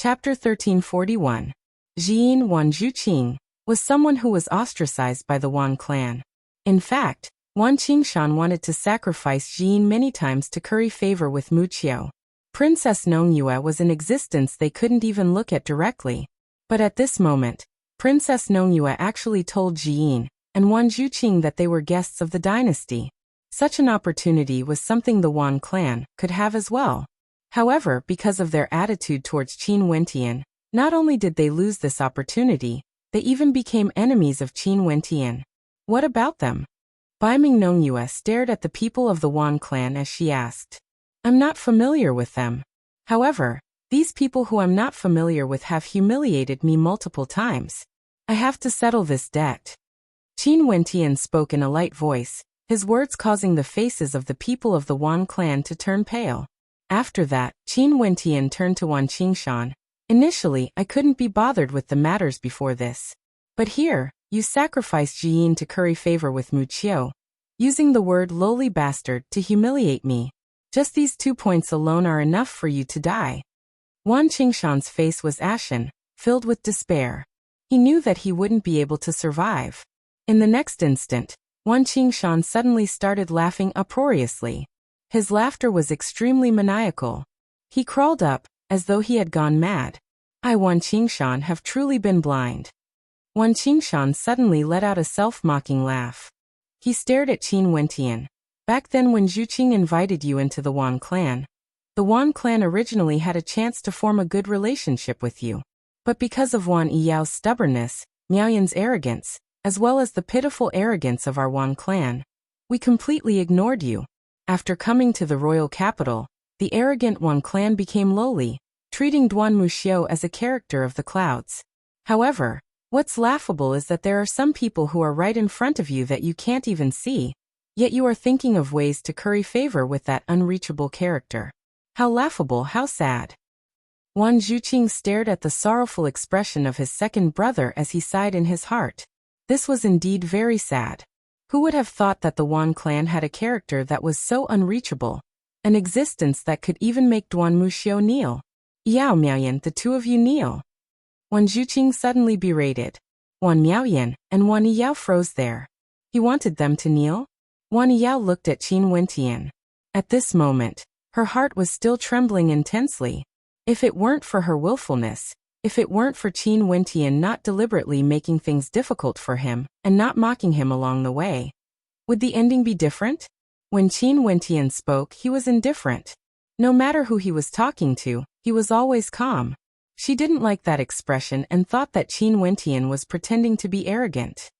Chapter 1341. Jian Wan Zhuqing was someone who was ostracized by the Wan clan. In fact, Wan Qingshan wanted to sacrifice Jian many times to curry favor with Wuxia. Princess Nongyue was in existence they couldn't even look at directly. But at this moment, Princess Nongyue actually told Jian and Wan Zhuqing that they were guests of the dynasty. Such an opportunity was something the Wan clan could have as well. However, because of their attitude towards Qin Wentian, not only did they lose this opportunity, they even became enemies of Qin Wentian. What about them? Baiming Nongyue stared at the people of the Wan clan as she asked. I'm not familiar with them. However, these people who I'm not familiar with have humiliated me multiple times. I have to settle this debt. Qin Wentian spoke in a light voice, his words causing the faces of the people of the Wan clan to turn pale. After that, Qin Wentian turned to Wan Qingshan. Initially, I couldn't be bothered with the matters before this. But here, you sacrificed Jian to curry favor with Wuxia, using the word lowly bastard to humiliate me. Just these 2 points alone are enough for you to die. Wan Qingshan's face was ashen, filled with despair. He knew that he wouldn't be able to survive. In the next instant, Wan Qingshan suddenly started laughing uproariously. His laughter was extremely maniacal. He crawled up, as though he had gone mad. I, Wan Qingshan, have truly been blind. Wan Qingshan suddenly let out a self-mocking laugh. He stared at Qin Wentian. Back then when Zhuqing invited you into the Wan clan originally had a chance to form a good relationship with you. But because of Wan Yiyao's stubbornness, Miaoyan's arrogance, as well as the pitiful arrogance of our Wan clan, we completely ignored you. After coming to the royal capital, the arrogant Wan clan became lowly, treating Duan Wuxia as a character of the clouds. However, what's laughable is that there are some people who are right in front of you that you can't even see, yet you are thinking of ways to curry favor with that unreachable character. How laughable, how sad. Wan Zhuqing stared at the sorrowful expression of his second brother as he sighed in his heart. This was indeed very sad. Who would have thought that the Wan clan had a character that was so unreachable, an existence that could even make Duan Wuxia kneel? Yao Miaoyan, the two of you kneel. Wan Zhuqing suddenly berated. Wan Miaoyan and Wan Yiyao froze there. He wanted them to kneel? Wan Yiyao looked at Qin Wentian. At this moment, her heart was still trembling intensely. If it weren't for her willfulness, if it weren't for Qin Wentian not deliberately making things difficult for him and not mocking him along the way, would the ending be different? When Qin Wentian spoke, he was indifferent. No matter who he was talking to, he was always calm. She didn't like that expression and thought that Qin Wentian was pretending to be arrogant.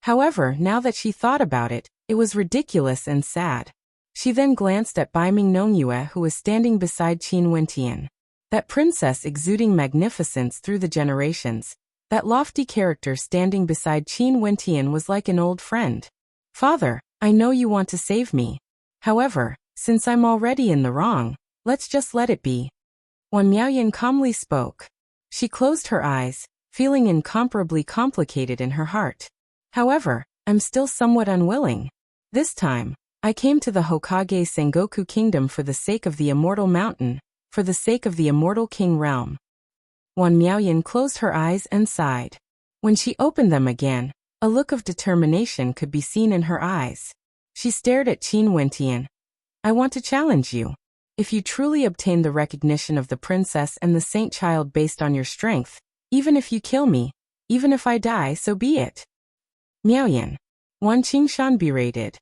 However, now that she thought about it, it was ridiculous and sad. She then glanced at Baiming Nongyue, who was standing beside Qin Wentian. That princess exuding magnificence through the generations, that lofty character standing beside Qin Wentian was like an old friend. Father, I know you want to save me. However, since I'm already in the wrong, let's just let it be. Wan Miaoyan calmly spoke. She closed her eyes, feeling incomparably complicated in her heart. However, I'm still somewhat unwilling. This time, I came to the Hokage Sengoku Kingdom for the sake of the Immortal Mountain, for the sake of the Immortal King Realm. Wan Miaoyan closed her eyes and sighed. When she opened them again, a look of determination could be seen in her eyes. She stared at Qin Wentian. I want to challenge you. If you truly obtain the recognition of the princess and the saint child based on your strength, even if you kill me, even if I die, so be it. Miaoyan. Wan Qingshan berated.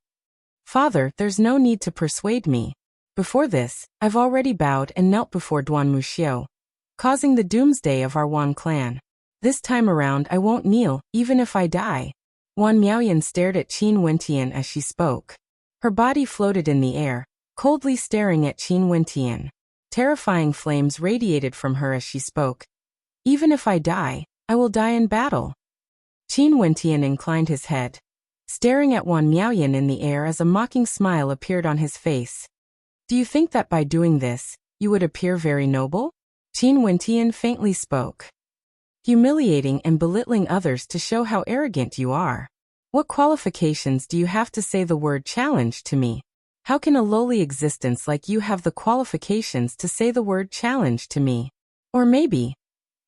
Father, there's no need to persuade me. Before this, I've already bowed and knelt before Duan Wuxia, causing the doomsday of our Wan clan. This time around I won't kneel, even if I die. Wan Miaoyan stared at Qin Wentian as she spoke. Her body floated in the air, coldly staring at Qin Wentian. Terrifying flames radiated from her as she spoke. Even if I die, I will die in battle. Qin Wentian inclined his head, staring at Wan Miaoyan in the air as a mocking smile appeared on his face. Do you think that by doing this, you would appear very noble? Qin Wentian faintly spoke. Humiliating and belittling others to show how arrogant you are. What qualifications do you have to say the word challenge to me? How can a lowly existence like you have the qualifications to say the word challenge to me? Or maybe,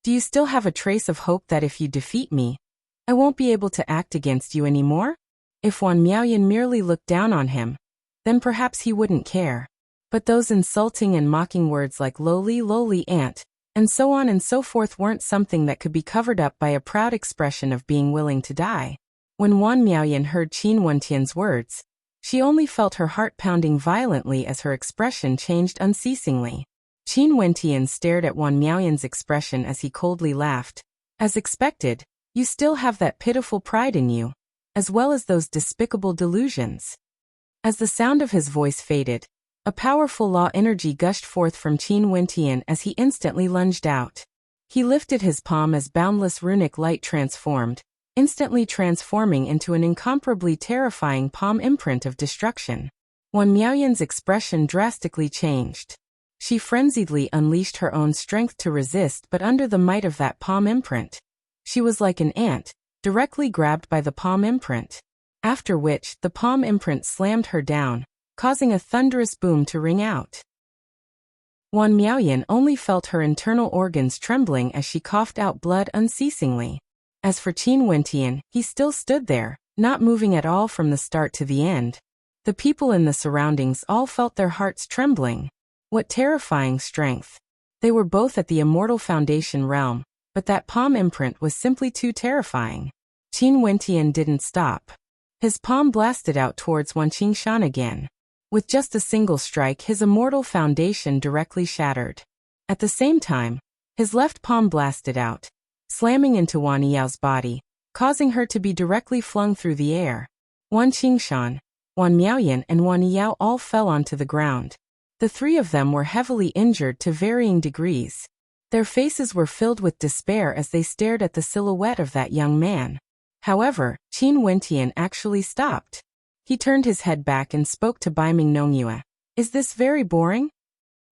do you still have a trace of hope that if you defeat me, I won't be able to act against you anymore? If Wan Miaoyan merely looked down on him, then perhaps he wouldn't care. But those insulting and mocking words like lowly, lowly ant, and so on and so forth weren't something that could be covered up by a proud expression of being willing to die. When Wan Miaoyan heard Qin Wentian's words, she only felt her heart pounding violently as her expression changed unceasingly. Qin Wentian stared at Wan Miaoyan's expression as he coldly laughed. As expected, you still have that pitiful pride in you, as well as those despicable delusions. As the sound of his voice faded, a powerful law energy gushed forth from Qin Wentian as he instantly lunged out. He lifted his palm as boundless runic light transformed, instantly transforming into an incomparably terrifying palm imprint of destruction. Wan Miaoyan's expression drastically changed. She frenziedly unleashed her own strength to resist, but under the might of that palm imprint, she was like an ant, directly grabbed by the palm imprint. After which, the palm imprint slammed her down, causing a thunderous boom to ring out. Wan Miaoyan only felt her internal organs trembling as she coughed out blood unceasingly. As for Qin Wentian, he still stood there, not moving at all from the start to the end. The people in the surroundings all felt their hearts trembling. What terrifying strength! They were both at the immortal foundation realm, but that palm imprint was simply too terrifying. Qin Wentian didn't stop. His palm blasted out towards Wan Qingshan again. With just a single strike, his immortal foundation directly shattered. At the same time, his left palm blasted out, slamming into Wan Yao's body, causing her to be directly flung through the air. Wan Qingshan, Wan Miaoyan and Wan Yao all fell onto the ground. The three of them were heavily injured to varying degrees. Their faces were filled with despair as they stared at the silhouette of that young man. However, Qin Wentian actually stopped. He turned his head back and spoke to Baiming Nongyue. Is this very boring?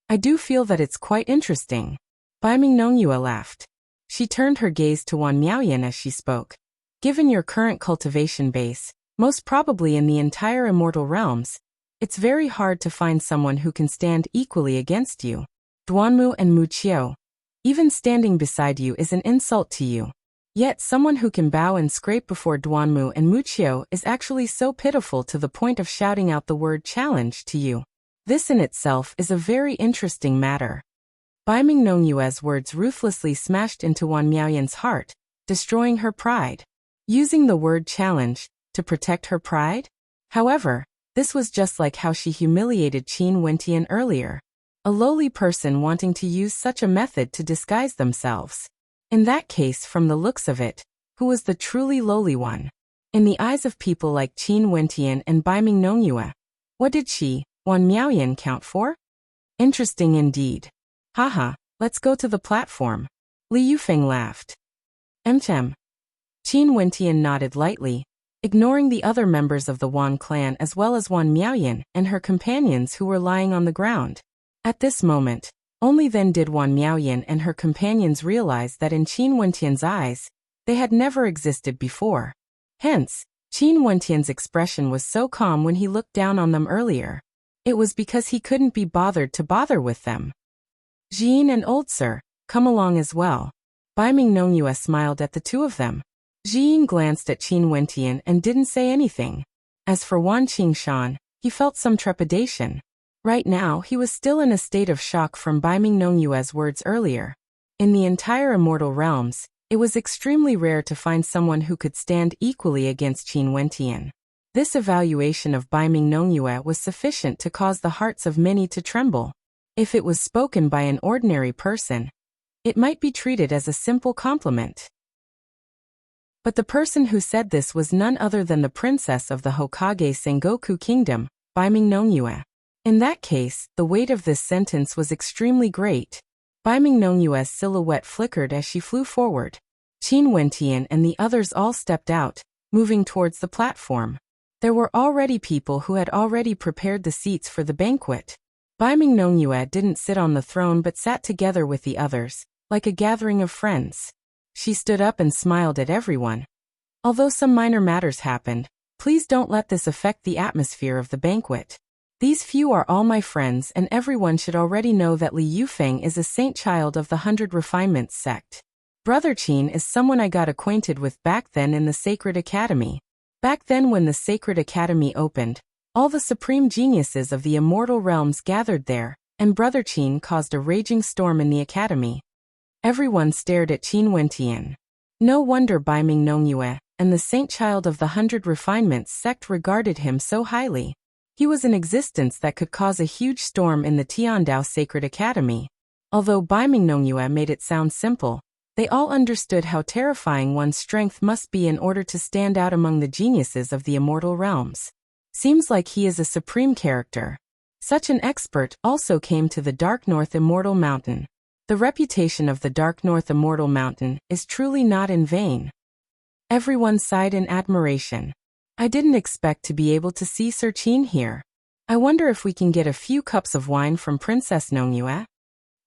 I do feel that it's quite interesting. Baiming Nongyue laughed. She turned her gaze to Wan Miaoyan as she spoke. Given your current cultivation base, most probably in the entire immortal realms, it's very hard to find someone who can stand equally against you. Duanmu and Wuxia, even standing beside you is an insult to you. Yet someone who can bow and scrape before Duanmu and Wuxia is actually so pitiful to the point of shouting out the word challenge to you. This in itself is a very interesting matter. Baiming Nongyue's words ruthlessly smashed into Wan Miaoyan's heart, destroying her pride. Using the word challenge to protect her pride? However, this was just like how she humiliated Qin Wentian earlier. A lowly person wanting to use such a method to disguise themselves. In that case, from the looks of it, who was the truly lowly one? In the eyes of people like Qin Wentian and Baiming Nongyue, what did she, Wan Miaoyan, count for? Interesting indeed. Haha, let's go to the platform. Li Yufeng laughed. Qin Wentian nodded lightly, ignoring the other members of the Wan clan as well as Wan Miaoyan and her companions who were lying on the ground. At this moment, only then did Wan Miaoyan and her companions realize that in Qin Wentian's eyes, they had never existed before. Hence, Qin Wentian's expression was so calm when he looked down on them earlier. It was because he couldn't be bothered to bother with them. Jean and Old Sir, come along as well. Baiming Nongyue smiled at the two of them. Jean glanced at Qin Wentian and didn't say anything. As for Wan Qingshan, he felt some trepidation. Right now, he was still in a state of shock from Baiming Nongyue's words earlier. In the entire immortal realms, it was extremely rare to find someone who could stand equally against Qin Wentian. This evaluation of Baiming Nongyue was sufficient to cause the hearts of many to tremble. If it was spoken by an ordinary person, it might be treated as a simple compliment. But the person who said this was none other than the princess of the Hokage Sengoku Kingdom, Baiming Nongyue. In that case, the weight of this sentence was extremely great. Baiming Nongyue's silhouette flickered as she flew forward. Qin Wentian and the others all stepped out, moving towards the platform. There were already people who had already prepared the seats for the banquet. Baiming Nongyue didn't sit on the throne but sat together with the others, like a gathering of friends. She stood up and smiled at everyone. Although some minor matters happened, please don't let this affect the atmosphere of the banquet. These few are all my friends, and everyone should already know that Li Yufeng is a saint child of the 100 Refinements sect. Brother Qin is someone I got acquainted with back then in the Sacred Academy. Back then when the Sacred Academy opened, all the supreme geniuses of the immortal realms gathered there, and Brother Qin caused a raging storm in the academy. Everyone stared at Qin Wentian. No wonder Baiming Nongyue and the saint child of the 100 Refinements sect regarded him so highly. He was an existence that could cause a huge storm in the Tiandao Sacred Academy. Although Baiming Nongyue made it sound simple, they all understood how terrifying one's strength must be in order to stand out among the geniuses of the immortal realms. Seems like he is a supreme character. Such an expert also came to the Dark North Immortal Mountain. The reputation of the Dark North Immortal Mountain is truly not in vain. Everyone sighed in admiration. I didn't expect to be able to see Sir Qin here. I wonder if we can get a few cups of wine from Princess Nongyue?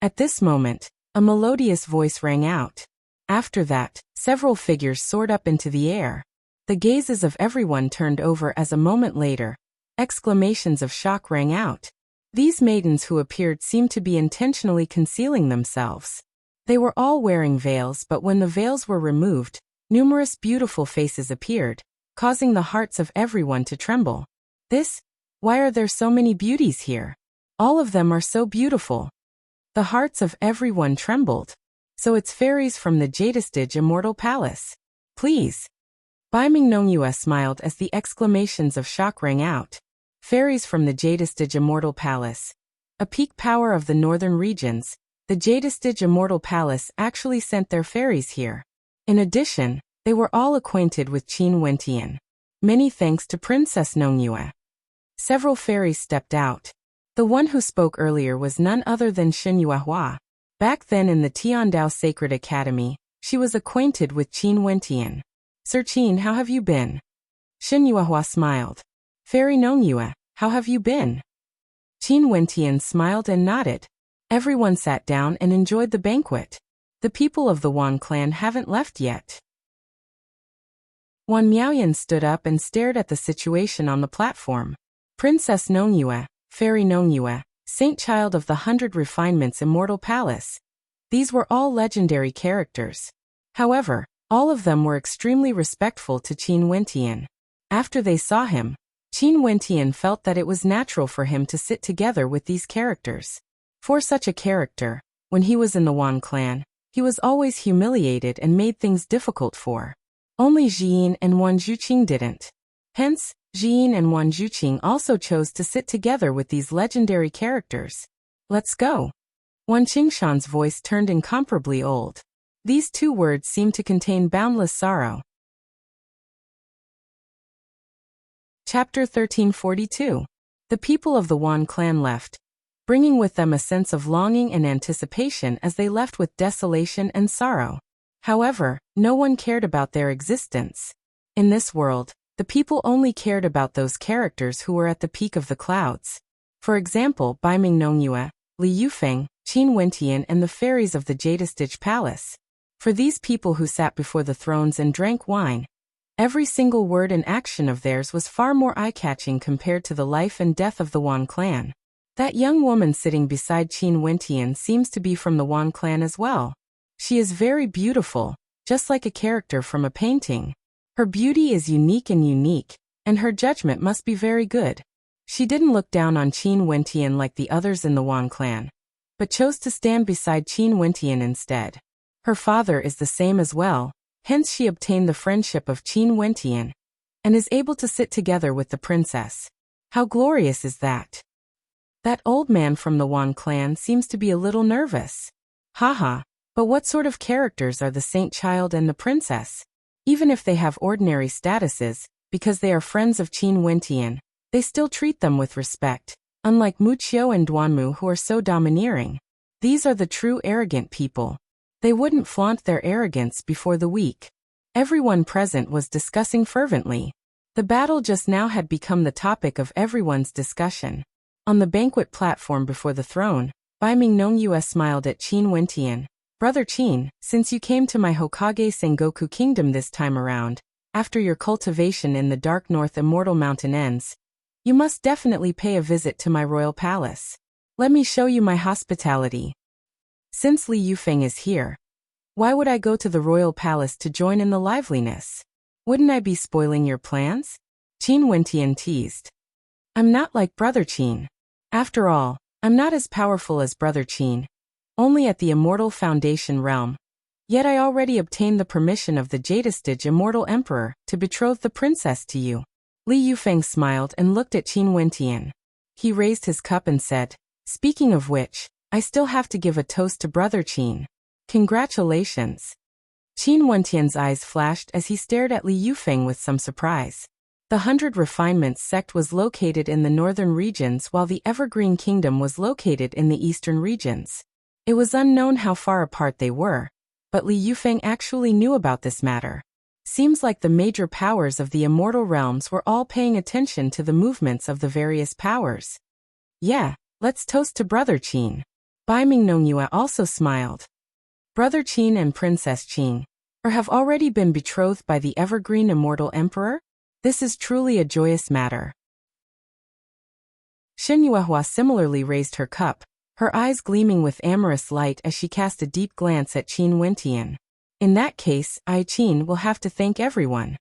At this moment, a melodious voice rang out. After that, several figures soared up into the air. The gazes of everyone turned over as a moment later, exclamations of shock rang out. These maidens who appeared seemed to be intentionally concealing themselves. They were all wearing veils, but when the veils were removed, numerous beautiful faces appeared, causing the hearts of everyone to tremble. Why are there so many beauties here? All of them are so beautiful. The hearts of everyone trembled. So it's fairies from the Jadestige Immortal Palace. Please. Baiming Nongyue smiled as the exclamations of shock rang out. Fairies from the Jadestige Immortal Palace. A peak power of the northern regions, the Jadestige Immortal Palace actually sent their fairies here. In addition, they were all acquainted with Qin Wentian. Many thanks to Princess Nongyue. Several fairies stepped out. The one who spoke earlier was none other than Xin Yuehua. Back then in the Tiandao Sacred Academy, she was acquainted with Qin Wentian. Sir Qin, how have you been? Xin Yuehua smiled. Fairy Nongyue, how have you been? Qin Wentian smiled and nodded. Everyone sat down and enjoyed the banquet. The people of the Wan clan haven't left yet. Wan Miaoyan stood up and stared at the situation on the platform. Princess Nongyue, Fairy Nongyue, Saint Child of the 100 Refinements Immortal Palace. These were all legendary characters. However, all of them were extremely respectful to Qin Wentian. After they saw him, Qin Wentian felt that it was natural for him to sit together with these characters. For such a character, when he was in the Wan clan, he was always humiliated and made things difficult for. Only Jiyin and Wan Zhuqing didn't. Hence, Jiyin and Wan Zhuqing also chose to sit together with these legendary characters. Let's go. Wan Qingshan's voice turned incomparably old. These two words seemed to contain boundless sorrow. Chapter 1342. The people of the Wan clan left, bringing with them a sense of longing and anticipation as they left with desolation and sorrow. However, no one cared about their existence. In this world, the people only cared about those characters who were at the peak of the clouds. For example, Baiming Nongyue, Li Yufeng, Qin Wentian and the fairies of the Jadestige Palace. For these people who sat before the thrones and drank wine, every single word and action of theirs was far more eye-catching compared to the life and death of the Wan clan. That young woman sitting beside Qin Wentian seems to be from the Wan clan as well. She is very beautiful, just like a character from a painting. Her beauty is unique, and her judgment must be very good. She didn't look down on Qin Wentian like the others in the Wan clan, but chose to stand beside Qin Wentian instead. Her father is the same as well, hence she obtained the friendship of Qin Wentian, and is able to sit together with the princess. How glorious is that? That old man from the Wan clan seems to be a little nervous. Haha, but what sort of characters are the saint child and the princess? Even if they have ordinary statuses, because they are friends of Qin Wentian, they still treat them with respect, unlike Wuxia and Duanmu who are so domineering. These are the true arrogant people. They wouldn't flaunt their arrogance before the weak. Everyone present was discussing fervently. The battle just now had become the topic of everyone's discussion. On the banquet platform before the throne, Baiming Nongyue smiled at Qin Wentian. Brother Qin, since you came to my Hokage Sengoku kingdom this time around, after your cultivation in the Dark North Immortal Mountain ends, You must definitely pay a visit to my royal palace. Let me show you my hospitality. Since Li Yufeng is here, why would I go to the royal palace to join in the liveliness? Wouldn't I be spoiling your plans? Qin Wentian teased. I'm not like Brother Qin. After all, I'm not as powerful as Brother Qin. Only at the Immortal Foundation realm. Yet I already obtained the permission of the Jadestige Immortal Emperor to betroth the princess to you. Li Yufeng smiled and looked at Qin Wentian. He raised his cup and said, speaking of which, I still have to give a toast to Brother Qin. Congratulations. Qin Wentian's eyes flashed as he stared at Li Yufeng with some surprise. The 100 Refinements sect was located in the northern regions while the Evergreen Kingdom was located in the eastern regions. It was unknown how far apart they were, but Li Yufeng actually knew about this matter. Seems like the major powers of the immortal realms were all paying attention to the movements of the various powers. Yeah, let's toast to Brother Qin. Bai Mingnongyue also smiled. Brother Qin and Princess Qin have already been betrothed by the Evergreen Immortal Emperor? This is truly a joyous matter. Shen Yuehua similarly raised her cup, her eyes gleaming with amorous light as she cast a deep glance at Qin Wentian. In that case, I Qin will have to thank everyone.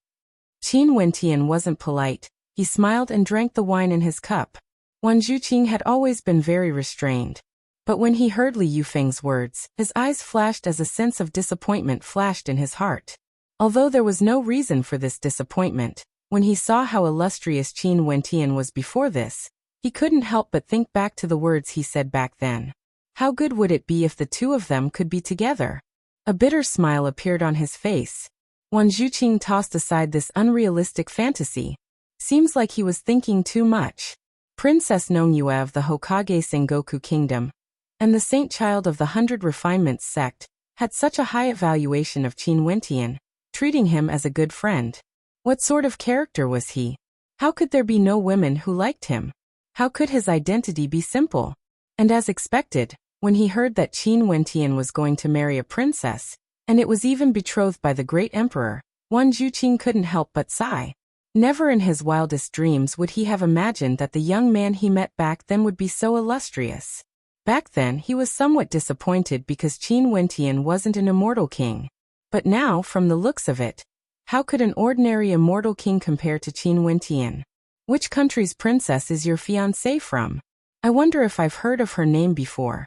Qin Wentian wasn't polite, he smiled and drank the wine in his cup. Wan Zhuqing had always been very restrained. But when he heard Li Yufeng's words, his eyes flashed as a sense of disappointment flashed in his heart. Although there was no reason for this disappointment, when he saw how illustrious Qin Wentian was before this, he couldn't help but think back to the words he said back then. How good would it be if the two of them could be together? A bitter smile appeared on his face. Wan Zhuqing tossed aside this unrealistic fantasy. Seems like he was thinking too much. Princess Nongyue of the Hokage Sengoku Kingdom, and the Saint Child of the 100 Refinements sect, had such a high evaluation of Qin Wentian, treating him as a good friend. What sort of character was he? How could there be no women who liked him? How could his identity be simple? And as expected, when he heard that Qin Wentian was going to marry a princess, and it was even betrothed by the great emperor, Wan Zhuqing couldn't help but sigh. Never in his wildest dreams would he have imagined that the young man he met back then would be so illustrious. Back then he was somewhat disappointed because Qin Wentian wasn't an immortal king. But now, from the looks of it, how could an ordinary immortal king compare to Qin Wentian? Which country's princess is your fiancée from? I wonder if I've heard of her name before.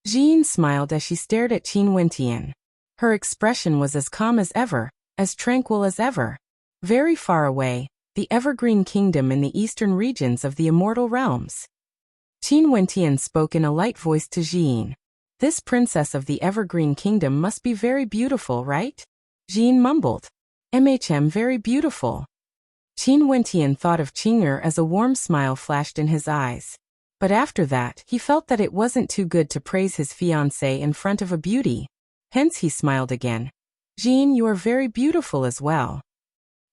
Jean smiled as she stared at Qin Wentian. Her expression was as calm as ever, as tranquil as ever. Very far away, the Evergreen Kingdom in the eastern regions of the immortal realms. Qin Wentian spoke in a light voice to Jean. This princess of the Evergreen Kingdom must be very beautiful, right? Jean mumbled. Very beautiful. Qin Wentian thought of Qing'er as a warm smile flashed in his eyes. But after that, he felt that it wasn't too good to praise his fiancée in front of a beauty. Hence he smiled again. Jean, you are very beautiful as well.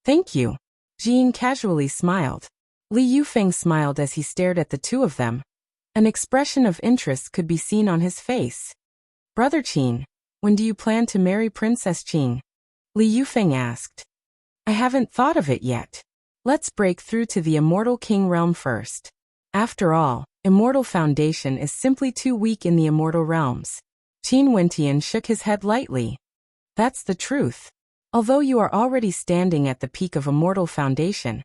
Thank you. Jean casually smiled. Li Yufeng smiled as he stared at the two of them. An expression of interest could be seen on his face. Brother Qin, when do you plan to marry Princess Qing? Li Yufeng asked. I haven't thought of it yet. Let's break through to the Immortal King realm first. After all, Immortal Foundation is simply too weak in the immortal realms. Qin Wentian shook his head lightly. That's the truth. Although you are already standing at the peak of Immortal Foundation,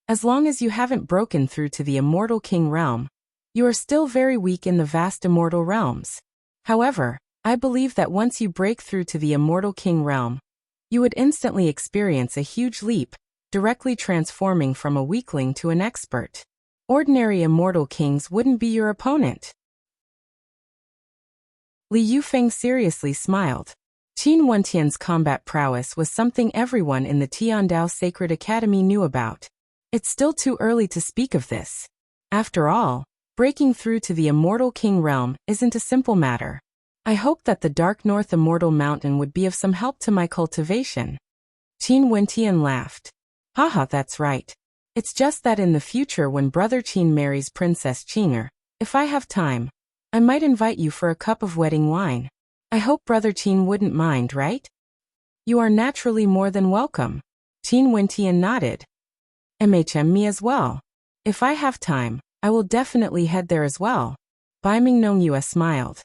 as long as you haven't broken through to the Immortal King realm, you are still very weak in the vast immortal realms. However, I believe that once you break through to the Immortal King realm, you would instantly experience a huge leap, directly transforming from a weakling to an expert. Ordinary immortal kings wouldn't be your opponent. Li Yufeng seriously smiled. Qin Wentian's combat prowess was something everyone in the Tiandao Sacred Academy knew about. It's still too early to speak of this. After all, breaking through to the Immortal King realm isn't a simple matter. I hope that the Dark North Immortal Mountain would be of some help to my cultivation. Qin Wentian laughed. Haha, that's right. It's just that in the future when Brother Qin marries Princess Qing'er, if I have time, I might invite you for a cup of wedding wine. I hope Brother Qin wouldn't mind, right? You are naturally more than welcome. Qin Wentian nodded. Me as well. If I have time, I will definitely head there as well. Bai Mingnongyue smiled.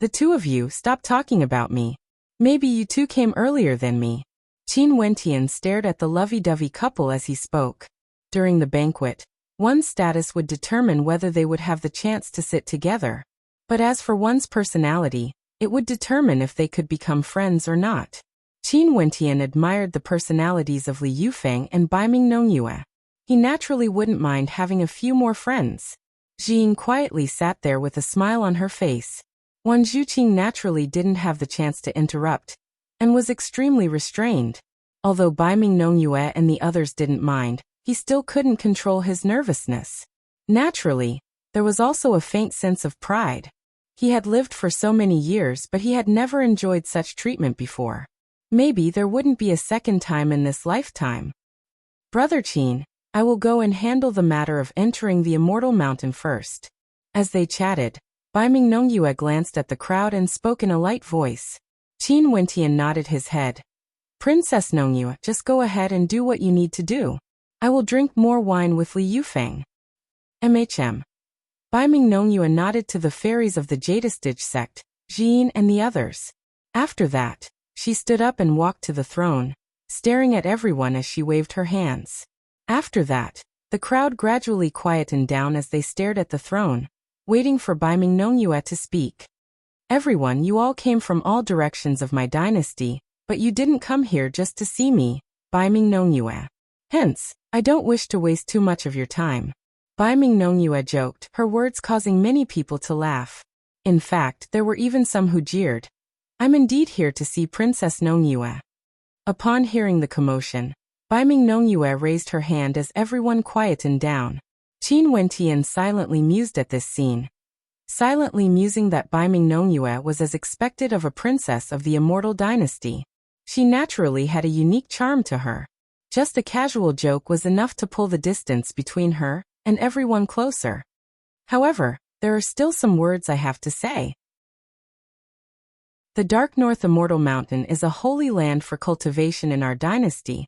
The two of you, stop talking about me. Maybe you two came earlier than me. Qin Wentian stared at the lovey-dovey couple as he spoke. During the banquet, one's status would determine whether they would have the chance to sit together. But as for one's personality, it would determine if they could become friends or not. Qin Wentian admired the personalities of Li Yufeng and Bai Mingnongyue. He naturally wouldn't mind having a few more friends. Jing quietly sat there with a smile on her face. Wan Zhuqing naturally didn't have the chance to interrupt, and was extremely restrained. Although Bai Mingnongyue and the others didn't mind, he still couldn't control his nervousness. Naturally, there was also a faint sense of pride. He had lived for so many years, but he had never enjoyed such treatment before. Maybe there wouldn't be a second time in this lifetime. Brother Qin, I will go and handle the matter of entering the Immortal Mountain first. As they chatted, Bai Mingnongyue glanced at the crowd and spoke in a light voice. Qin Wentian nodded his head. Princess Nongyue, just go ahead and do what you need to do. I will drink more wine with Li Yufeng. Bai Mingnongyue nodded to the fairies of the Jadestige sect, Jin and the others. After that, she stood up and walked to the throne, staring at everyone as she waved her hands. After that, the crowd gradually quietened down as they stared at the throne, waiting for Bai Mingnongyue to speak. Everyone, you all came from all directions of my dynasty, but you didn't come here just to see me, Bai Mingnongyue. Hence, I don't wish to waste too much of your time. Bai Mingnongyue joked, her words causing many people to laugh. In fact, there were even some who jeered. I'm indeed here to see Princess Nongyue. Upon hearing the commotion, Bai Mingnongyue raised her hand as everyone quietened down. Qin Wentian silently mused at this scene. Silently musing that Bai Mingnongyue was as expected of a princess of the immortal dynasty. She naturally had a unique charm to her. Just a casual joke was enough to pull the distance between her and everyone closer. However, there are still some words I have to say. The Dark North Immortal Mountain is a holy land for cultivation in our dynasty,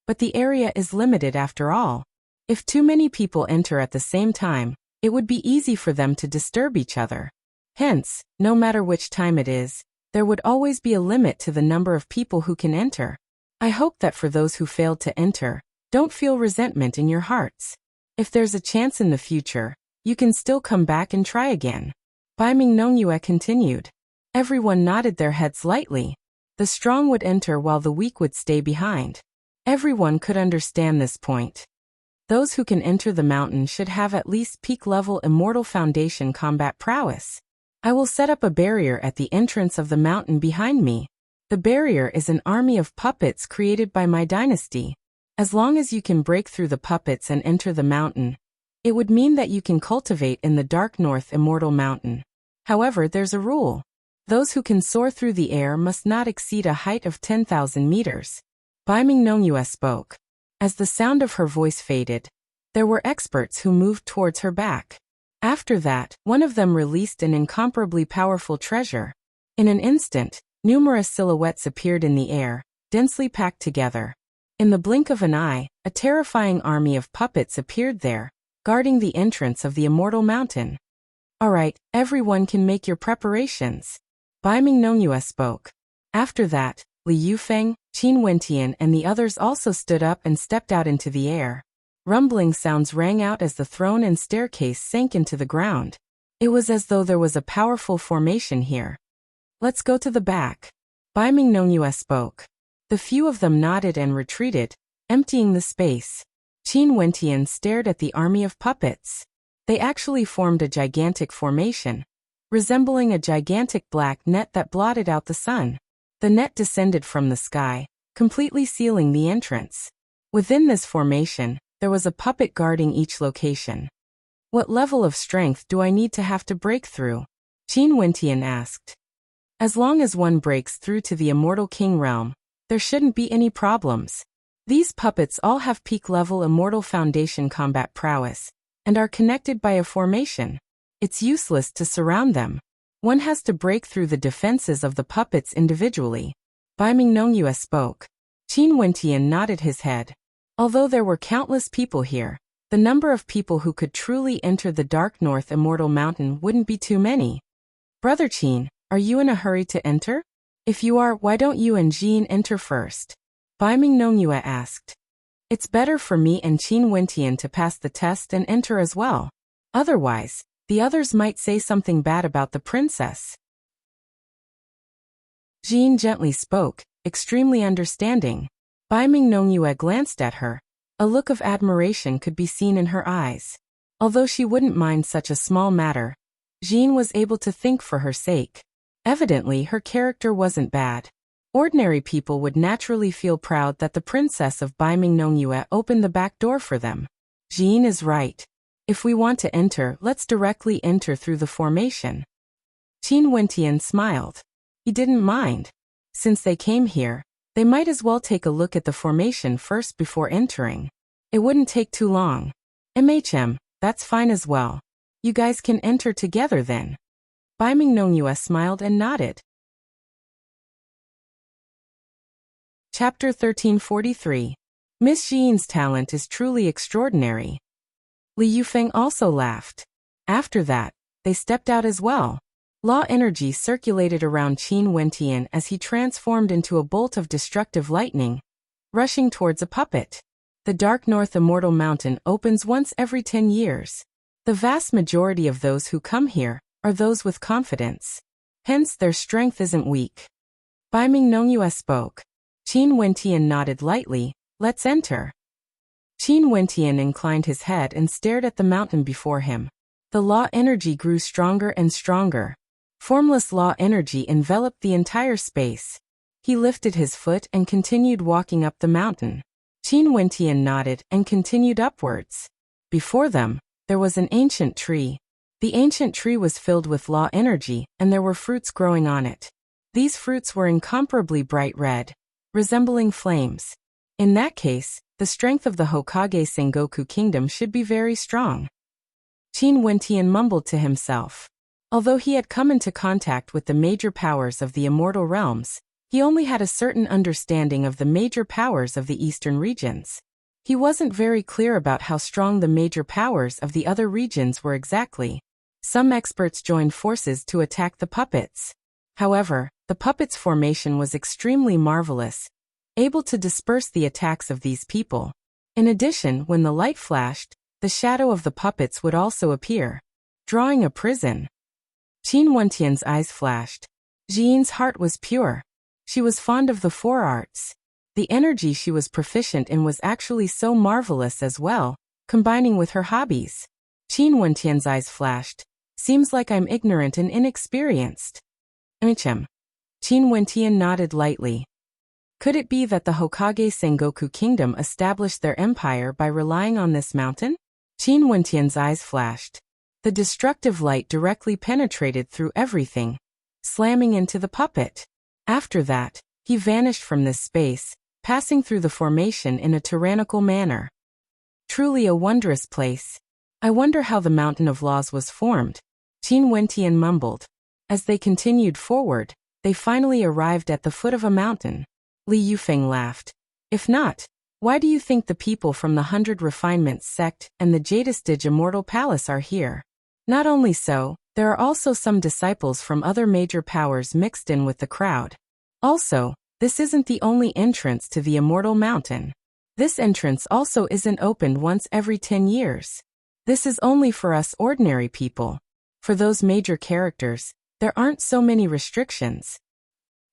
but the area is limited after all. If too many people enter at the same time, it would be easy for them to disturb each other. Hence, no matter which time it is, there would always be a limit to the number of people who can enter. I hope that for those who failed to enter, don't feel resentment in your hearts. If there's a chance in the future, you can still come back and try again. Bai Mingnongyue continued. Everyone nodded their heads lightly. The strong would enter while the weak would stay behind. Everyone could understand this point. Those who can enter the mountain should have at least peak-level Immortal Foundation combat prowess. I will set up a barrier at the entrance of the mountain behind me. The barrier is an army of puppets created by my dynasty. As long as you can break through the puppets and enter the mountain, it would mean that you can cultivate in the Dark North Immortal Mountain. However, there's a rule. Those who can soar through the air must not exceed a height of 10,000 meters. Bai Mingnongyue spoke. As the sound of her voice faded, there were experts who moved towards her back. After that, one of them released an incomparably powerful treasure. In an instant, numerous silhouettes appeared in the air, densely packed together. In the blink of an eye, a terrifying army of puppets appeared there, guarding the entrance of the Immortal Mountain. Alright, everyone can make your preparations. Bai Mingnongyue spoke. After that, Li Yufeng, Qin Wentian and the others also stood up and stepped out into the air. Rumbling sounds rang out as the throne and staircase sank into the ground. It was as though there was a powerful formation here. Let's go to the back. Bai Mingnongyue spoke. The few of them nodded and retreated, emptying the space. Qin Wentian stared at the army of puppets. They actually formed a gigantic formation, resembling a gigantic black net that blotted out the sun. The net descended from the sky, completely sealing the entrance. Within this formation, there was a puppet guarding each location. What level of strength do I need to have to break through? Qin Wentian asked. As long as one breaks through to the Immortal King realm, there shouldn't be any problems. These puppets all have peak-level Immortal Foundation combat prowess, and are connected by a formation. It's useless to surround them. One has to break through the defenses of the puppets individually. Bai Mingnongyue spoke. Qin Wentian nodded his head. Although there were countless people here, The number of people who could truly enter the Dark North Immortal Mountain wouldn't be too many. Brother Qin, are you in a hurry to enter? If you are, why don't you and Jean enter first? Bai Mingnongyue asked. It's better for me and Qin Wentian to pass the test and enter as well. Otherwise, the others might say something bad about the princess. Jean gently spoke, extremely understanding. Bai Mingnongyue glanced at her. A look of admiration could be seen in her eyes. Although she wouldn't mind such a small matter, Jean was able to think for her sake. Evidently, her character wasn't bad. Ordinary people would naturally feel proud that the princess of Bai Mingnongyue opened the back door for them. Jean is right. If we want to enter, let's directly enter through the formation. Qin Wentian smiled. He didn't mind. Since they came here, they might as well take a look at the formation first before entering. It wouldn't take too long. That's fine as well. You guys can enter together then. Bai Mingnongyue smiled and nodded. Chapter 1343. Miss Jean's talent is truly extraordinary. Li Yufeng also laughed. After that, they stepped out as well. Law energy circulated around Qin Wentian as he transformed into a bolt of destructive lightning, rushing towards a puppet. The Dark North Immortal Mountain opens once every 10 years. The vast majority of those who come here are those with confidence. Hence their strength isn't weak. Bai Mingnongyue spoke. Qin Wentian nodded lightly. Let's enter. Qin Wentian inclined his head and stared at the mountain before him. The law energy grew stronger and stronger. Formless law energy enveloped the entire space. He lifted his foot and continued walking up the mountain. Qin Wentian nodded and continued upwards. Before them, there was an ancient tree. The ancient tree was filled with law energy, and there were fruits growing on it. These fruits were incomparably bright red, resembling flames. In that case, the strength of the Hokage Sengoku Kingdom should be very strong. Qin Wentian mumbled to himself. Although he had come into contact with the major powers of the immortal realms, he only had a certain understanding of the major powers of the eastern regions. He wasn't very clear about how strong the major powers of the other regions were exactly. Some experts joined forces to attack the puppets. However, the puppets' formation was extremely marvelous, able to disperse the attacks of these people. In addition, when the light flashed, the shadow of the puppets would also appear, drawing a prison. Qin Wentian's eyes flashed. Jean's heart was pure. She was fond of the four arts. The energy she was proficient in was actually so marvelous as well, combining with her hobbies. Qin Wentian's eyes flashed. Seems like I'm ignorant and inexperienced. Qin Wentian nodded lightly. Could it be that the Hokage Sengoku Kingdom established their empire by relying on this mountain? Qin Wentian's eyes flashed. The destructive light directly penetrated through everything, slamming into the puppet. After that, he vanished from this space, passing through the formation in a tyrannical manner. Truly a wondrous place. I wonder how the Mountain of Laws was formed. Qin Wentian mumbled. As they continued forward, they finally arrived at the foot of a mountain. Li Yufeng laughed. If not, why do you think the people from the 100 Refinements sect and the Jadestige Immortal Palace are here? Not only so, there are also some disciples from other major powers mixed in with the crowd. Also, this isn't the only entrance to the Immortal Mountain. This entrance also isn't opened once every 10 years. This is only for us ordinary people. For those major characters, there aren't so many restrictions.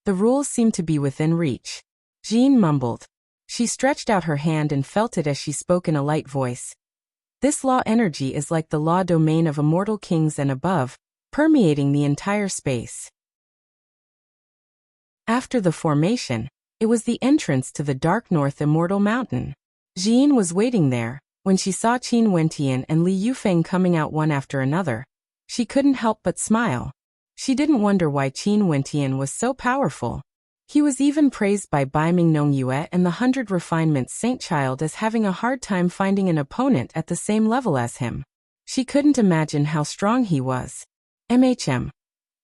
The rules seem to be within reach. Jean mumbled. She stretched out her hand and felt it as she spoke in a light voice. This law energy is like the law domain of immortal kings and above, permeating the entire space. After the formation, it was the entrance to the Dark North Immortal Mountain. Jean was waiting there. When she saw Qin Wentian and Li Yufeng coming out one after another, she couldn't help but smile. She didn't wonder why Qin Wentian was so powerful. He was even praised by Bai Mingnongyue and the 100 Refinements Saint Child as having a hard time finding an opponent at the same level as him. She couldn't imagine how strong he was. Qin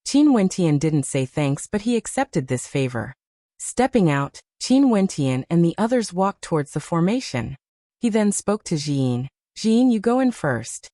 Wentian didn't say thanks, but he accepted this favor. Stepping out, Qin Wentian and the others walked towards the formation. He then spoke to Jean. Jean, you go in first.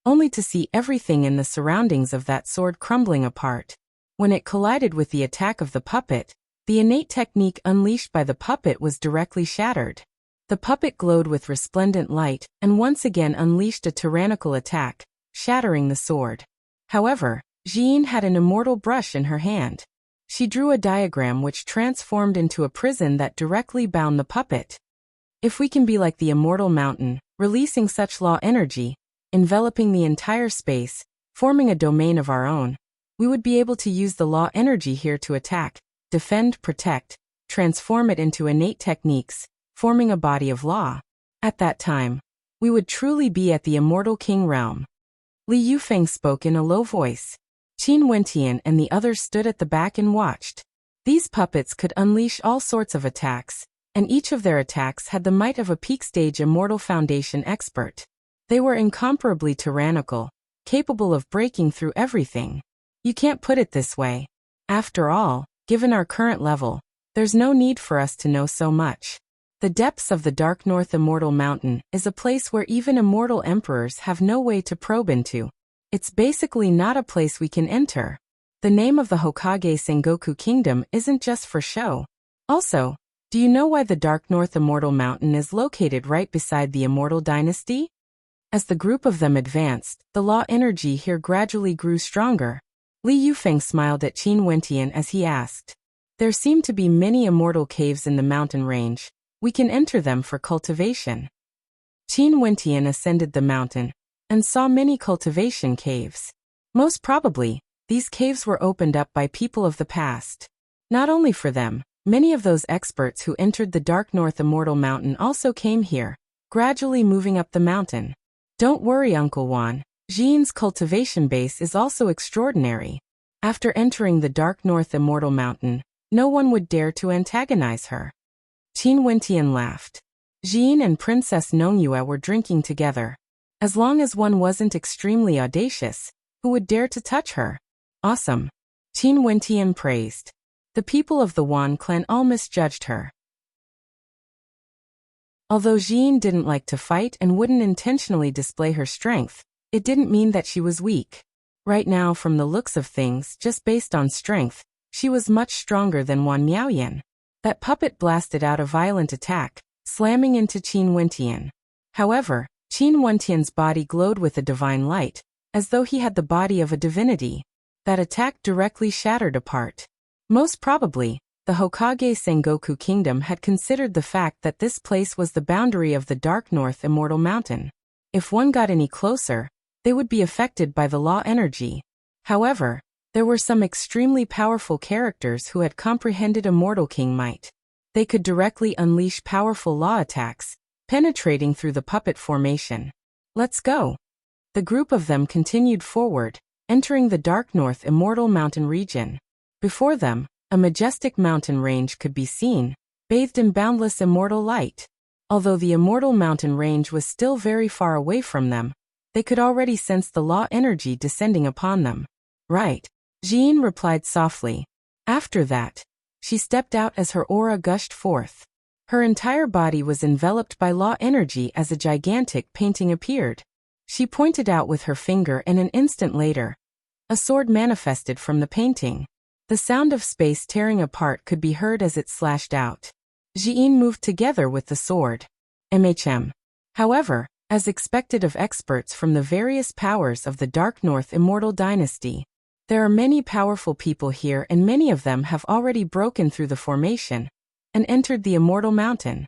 Only to see everything in the surroundings of that sword crumbling apart. When it collided with the attack of the puppet, the innate technique unleashed by the puppet was directly shattered. The puppet glowed with resplendent light and once again unleashed a tyrannical attack, shattering the sword. However, Jean had an immortal brush in her hand. She drew a diagram which transformed into a prison that directly bound the puppet. If we can be like the immortal mountain, releasing such law energy, enveloping the entire space, forming a domain of our own, we would be able to use the law energy here to attack, defend, protect, transform it into innate techniques, forming a body of law. At that time, we would truly be at the immortal king realm. Li Yufeng spoke in a low voice. Qin Wentian and the others stood at the back and watched. These puppets could unleash all sorts of attacks, and each of their attacks had the might of a peak-stage immortal foundation expert. They were incomparably tyrannical, capable of breaking through everything. You can't put it this way. After all, given our current level, there's no need for us to know so much. The depths of the Dark North Immortal Mountain is a place where even immortal emperors have no way to probe into. It's basically not a place we can enter. The name of the Hokage Sengoku Kingdom isn't just for show. Also, do you know why the Dark North Immortal Mountain is located right beside the Immortal Dynasty? As the group of them advanced, the law energy here gradually grew stronger. Li Yufeng smiled at Qin Wentian as he asked. There seem to be many immortal caves in the mountain range. We can enter them for cultivation. Qin Wentian ascended the mountain and saw many cultivation caves. Most probably, these caves were opened up by people of the past. Not only for them, many of those experts who entered the Dark North Immortal Mountain also came here, gradually moving up the mountain. Don't worry, Uncle Wan. Jean's cultivation base is also extraordinary. After entering the Dark North Immortal Mountain, no one would dare to antagonize her. Qin Wentian laughed. Jean and Princess Nongyue were drinking together. As long as one wasn't extremely audacious, who would dare to touch her? Awesome. Qin Wentian praised. The people of the Wan clan all misjudged her. Although Jean didn't like to fight and wouldn't intentionally display her strength, it didn't mean that she was weak. Right now, from the looks of things, just based on strength, she was much stronger than Wan Miaoyan. That puppet blasted out a violent attack, slamming into Qin Wentian. However, Qin Wentian's body glowed with a divine light, as though he had the body of a divinity. That attack directly shattered apart. Most probably, the Hokage Sengoku Kingdom had considered the fact that this place was the boundary of the Dark North Immortal Mountain. If one got any closer, they would be affected by the law energy. However, there were some extremely powerful characters who had comprehended Immortal King might. They could directly unleash powerful law attacks, penetrating through the puppet formation. Let's go. The group of them continued forward, entering the Dark North Immortal Mountain region. Before them, a majestic mountain range could be seen, bathed in boundless immortal light. Although the immortal mountain range was still very far away from them, they could already sense the law energy descending upon them. Right, Jean replied softly. After that, she stepped out as her aura gushed forth. Her entire body was enveloped by law energy as a gigantic painting appeared. She pointed out with her finger and an instant later, a sword manifested from the painting. The sound of space tearing apart could be heard as it slashed out. Jean moved together with the sword. However, as expected of experts from the various powers of the Dark North Immortal Dynasty, there are many powerful people here and many of them have already broken through the formation and entered the Immortal Mountain.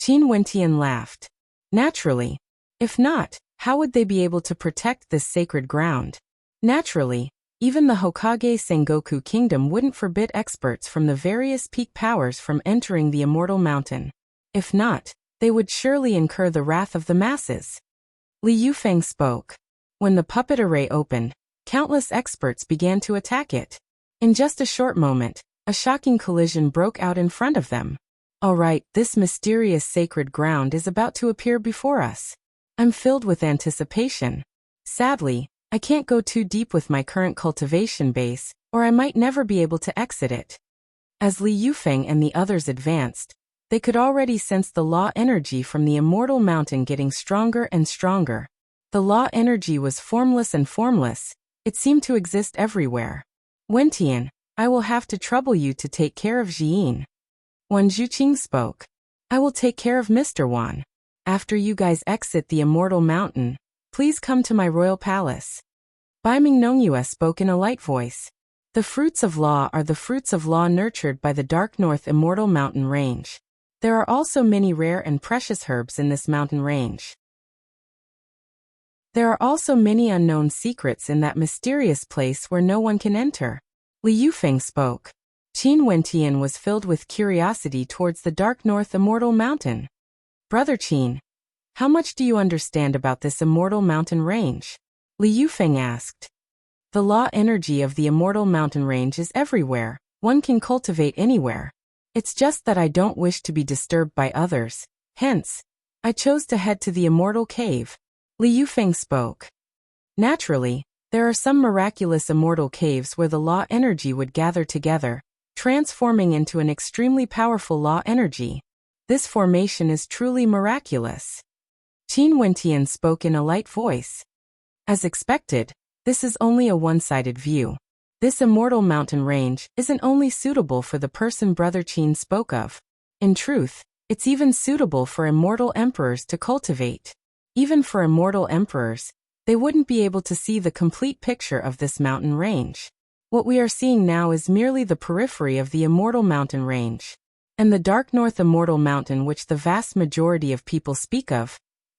Qin Wentian laughed. Naturally. If not, how would they be able to protect this sacred ground? Naturally, even the Hokage Sengoku Kingdom wouldn't forbid experts from the various peak powers from entering the Immortal Mountain. If not, they would surely incur the wrath of the masses. Li Yufeng spoke. When the puppet array opened, countless experts began to attack it. In just a short moment, a shocking collision broke out in front of them. All right, this mysterious sacred ground is about to appear before us. I'm filled with anticipation. Sadly, I can't go too deep with my current cultivation base, or I might never be able to exit it. As Li Yufeng and the others advanced, They could already sense the law energy from the immortal mountain getting stronger and stronger. The law energy was formless and formless. It seemed to exist everywhere. Wentian, I will have to trouble you to take care of Jiyin. Wan Zhuqing spoke. I will take care of Mr. Wan. After you guys exit the immortal mountain, please come to my royal palace. Bai Mingnongyue spoke in a light voice. The fruits of law are the fruits of law nurtured by the dark north immortal mountain range. There are also many rare and precious herbs in this mountain range. There are also many unknown secrets in that mysterious place where no one can enter. Li Yufeng spoke. Qin Wentian was filled with curiosity towards the dark north immortal mountain. Brother Qin, how much do you understand about this immortal mountain range? Li Yufeng asked. The law energy of the immortal mountain range is everywhere. One can cultivate anywhere. It's just that I don't wish to be disturbed by others. Hence, I chose to head to the immortal cave. Li Yufeng spoke. Naturally, there are some miraculous immortal caves where the law energy would gather together, transforming into an extremely powerful law energy. This formation is truly miraculous. Qin Wentian spoke in a light voice. As expected, this is only a one-sided view. This immortal mountain range isn't only suitable for the person Brother Qin spoke of. In truth, it's even suitable for immortal emperors to cultivate. Even for immortal emperors, they wouldn't be able to see the complete picture of this mountain range. What we are seeing now is merely the periphery of the immortal mountain range. And the dark north immortal mountain, which the vast majority of people speak of,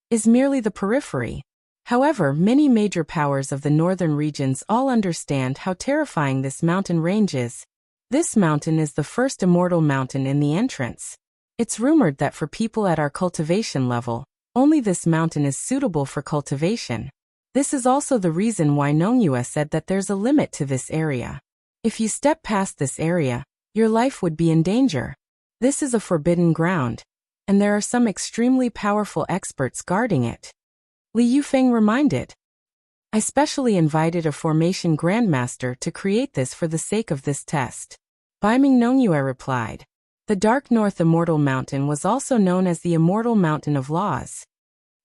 is merely the periphery. However, many major powers of the northern regions all understand how terrifying this mountain range is. This mountain is the first immortal mountain in the entrance. It's rumored that for people at our cultivation level, only this mountain is suitable for cultivation. This is also the reason why Nongyue said that there's a limit to this area. If you step past this area, your life would be in danger. This is a forbidden ground, and there are some extremely powerful experts guarding it. Li Yufeng reminded. I specially invited a formation grandmaster to create this for the sake of this test. Bai Mingnongyue replied. The Dark North Immortal Mountain was also known as the Immortal Mountain of Laws.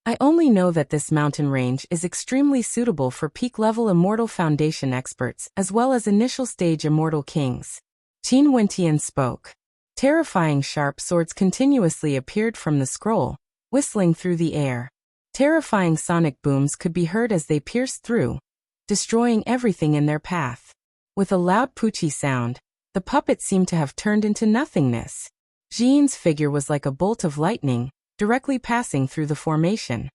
I only know that this mountain range is extremely suitable for peak-level Immortal Foundation experts as well as initial-stage Immortal Kings. Qin Wentian spoke. Terrifying sharp swords continuously appeared from the scroll, whistling through the air. Terrifying sonic booms could be heard as they pierced through, destroying everything in their path. With a loud poochie sound, the puppet seemed to have turned into nothingness. Jiyin's figure was like a bolt of lightning, directly passing through the formation.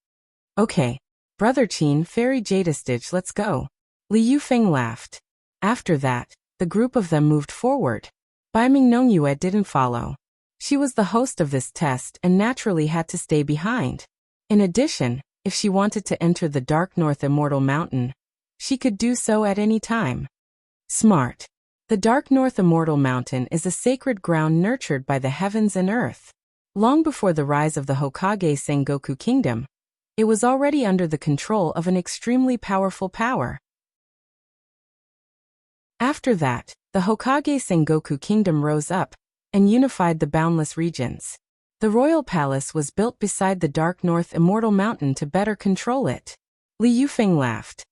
Okay, Brother Qin, Fairy Jadestitch, let's go. Li Yufeng laughed. After that, the group of them moved forward. Bai Mingnongyue didn't follow. She was the host of this test and naturally had to stay behind. In addition, if she wanted to enter the Dark North Immortal Mountain, she could do so at any time. Smart. The Dark North Immortal Mountain is a sacred ground nurtured by the heavens and earth. Long before the rise of the Hokage Sengoku Kingdom, it was already under the control of an extremely powerful power. After that, the Hokage Sengoku Kingdom rose up and unified the boundless regions. The royal palace was built beside the Dark North Immortal Mountain to better control it. Li Yufeng laughed.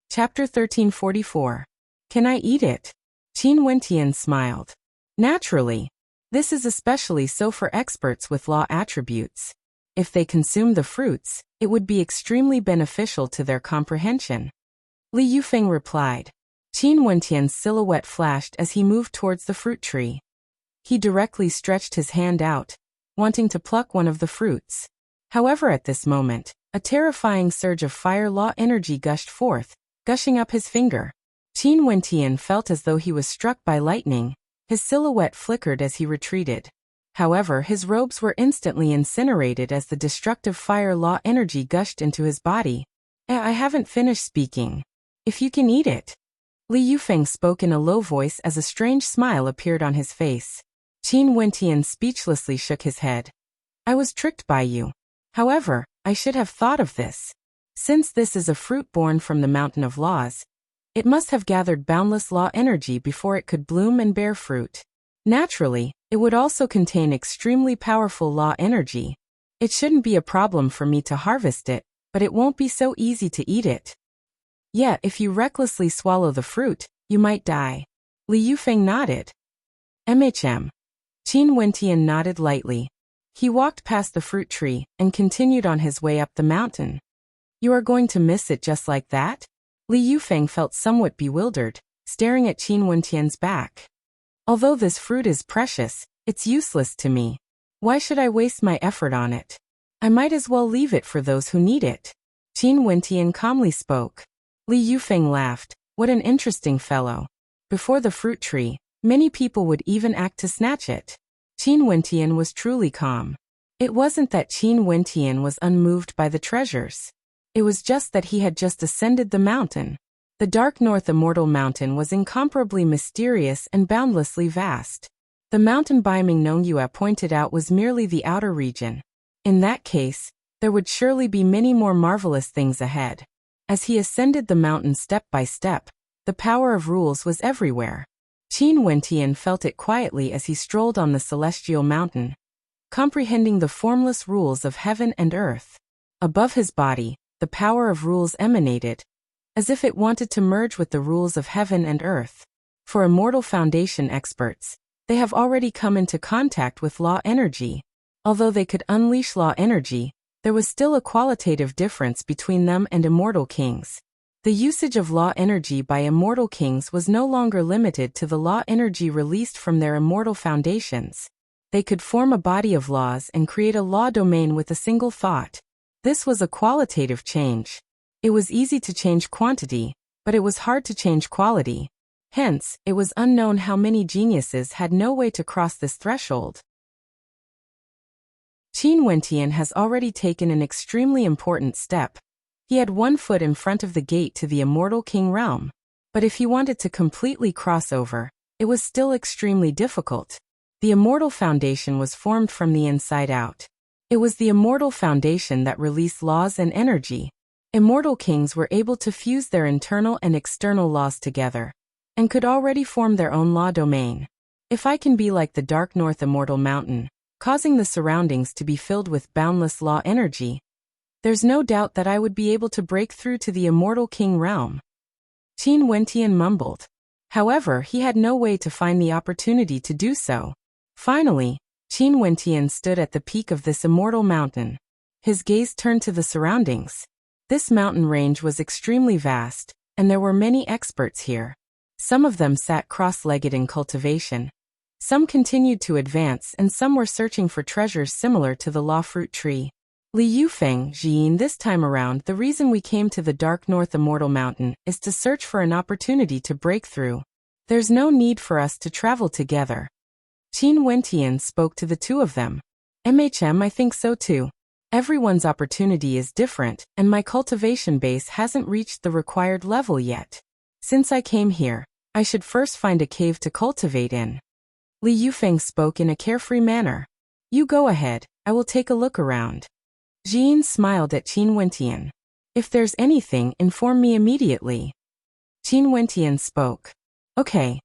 Chapter 1344. Can I eat it? Qin Wentian smiled. Naturally. This is especially so for experts with law attributes. If they consume the fruits, it would be extremely beneficial to their comprehension. Li Yufeng replied. Qin Wentian's silhouette flashed as he moved towards the fruit tree. He directly stretched his hand out, wanting to pluck one of the fruits. However, at this moment, a terrifying surge of fire law energy gushed forth, gushing up his finger. Qin Wentian felt as though he was struck by lightning. His silhouette flickered as he retreated. However, his robes were instantly incinerated as the destructive fire law energy gushed into his body. I haven't finished speaking. If you can eat it. Li Yufeng spoke in a low voice as a strange smile appeared on his face. Qin Wentian speechlessly shook his head. I was tricked by you. However, I should have thought of this. Since this is a fruit born from the Mountain of Laws, It must have gathered boundless law energy before it could bloom and bear fruit. Naturally, it would also contain extremely powerful law energy. It shouldn't be a problem for me to harvest it, but it won't be so easy to eat it. Yet, if you recklessly swallow the fruit, you might die. Li Yufeng nodded. Qin Wentian nodded lightly. He walked past the fruit tree and continued on his way up the mountain. You are going to miss it just like that? Li Yufeng felt somewhat bewildered, staring at Qin Wentian's back. Although this fruit is precious, it's useless to me. Why should I waste my effort on it? I might as well leave it for those who need it. Qin Wentian calmly spoke. Li Yufeng laughed. What an interesting fellow. Before the fruit tree, many people would even act to snatch it. Qin Wentian was truly calm. It wasn't that Qin Wentian was unmoved by the treasures. It was just that he had just ascended the mountain. The Dark North Immortal Mountain was incomparably mysterious and boundlessly vast. The mountain Bai Ming Nongyue pointed out was merely the outer region. In that case, there would surely be many more marvelous things ahead. As he ascended the mountain step by step, the power of rules was everywhere. Qin Wentian felt it quietly as he strolled on the celestial mountain, comprehending the formless rules of heaven and earth. Above his body, the power of rules emanated, as if it wanted to merge with the rules of heaven and earth. For immortal foundation experts, they have already come into contact with law energy. Although they could unleash law energy, there was still a qualitative difference between them and immortal kings. The usage of law energy by immortal kings was no longer limited to the law energy released from their immortal foundations. They could form a body of laws and create a law domain with a single thought. This was a qualitative change. It was easy to change quantity, but it was hard to change quality. Hence, it was unknown how many geniuses had no way to cross this threshold. Qin Wentian has already taken an extremely important step. He had one foot in front of the gate to the immortal king realm. But if he wanted to completely cross over, it was still extremely difficult. The immortal foundation was formed from the inside out. It was the immortal foundation that released laws and energy. Immortal kings were able to fuse their internal and external laws together, and could already form their own law domain. If I can be like the Dark North Immortal Mountain, causing the surroundings to be filled with boundless law energy, there's no doubt that I would be able to break through to the immortal king realm. Qin Wentian mumbled. However, he had no way to find the opportunity to do so. Finally, Qin Wentian stood at the peak of this immortal mountain. His gaze turned to the surroundings. This mountain range was extremely vast, and there were many experts here. Some of them sat cross-legged in cultivation. Some continued to advance, and some were searching for treasures similar to the law fruit tree. Li Yufeng, Jiyin, this time around, the reason we came to the Dark North Immortal Mountain is to search for an opportunity to break through. There's no need for us to travel together. Qin Wentian spoke to the two of them. I think so too. Everyone's opportunity is different, and my cultivation base hasn't reached the required level yet. Since I came here, I should first find a cave to cultivate in. Li Yufeng spoke in a carefree manner. You go ahead, I will take a look around. Jiyin smiled at Qin Wentian. If there's anything, inform me immediately. Qin Wentian spoke. Okay.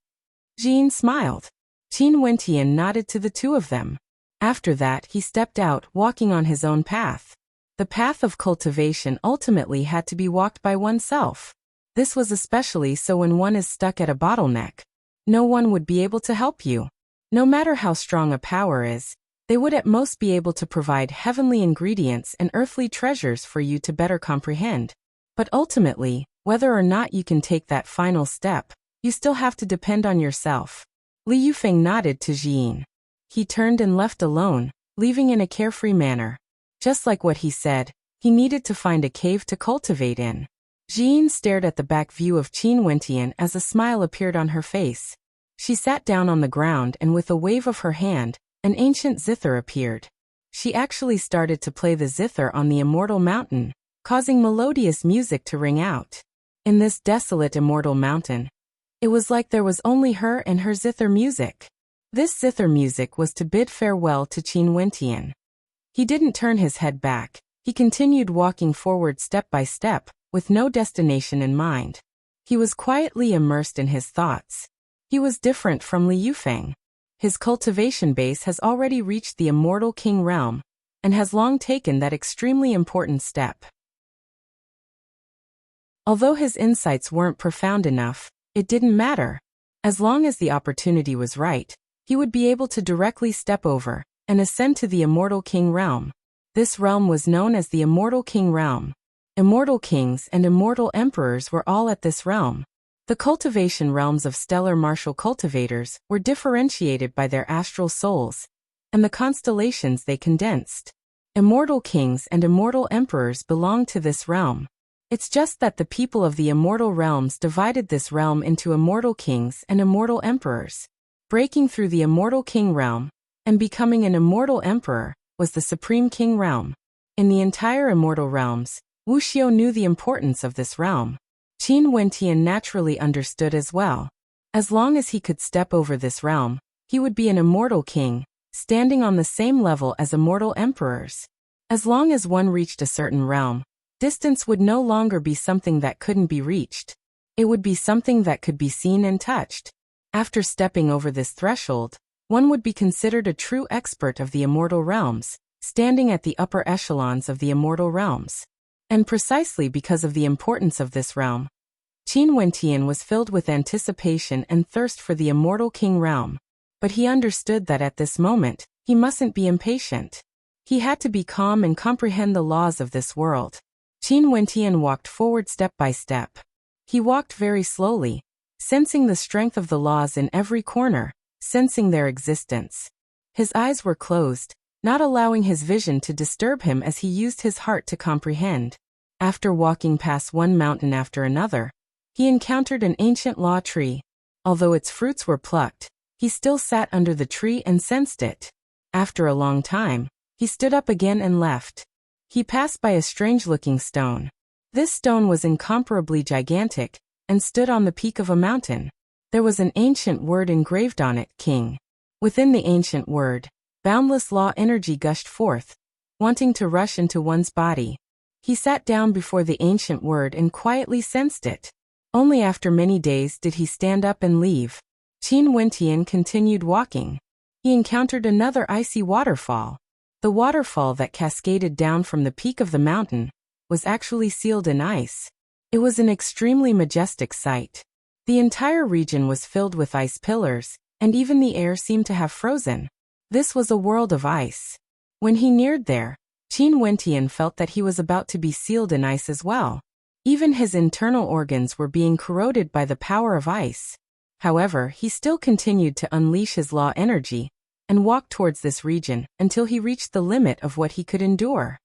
Jiyin smiled. Qin Wentian nodded to the two of them. After that, he stepped out, walking on his own path. The path of cultivation ultimately had to be walked by oneself. This was especially so when one is stuck at a bottleneck. No one would be able to help you. No matter how strong a power is, they would at most be able to provide heavenly ingredients and earthly treasures for you to better comprehend. But ultimately, whether or not you can take that final step, you still have to depend on yourself. Li Yufeng nodded to Jiyin. He turned and left alone, leaving in a carefree manner. Just like what he said, he needed to find a cave to cultivate in. Jiyin stared at the back view of Qin Wentian as a smile appeared on her face. She sat down on the ground and with a wave of her hand, an ancient zither appeared. She actually started to play the zither on the immortal mountain, causing melodious music to ring out. In this desolate immortal mountain, it was like there was only her and her zither music. This zither music was to bid farewell to Qin Wentian. He didn't turn his head back. He continued walking forward step by step, with no destination in mind. He was quietly immersed in his thoughts. He was different from Li Yufeng. His cultivation base has already reached the Immortal King realm, and has long taken that extremely important step. Although his insights weren't profound enough, it didn't matter. As long as the opportunity was right, he would be able to directly step over and ascend to the Immortal King realm. This realm was known as the Immortal King realm. Immortal kings and immortal emperors were all at this realm. The cultivation realms of stellar martial cultivators were differentiated by their astral souls and the constellations they condensed. Immortal kings and immortal emperors belonged to this realm. It's just that the people of the immortal realms divided this realm into immortal kings and immortal emperors. Breaking through the Immortal King realm and becoming an immortal emperor was the Supreme King realm. In the entire immortal realms, Wuxia knew the importance of this realm. Qin Wentian naturally understood as well. As long as he could step over this realm, he would be an immortal king, standing on the same level as immortal emperors. As long as one reached a certain realm, distance would no longer be something that couldn't be reached. It would be something that could be seen and touched. After stepping over this threshold, one would be considered a true expert of the immortal realms, standing at the upper echelons of the immortal realms. And precisely because of the importance of this realm, Qin Wentian was filled with anticipation and thirst for the Immortal King realm. But he understood that at this moment, he mustn't be impatient. He had to be calm and comprehend the laws of this world. Qin Wentian walked forward step by step. He walked very slowly, sensing the strength of the laws in every corner, sensing their existence. His eyes were closed, not allowing his vision to disturb him as he used his heart to comprehend. After walking past one mountain after another, he encountered an ancient law tree. Although its fruits were plucked, he still sat under the tree and sensed it. After a long time, he stood up again and left. He passed by a strange-looking stone. This stone was incomparably gigantic, and stood on the peak of a mountain. There was an ancient word engraved on it, King. Within the ancient word, boundless law energy gushed forth, wanting to rush into one's body. He sat down before the ancient word and quietly sensed it. Only after many days did he stand up and leave. Qin Wentian continued walking. He encountered another icy waterfall. The waterfall that cascaded down from the peak of the mountain was actually sealed in ice. It was an extremely majestic sight. The entire region was filled with ice pillars, and even the air seemed to have frozen. This was a world of ice. When he neared there, Qin Wentian felt that he was about to be sealed in ice as well. Even his internal organs were being corroded by the power of ice. However, he still continued to unleash his law energy and walk towards this region until he reached the limit of what he could endure.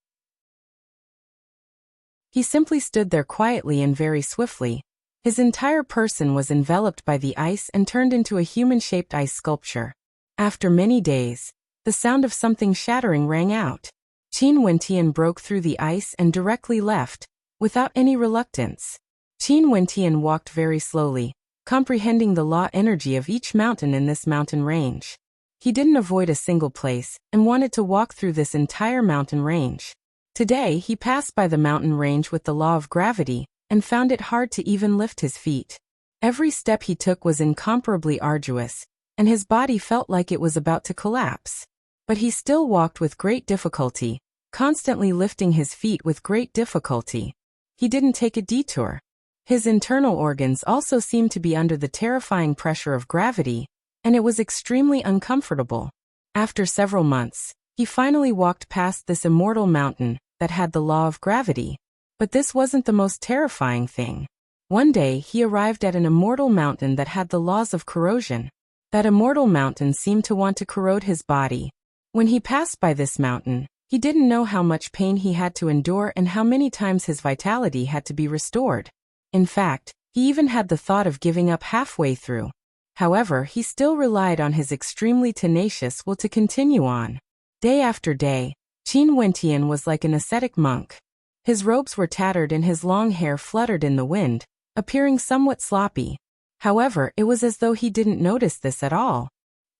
He simply stood there quietly and very swiftly. His entire person was enveloped by the ice and turned into a human-shaped ice sculpture. After many days, the sound of something shattering rang out. Qin Wentian broke through the ice and directly left, without any reluctance. Qin Wentian walked very slowly, comprehending the law energy of each mountain in this mountain range. He didn't avoid a single place, and wanted to walk through this entire mountain range. Today he passed by the mountain range with the law of gravity, and found it hard to even lift his feet. Every step he took was incomparably arduous, and his body felt like it was about to collapse. But he still walked with great difficulty, constantly lifting his feet with great difficulty. He didn't take a detour. His internal organs also seemed to be under the terrifying pressure of gravity, and it was extremely uncomfortable. After several months, he finally walked past this immortal mountain that had the law of gravity. But this wasn't the most terrifying thing. One day he arrived at an immortal mountain that had the laws of corrosion. That immortal mountain seemed to want to corrode his body. When he passed by this mountain, he didn't know how much pain he had to endure and how many times his vitality had to be restored. In fact, he even had the thought of giving up halfway through. However, he still relied on his extremely tenacious will to continue on. Day after day, Qin Wentian was like an ascetic monk. His robes were tattered and his long hair fluttered in the wind, appearing somewhat sloppy. However, it was as though he didn't notice this at all.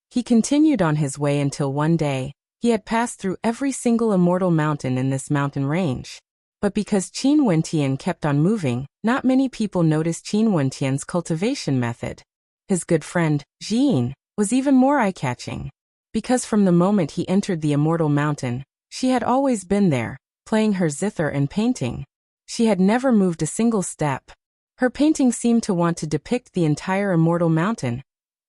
He continued on his way until one day, he had passed through every single immortal mountain in this mountain range. But because Qin Wentian kept on moving, not many people noticed Qin Wentian's cultivation method. His good friend, Jean, was even more eye-catching. Because from the moment he entered the Immortal Mountain, she had always been there, playing her zither and painting. She had never moved a single step. Her painting seemed to want to depict the entire Immortal Mountain,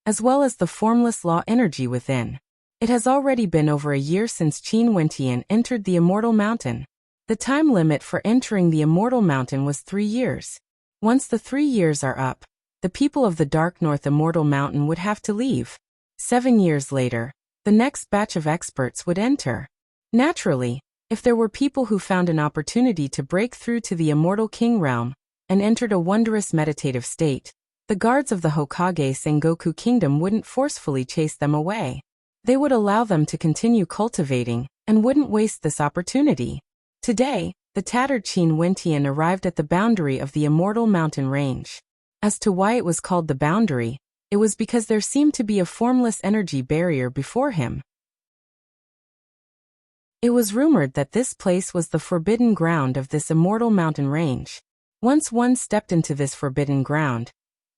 as well as the formless law energy within. It has already been over a year since Qin Wentian entered the Immortal Mountain. The time limit for entering the Immortal Mountain was 3 years. Once the 3 years are up, the people of the Dark North Immortal Mountain would have to leave. 7 years later, the next batch of experts would enter. Naturally, if there were people who found an opportunity to break through to the Immortal King realm and entered a wondrous meditative state, the guards of the Hokage Sengoku Kingdom wouldn't forcefully chase them away. They would allow them to continue cultivating and wouldn't waste this opportunity. Today, the tattered Qin Wentian arrived at the boundary of the Immortal Mountain Range. As to why it was called the boundary, it was because there seemed to be a formless energy barrier before him. It was rumored that this place was the forbidden ground of this Immortal Mountain Range. Once one stepped into this forbidden ground,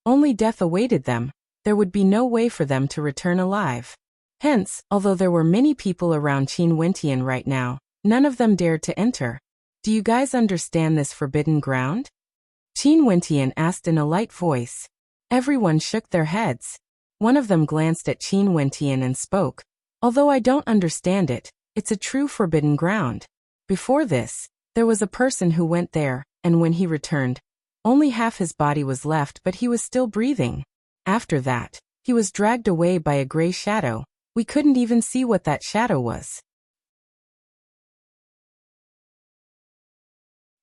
only death awaited them. There would be no way for them to return alive. Hence, although there were many people around Qin Wentian right now, none of them dared to enter. Do you guys understand this forbidden ground? Qin Wentian asked in a light voice. Everyone shook their heads. One of them glanced at Qin Wentian and spoke. Although I don't understand it, it's a true forbidden ground. Before this, there was a person who went there, and when he returned, only half his body was left, but he was still breathing. After that, he was dragged away by a gray shadow. We couldn't even see what that shadow was.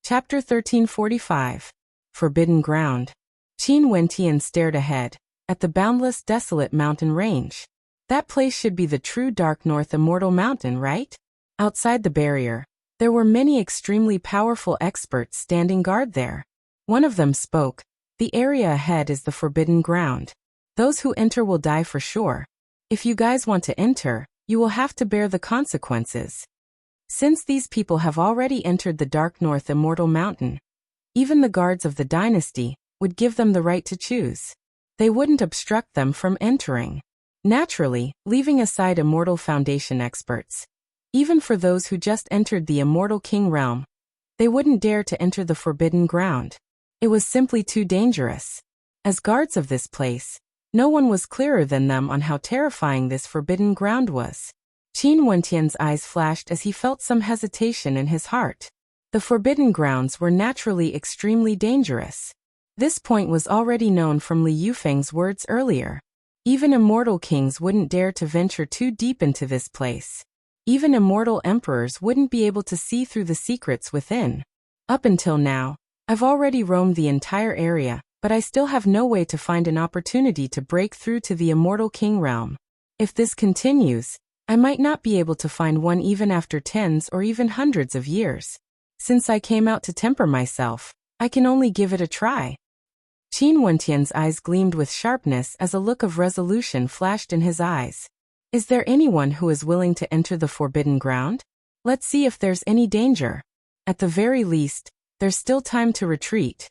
Chapter 1345. Forbidden Ground. Qin Wentian stared ahead, at the boundless desolate mountain range. That place should be the true Dark North Immortal Mountain, right? Outside the barrier, there were many extremely powerful experts standing guard there. One of them spoke. The area ahead is the forbidden ground. Those who enter will die for sure. If you guys want to enter, you will have to bear the consequences. Since these people have already entered the Dark North Immortal Mountain, even the guards of the dynasty would give them the right to choose. They wouldn't obstruct them from entering. Naturally, leaving aside Immortal Foundation experts, even for those who just entered the Immortal King realm, they wouldn't dare to enter the forbidden ground. It was simply too dangerous. As guards of this place, no one was clearer than them on how terrifying this forbidden ground was. Qin Wentian's eyes flashed as he felt some hesitation in his heart. The forbidden grounds were naturally extremely dangerous. This point was already known from Li Yufeng's words earlier. Even immortal kings wouldn't dare to venture too deep into this place. Even immortal emperors wouldn't be able to see through the secrets within. Up until now, I've already roamed the entire area, but I still have no way to find an opportunity to break through to the Immortal King realm. If this continues, I might not be able to find one even after tens or even hundreds of years. Since I came out to temper myself, I can only give it a try. Qin Wentian's eyes gleamed with sharpness as a look of resolution flashed in his eyes. Is there anyone who is willing to enter the forbidden ground? Let's see if there's any danger. At the very least, there's still time to retreat.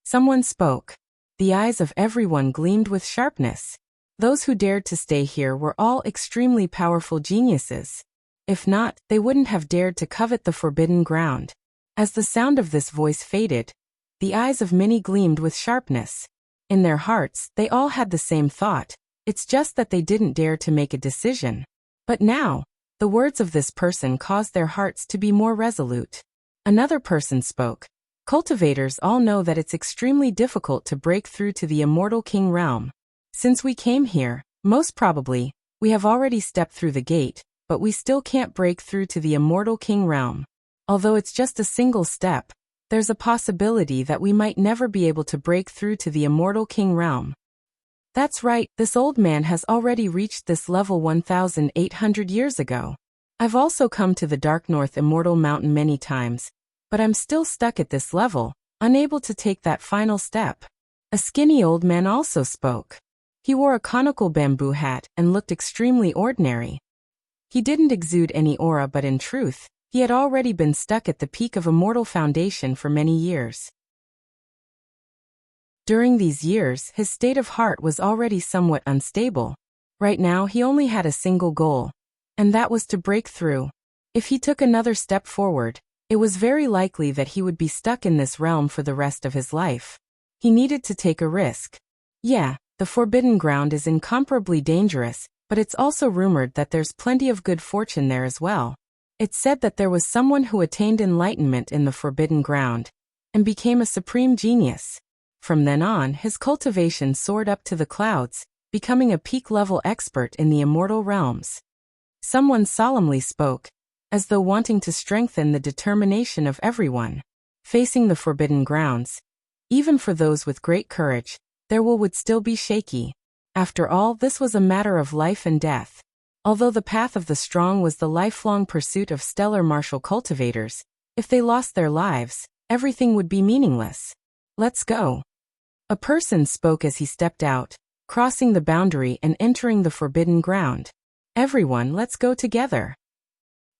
Someone spoke. The eyes of everyone gleamed with sharpness. Those who dared to stay here were all extremely powerful geniuses. If not, they wouldn't have dared to covet the forbidden ground. As the sound of this voice faded, the eyes of many gleamed with sharpness. In their hearts, they all had the same thought. It's just that they didn't dare to make a decision. But now, the words of this person caused their hearts to be more resolute. Another person spoke. Cultivators all know that it's extremely difficult to break through to the Immortal King realm. Since we came here, most probably, we have already stepped through the gate, but we still can't break through to the Immortal King realm. Although it's just a single step, there's a possibility that we might never be able to break through to the Immortal King realm. That's right, this old man has already reached this level 1,800 years ago. I've also come to the Dark North Immortal Mountain many times, but I'm still stuck at this level, unable to take that final step. A skinny old man also spoke. He wore a conical bamboo hat and looked extremely ordinary. He didn't exude any aura, but in truth, He had already been stuck at the peak of immortal foundation for many years. During these years, his state of heart was already somewhat unstable. Right now he only had a single goal, and that was to break through. If he took another step forward, it was very likely that he would be stuck in this realm for the rest of his life. He needed to take a risk. Yeah, the Forbidden Ground is incomparably dangerous, but it's also rumored that there's plenty of good fortune there as well. It's said that there was someone who attained enlightenment in the Forbidden Ground and became a supreme genius. From then on, his cultivation soared up to the clouds, becoming a peak-level expert in the immortal realms. Someone solemnly spoke, as though wanting to strengthen the determination of everyone facing the Forbidden Grounds. Even for those with great courage, their will would still be shaky. After all, this was a matter of life and death. Although the path of the strong was the lifelong pursuit of stellar martial cultivators, if they lost their lives, everything would be meaningless. Let's go. A person spoke as he stepped out, crossing the boundary and entering the Forbidden Ground. Everyone, let's go together.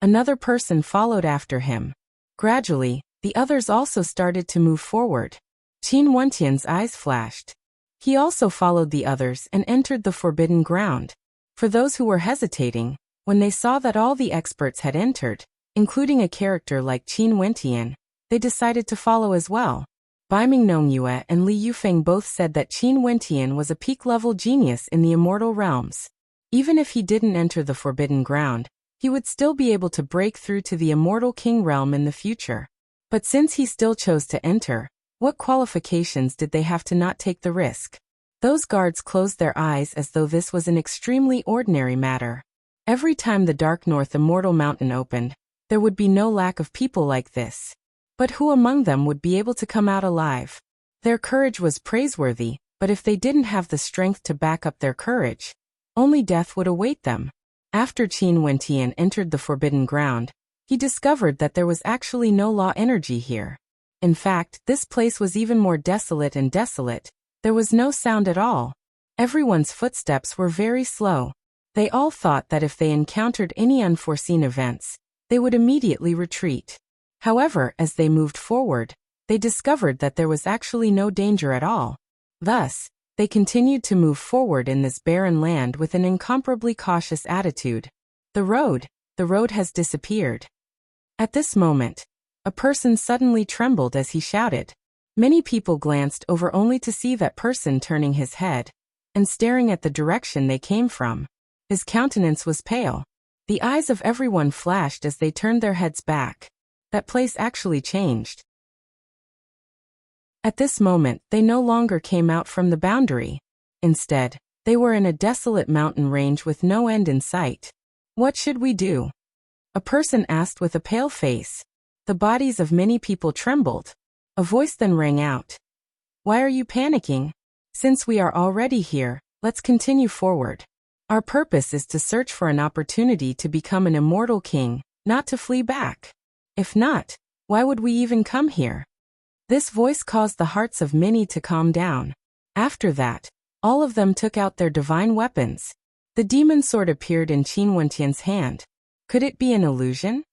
Another person followed after him. Gradually, the others also started to move forward. Qin Wentian's eyes flashed. He also followed the others and entered the Forbidden Ground. For those who were hesitating, when they saw that all the experts had entered, including a character like Qin Wentian, they decided to follow as well. Bai Mingnongyue and Li Yufeng both said that Qin Wentian was a peak-level genius in the immortal realms. Even if he didn't enter the Forbidden Ground, he would still be able to break through to the immortal king realm in the future. But since he still chose to enter, what qualifications did they have to not take the risk? Those guards closed their eyes as though this was an extremely ordinary matter. Every time the Dark North Immortal Mountain opened, there would be no lack of people like this. But who among them would be able to come out alive? Their courage was praiseworthy, but if they didn't have the strength to back up their courage, only death would await them. After Qin Wentian entered the Forbidden Ground, he discovered that there was actually no law energy here. In fact, this place was even more desolate and desolate. There was no sound at all. Everyone's footsteps were very slow. They all thought that if they encountered any unforeseen events, they would immediately retreat. However, as they moved forward, they discovered that there was actually no danger at all. Thus, they continued to move forward in this barren land with an incomparably cautious attitude. The road has disappeared. At this moment, a person suddenly trembled as he shouted. Many people glanced over only to see that person turning his head and staring at the direction they came from. His countenance was pale. The eyes of everyone flashed as they turned their heads back. That place actually changed. At this moment, they no longer came out from the boundary. Instead, they were in a desolate mountain range with no end in sight. What should we do? A person asked with a pale face. The bodies of many people trembled. A voice then rang out. Why are you panicking? Since we are already here, let's continue forward. Our purpose is to search for an opportunity to become an immortal king, not to flee back. If not, why would we even come here? This voice caused the hearts of many to calm down. After that, all of them took out their divine weapons. The demon sword appeared in Qin Wentian's hand. Could it be an illusion?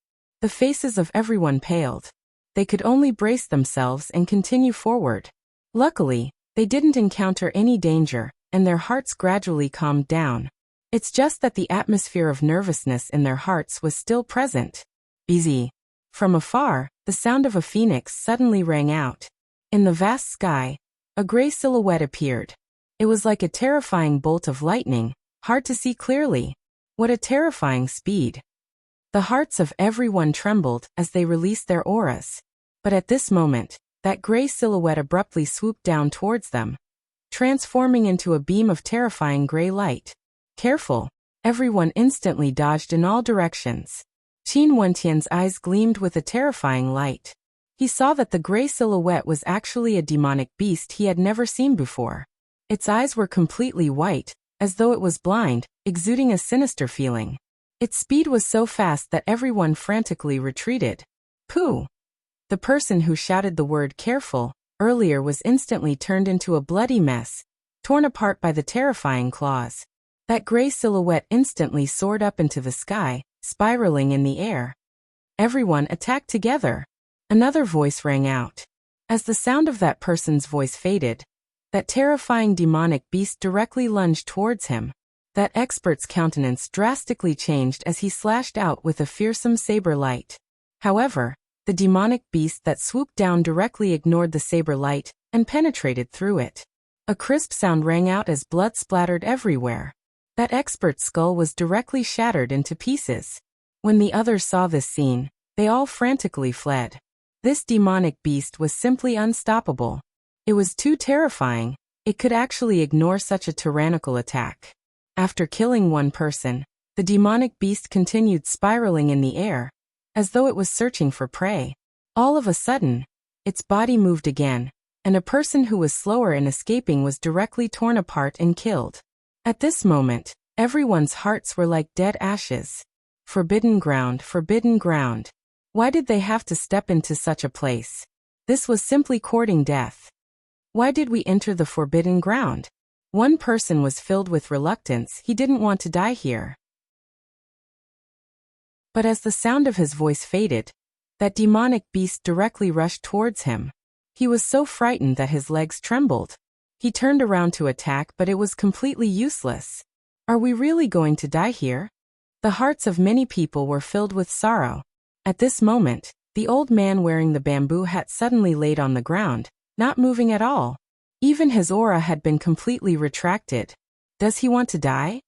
The faces of everyone paled. They could only brace themselves and continue forward. Luckily, they didn't encounter any danger, and their hearts gradually calmed down. It's just that the atmosphere of nervousness in their hearts was still present. Busy. From afar, the sound of a phoenix suddenly rang out. In the vast sky, a gray silhouette appeared. It was like a terrifying bolt of lightning, hard to see clearly. What a terrifying speed. The hearts of everyone trembled as they released their auras. But at this moment, that gray silhouette abruptly swooped down towards them, transforming into a beam of terrifying gray light. Careful! Everyone instantly dodged in all directions. Qin Wentian's eyes gleamed with a terrifying light. He saw that the gray silhouette was actually a demonic beast he had never seen before. Its eyes were completely white, as though it was blind, exuding a sinister feeling. Its speed was so fast that everyone frantically retreated. Pooh! The person who shouted the word careful earlier was instantly turned into a bloody mess, torn apart by the terrifying claws. That gray silhouette instantly soared up into the sky, spiraling in the air. Everyone attacked together. Another voice rang out. As the sound of that person's voice faded, that terrifying demonic beast directly lunged towards him. That expert's countenance drastically changed as he slashed out with a fearsome saber light. However, the demonic beast that swooped down directly ignored the saber light and penetrated through it. A crisp sound rang out as blood splattered everywhere. That expert's skull was directly shattered into pieces. When the others saw this scene, they all frantically fled. This demonic beast was simply unstoppable. It was too terrifying. It could actually ignore such a tyrannical attack. After killing one person, the demonic beast continued spiraling in the air, as though it was searching for prey. All of a sudden, its body moved again, and a person who was slower in escaping was directly torn apart and killed. At this moment, everyone's hearts were like dead ashes. Forbidden ground, forbidden ground. Why did they have to step into such a place? This was simply courting death. Why did we enter the forbidden ground? One person was filled with reluctance. He didn't want to die here. But as the sound of his voice faded, that demonic beast directly rushed towards him. He was so frightened that his legs trembled. He turned around to attack, but it was completely useless. Are we really going to die here? The hearts of many people were filled with sorrow. At this moment, the old man wearing the bamboo hat suddenly laid on the ground, not moving at all. Even his aura had been completely retracted. Does he want to die?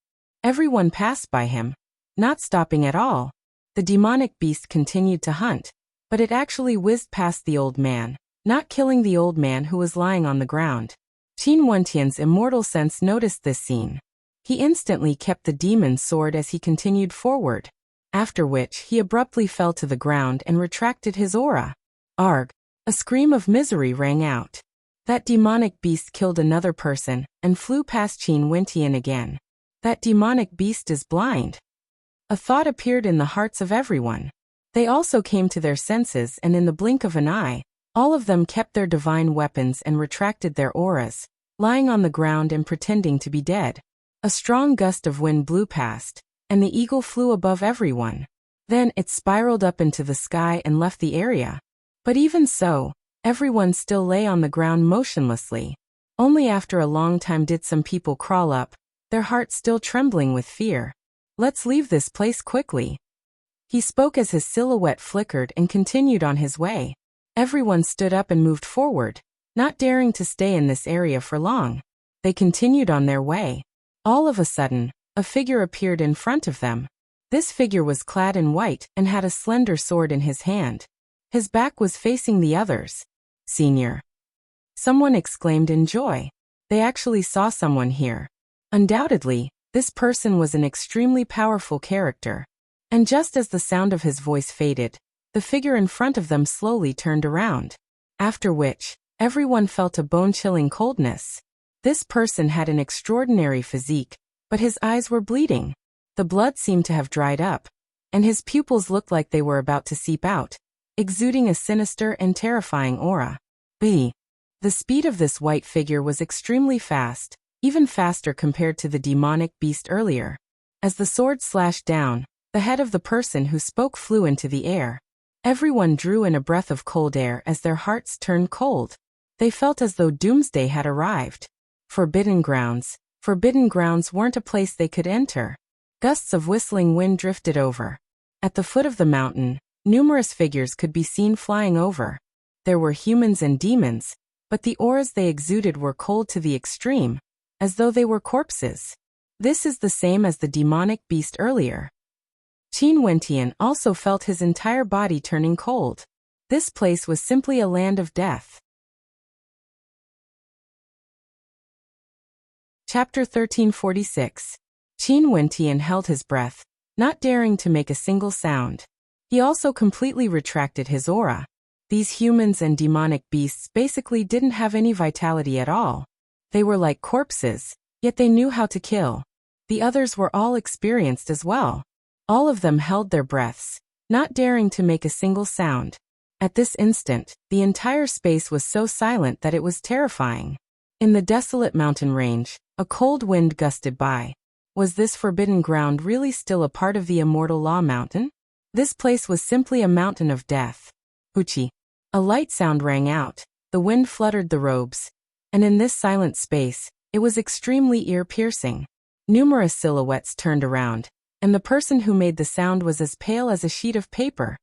Everyone passed by him, not stopping at all. The demonic beast continued to hunt, but it actually whizzed past the old man, not killing the old man who was lying on the ground. Qin Wentian's immortal sense noticed this scene. He instantly kept the demon's sword as he continued forward, after which he abruptly fell to the ground and retracted his aura. Arg! A scream of misery rang out. That demonic beast killed another person and flew past Qin Wentian again. That demonic beast is blind. A thought appeared in the hearts of everyone. They also came to their senses, and in the blink of an eye, all of them kept their divine weapons and retracted their auras, lying on the ground and pretending to be dead. A strong gust of wind blew past, and the eagle flew above everyone. Then it spiraled up into the sky and left the area. But even so, everyone still lay on the ground motionlessly. Only after a long time did some people crawl up, their hearts still trembling with fear. Let's leave this place quickly. He spoke as his silhouette flickered and continued on his way. Everyone stood up and moved forward, not daring to stay in this area for long. They continued on their way. All of a sudden, a figure appeared in front of them. This figure was clad in white and had a slender sword in his hand. His back was facing the others. Senior. Someone exclaimed in joy. They actually saw someone here. Undoubtedly, this person was an extremely powerful character. And just as the sound of his voice faded, the figure in front of them slowly turned around. After which, everyone felt a bone-chilling coldness. This person had an extraordinary physique, but his eyes were bleeding. The blood seemed to have dried up, and his pupils looked like they were about to seep out, exuding a sinister and terrifying aura. The speed of this white figure was extremely fast, even faster compared to the demonic beast earlier. As the sword slashed down, the head of the person who spoke flew into the air. Everyone drew in a breath of cold air as their hearts turned cold. They felt as though doomsday had arrived. Forbidden grounds weren't a place they could enter. Gusts of whistling wind drifted over. At the foot of the mountain, numerous figures could be seen flying over. There were humans and demons, but the auras they exuded were cold to the extreme, as though they were corpses. This is the same as the demonic beast earlier. Qin Wentian also felt his entire body turning cold. This place was simply a land of death. Chapter 1346. Qin Wentian held his breath, not daring to make a single sound. He also completely retracted his aura. These humans and demonic beasts basically didn't have any vitality at all. They were like corpses, yet they knew how to kill. The others were all experienced as well. All of them held their breaths, not daring to make a single sound. At this instant, the entire space was so silent that it was terrifying. In the desolate mountain range, a cold wind gusted by. Was this forbidden ground really still a part of the Immortal Law Mountain? This place was simply a mountain of death. Wuxia. A light sound rang out, the wind fluttered the robes, and in this silent space, it was extremely ear-piercing. Numerous silhouettes turned around, and the person who made the sound was as pale as a sheet of paper.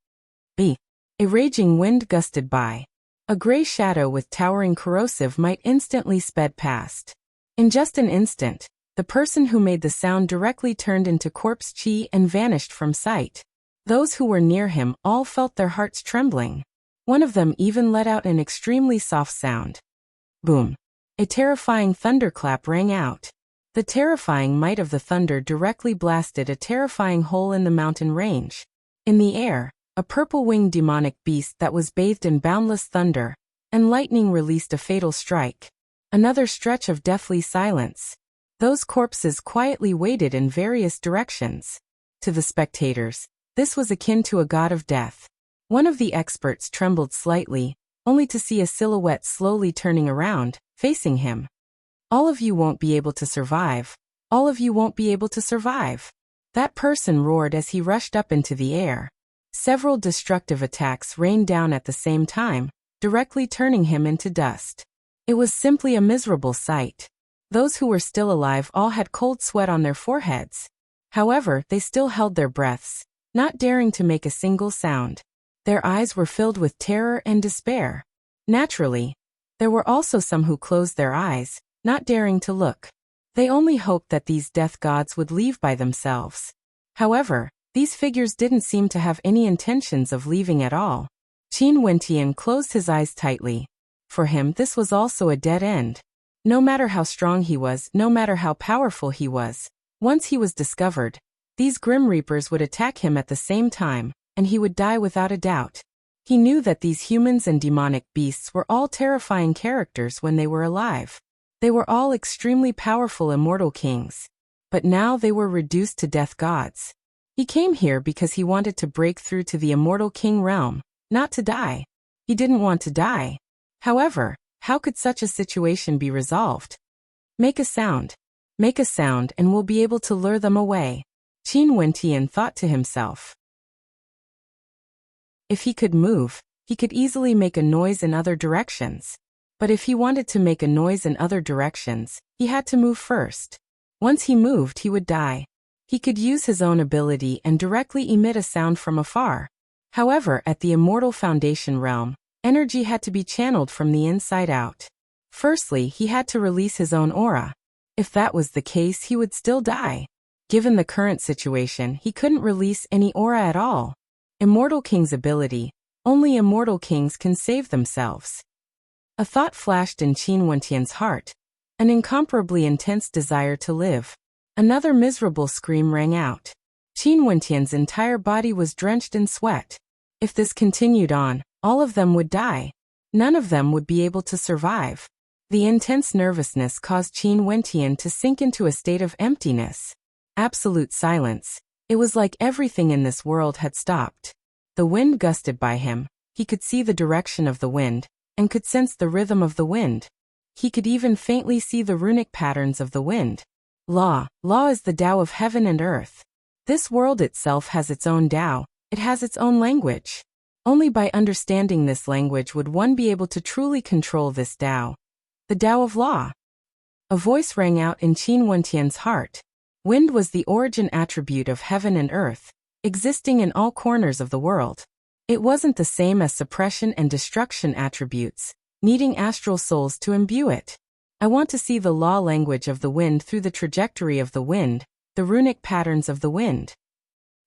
A raging wind gusted by. A gray shadow with towering corrosive might instantly sped past. In just an instant, the person who made the sound directly turned into corpse chi and vanished from sight. Those who were near him all felt their hearts trembling. One of them even let out an extremely soft sound. Boom! A terrifying thunderclap rang out. The terrifying might of the thunder directly blasted a terrifying hole in the mountain range. In the air, a purple-winged demonic beast that was bathed in boundless thunder, and lightning released a fatal strike. Another stretch of deathly silence. Those corpses quietly waited in various directions. To the spectators, this was akin to a god of death. One of the experts trembled slightly, only to see a silhouette slowly turning around, facing him. All of you won't be able to survive. All of you won't be able to survive. That person roared as he rushed up into the air. Several destructive attacks rained down at the same time, directly turning him into dust. It was simply a miserable sight. Those who were still alive all had cold sweat on their foreheads. However, they still held their breaths, not daring to make a single sound. Their eyes were filled with terror and despair. Naturally, there were also some who closed their eyes, not daring to look. They only hoped that these death gods would leave by themselves. However, these figures didn't seem to have any intentions of leaving at all. Qin Wentian closed his eyes tightly. For him, this was also a dead end. No matter how strong he was, no matter how powerful he was, once he was discovered, these Grim Reapers would attack him at the same time, and he would die without a doubt. He knew that these humans and demonic beasts were all terrifying characters when they were alive. They were all extremely powerful immortal kings. But now they were reduced to death gods. He came here because he wanted to break through to the immortal king realm, not to die. He didn't want to die. However, how could such a situation be resolved? Make a sound, and we'll be able to lure them away. Qin Wentian thought to himself. If he could move, he could easily make a noise in other directions. But if he wanted to make a noise in other directions, he had to move first. Once he moved, he would die. He could use his own ability and directly emit a sound from afar. However, at the Immortal Foundation realm, energy had to be channeled from the inside out. Firstly, he had to release his own aura. If that was the case, he would still die. Given the current situation, he couldn't release any aura at all. Immortal King's ability, only immortal kings can save themselves. A thought flashed in Qin Wentian's heart, an incomparably intense desire to live. Another miserable scream rang out. Qin Wentian's entire body was drenched in sweat. If this continued on, all of them would die. None of them would be able to survive. The intense nervousness caused Qin Wentian to sink into a state of emptiness. Absolute silence. It was like everything in this world had stopped. The wind gusted by him. He could see the direction of the wind, and could sense the rhythm of the wind. He could even faintly see the runic patterns of the wind. Law is the Tao of heaven and earth. This world itself has its own Tao, it has its own language. Only by understanding this language would one be able to truly control this Tao. The Tao of law. A voice rang out in Qin Wentian's heart. Wind was the origin attribute of heaven and earth, existing in all corners of the world. It wasn't the same as suppression and destruction attributes, needing astral souls to imbue it. I want to see the law language of the wind through the trajectory of the wind, the runic patterns of the wind.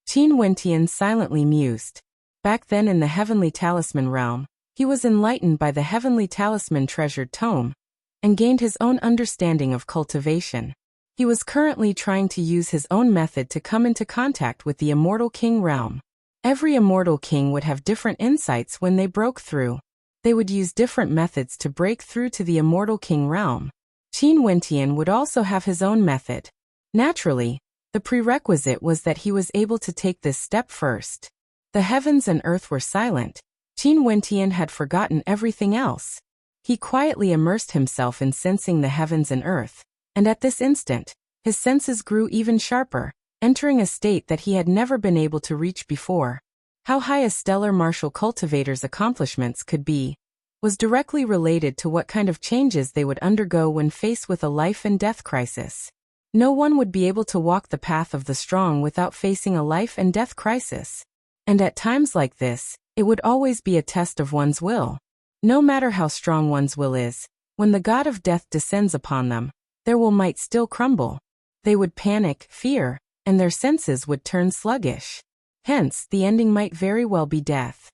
Qin Wentian silently mused. Back then in the Heavenly Talisman realm, he was enlightened by the Heavenly Talisman treasured tome, and gained his own understanding of cultivation. He was currently trying to use his own method to come into contact with the Immortal King realm. Every Immortal King would have different insights when they broke through. They would use different methods to break through to the Immortal King realm. Qin Wentian would also have his own method. Naturally, the prerequisite was that he was able to take this step first. The heavens and earth were silent. Qin Wentian had forgotten everything else. He quietly immersed himself in sensing the heavens and earth, and at this instant, his senses grew even sharper, entering a state that he had never been able to reach before. How high a stellar martial cultivator's accomplishments could be was directly related to what kind of changes they would undergo when faced with a life and death crisis. No one would be able to walk the path of the strong without facing a life and death crisis. And at times like this, it would always be a test of one's will. No matter how strong one's will is, when the god of death descends upon them, their will might still crumble. They would panic, fear, and their senses would turn sluggish. Hence, the ending might very well be death.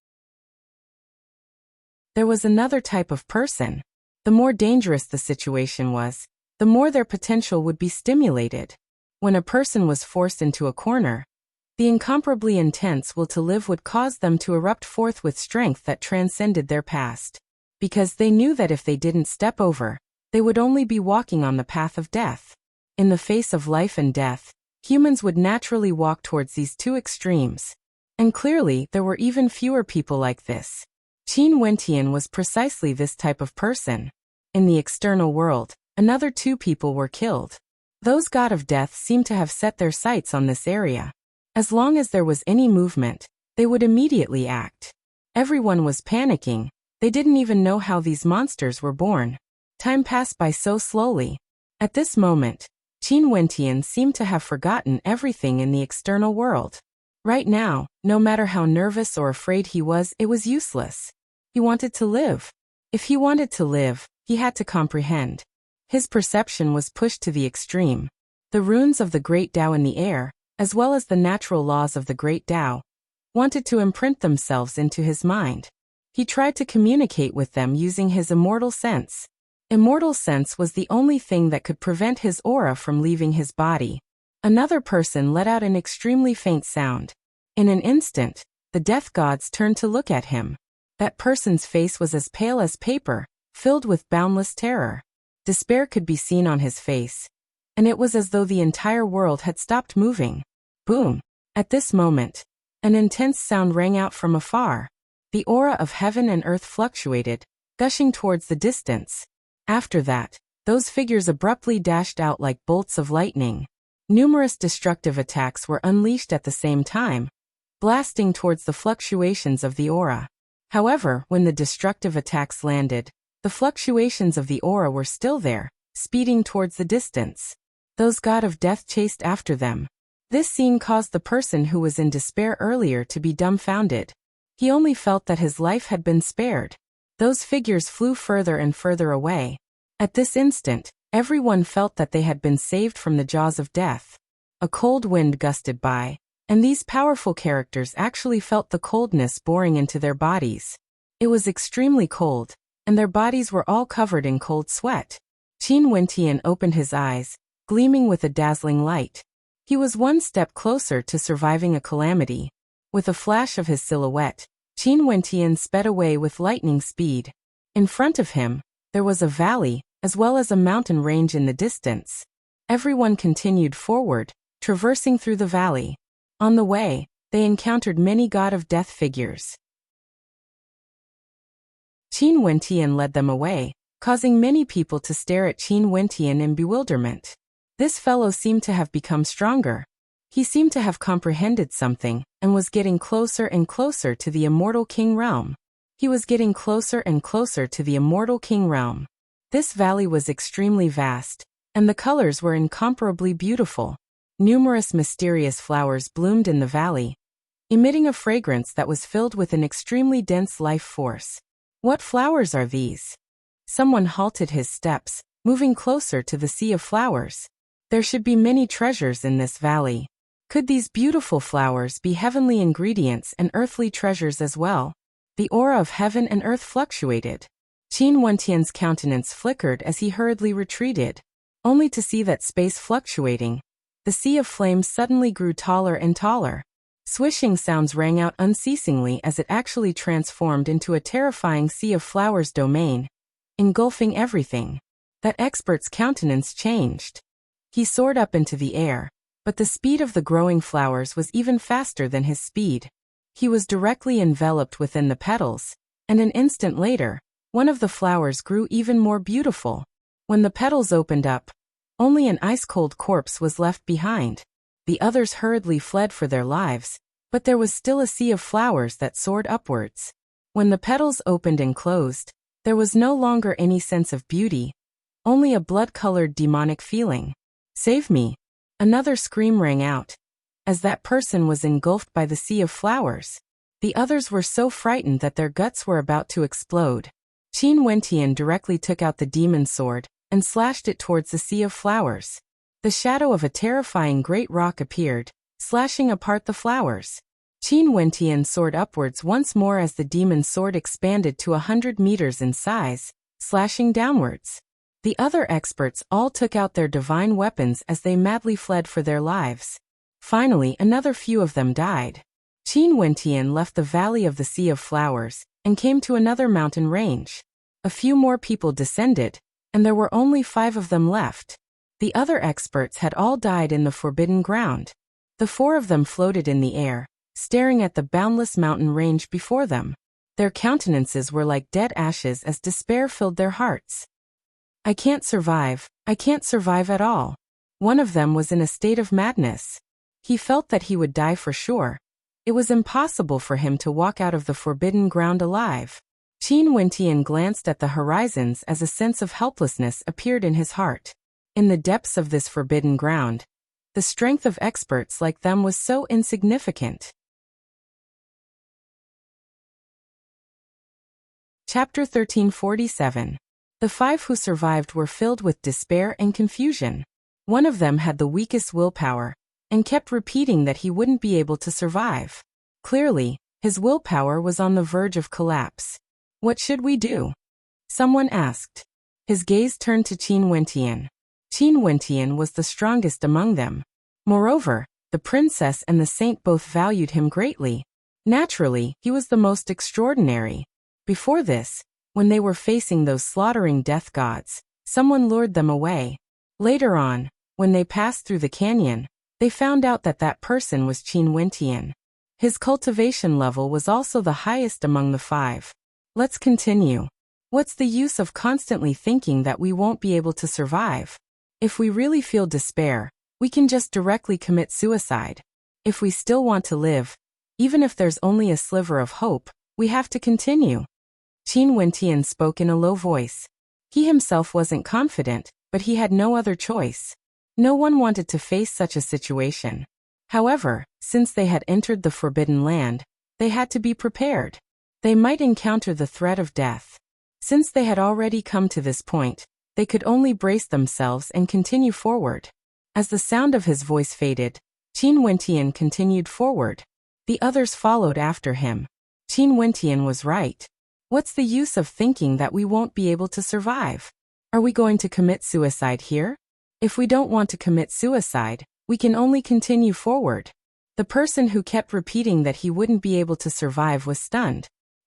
There was another type of person. The more dangerous the situation was, the more their potential would be stimulated. When a person was forced into a corner, the incomparably intense will to live would cause them to erupt forth with strength that transcended their past. Because they knew that if they didn't step over, they would only be walking on the path of death. In the face of life and death, humans would naturally walk towards these two extremes. And clearly, there were even fewer people like this. Qin Wentian was precisely this type of person. In the external world, another 2 people were killed. Those god of death seemed to have set their sights on this area. As long as there was any movement, they would immediately act. Everyone was panicking. They didn't even know how these monsters were born. Time passed by so slowly. At this moment, Qin Wentian seemed to have forgotten everything in the external world. Right now, no matter how nervous or afraid he was, it was useless. He wanted to live. If he wanted to live, he had to comprehend. His perception was pushed to the extreme. The runes of the great Tao in the air, as well as the natural laws of the great Tao, wanted to imprint themselves into his mind. He tried to communicate with them using his immortal sense. Immortal sense was the only thing that could prevent his aura from leaving his body. Another person let out an extremely faint sound. In an instant, the death gods turned to look at him. That person's face was as pale as paper, filled with boundless terror. Despair could be seen on his face, and it was as though the entire world had stopped moving. Boom! At this moment, an intense sound rang out from afar. The aura of heaven and earth fluctuated, gushing towards the distance. After that, those figures abruptly dashed out like bolts of lightning. Numerous destructive attacks were unleashed at the same time, blasting towards the fluctuations of the aura. However, when the destructive attacks landed, the fluctuations of the aura were still there, speeding towards the distance. Those god of death chased after them. This scene caused the person who was in despair earlier to be dumbfounded. He only felt that his life had been spared. Those figures flew further and further away. At this instant, everyone felt that they had been saved from the jaws of death. A cold wind gusted by, and these powerful characters actually felt the coldness boring into their bodies. It was extremely cold, and their bodies were all covered in cold sweat. Qin Wentian opened his eyes, gleaming with a dazzling light. He was one step closer to surviving a calamity. With a flash of his silhouette, Qin Wentian sped away with lightning speed. In front of him, there was a valley, as well as a mountain range in the distance. Everyone continued forward, traversing through the valley. On the way, they encountered many god of death figures. Qin Wentian led them away, causing many people to stare at Qin Wentian in bewilderment. This fellow seemed to have become stronger. He seemed to have comprehended something, and was getting closer and closer to the immortal king realm. He was getting closer and closer to the immortal king realm. This valley was extremely vast, and the colors were incomparably beautiful. Numerous mysterious flowers bloomed in the valley, emitting a fragrance that was filled with an extremely dense life force. What flowers are these? Someone halted his steps, moving closer to the sea of flowers. There should be many treasures in this valley. Could these beautiful flowers be heavenly ingredients and earthly treasures as well? The aura of heaven and earth fluctuated. Qin Wentian's countenance flickered as he hurriedly retreated, only to see that space fluctuating. The sea of flames suddenly grew taller and taller. Swishing sounds rang out unceasingly as it actually transformed into a terrifying sea of flowers domain, engulfing everything. That expert's countenance changed. He soared up into the air, but the speed of the growing flowers was even faster than his speed. He was directly enveloped within the petals, and an instant later, one of the flowers grew even more beautiful. When the petals opened up, only an ice-cold corpse was left behind. The others hurriedly fled for their lives, but there was still a sea of flowers that soared upwards. When the petals opened and closed, there was no longer any sense of beauty, only a blood-colored demonic feeling. "Save me!" Another scream rang out. As that person was engulfed by the sea of flowers, the others were so frightened that their guts were about to explode. Qin Wentian directly took out the demon sword and slashed it towards the sea of flowers. The shadow of a terrifying great rock appeared, slashing apart the flowers. Qin Wentian soared upwards once more as the demon sword expanded to 100 meters in size, slashing downwards. The other experts all took out their divine weapons as they madly fled for their lives. Finally, another few of them died. Qin Wentian left the valley of the Sea of Flowers and came to another mountain range. A few more people descended, and there were only 5 of them left. The other experts had all died in the forbidden ground. The 4 of them floated in the air, staring at the boundless mountain range before them. Their countenances were like dead ashes as despair filled their hearts. "I can't survive at all." One of them was in a state of madness. He felt that he would die for sure. It was impossible for him to walk out of the forbidden ground alive. Qin Wentian glanced at the horizons as a sense of helplessness appeared in his heart. In the depths of this forbidden ground, the strength of experts like them was so insignificant. Chapter 1347. The 5 who survived were filled with despair and confusion. One of them had the weakest willpower, and kept repeating that he wouldn't be able to survive. Clearly, his willpower was on the verge of collapse. "What should we do?" someone asked. His gaze turned to Qin Wentian. Qin Wentian was the strongest among them. Moreover, the princess and the saint both valued him greatly. Naturally, he was the most extraordinary. Before this, when they were facing those slaughtering death gods, someone lured them away. Later on, when they passed through the canyon, they found out that that person was Qin Wentian. His cultivation level was also the highest among the 5. Let's continue. What's the use of constantly thinking that we won't be able to survive? If we really feel despair, we can just directly commit suicide. If we still want to live, even if there's only a sliver of hope, we have to continue. Qin Wentian spoke in a low voice. He himself wasn't confident, but he had no other choice. No one wanted to face such a situation. However, since they had entered the Forbidden Land, they had to be prepared. They might encounter the threat of death. Since they had already come to this point, they could only brace themselves and continue forward. As the sound of his voice faded, Qin Wentian continued forward. The others followed after him. Qin Wentian was right. What's the use of thinking that we won't be able to survive? Are we going to commit suicide here? If we don't want to commit suicide, we can only continue forward. The person who kept repeating that he wouldn't be able to survive was stunned.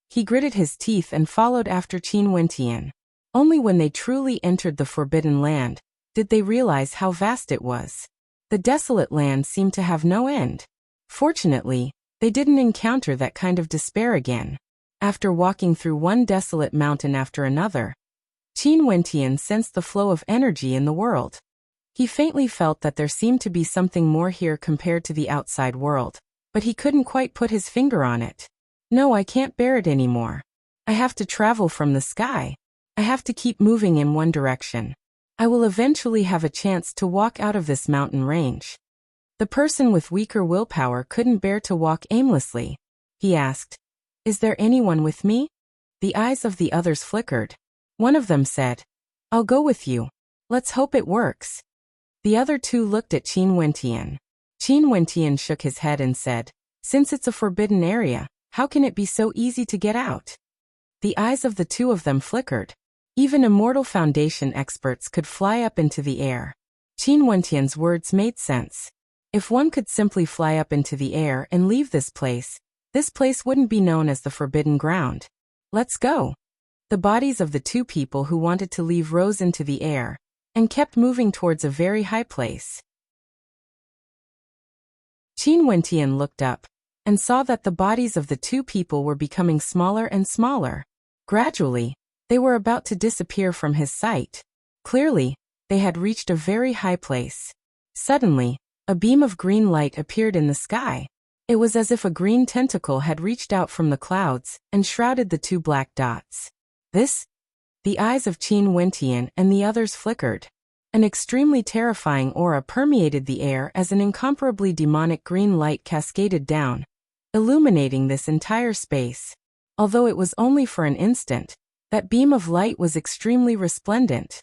He gritted his teeth and followed after Qin Wentian. Only when they truly entered the Forbidden Land did they realize how vast it was. The desolate land seemed to have no end. Fortunately, they didn't encounter that kind of despair again. After walking through one desolate mountain after another, Qin Wentian sensed the flow of energy in the world. He faintly felt that there seemed to be something more here compared to the outside world, but he couldn't quite put his finger on it. "No, I can't bear it anymore. I have to travel from the sky. I have to keep moving in one direction. I will eventually have a chance to walk out of this mountain range." The person with weaker willpower couldn't bear to walk aimlessly. He asked, "Is there anyone with me?" The eyes of the others flickered. One of them said, "I'll go with you. Let's hope it works." The other 2 looked at Qin Wentian. Qin Wentian shook his head and said, "Since it's a forbidden area, how can it be so easy to get out?" The eyes of the 2 of them flickered. Even Immortal Foundation experts could fly up into the air. Qin Wentian's words made sense. If one could simply fly up into the air and leave this place wouldn't be known as the Forbidden Ground. "Let's go." The bodies of the 2 people who wanted to leave rose into the air and kept moving towards a very high place. Qin Wentian looked up and saw that the bodies of the 2 people were becoming smaller and smaller. Gradually, they were about to disappear from his sight. Clearly, they had reached a very high place. Suddenly, a beam of green light appeared in the sky. It was as if a green tentacle had reached out from the clouds and shrouded the two black dots. This? The eyes of Qin Wentian and the others flickered. An extremely terrifying aura permeated the air as an incomparably demonic green light cascaded down, illuminating this entire space. Although it was only for an instant, that beam of light was extremely resplendent.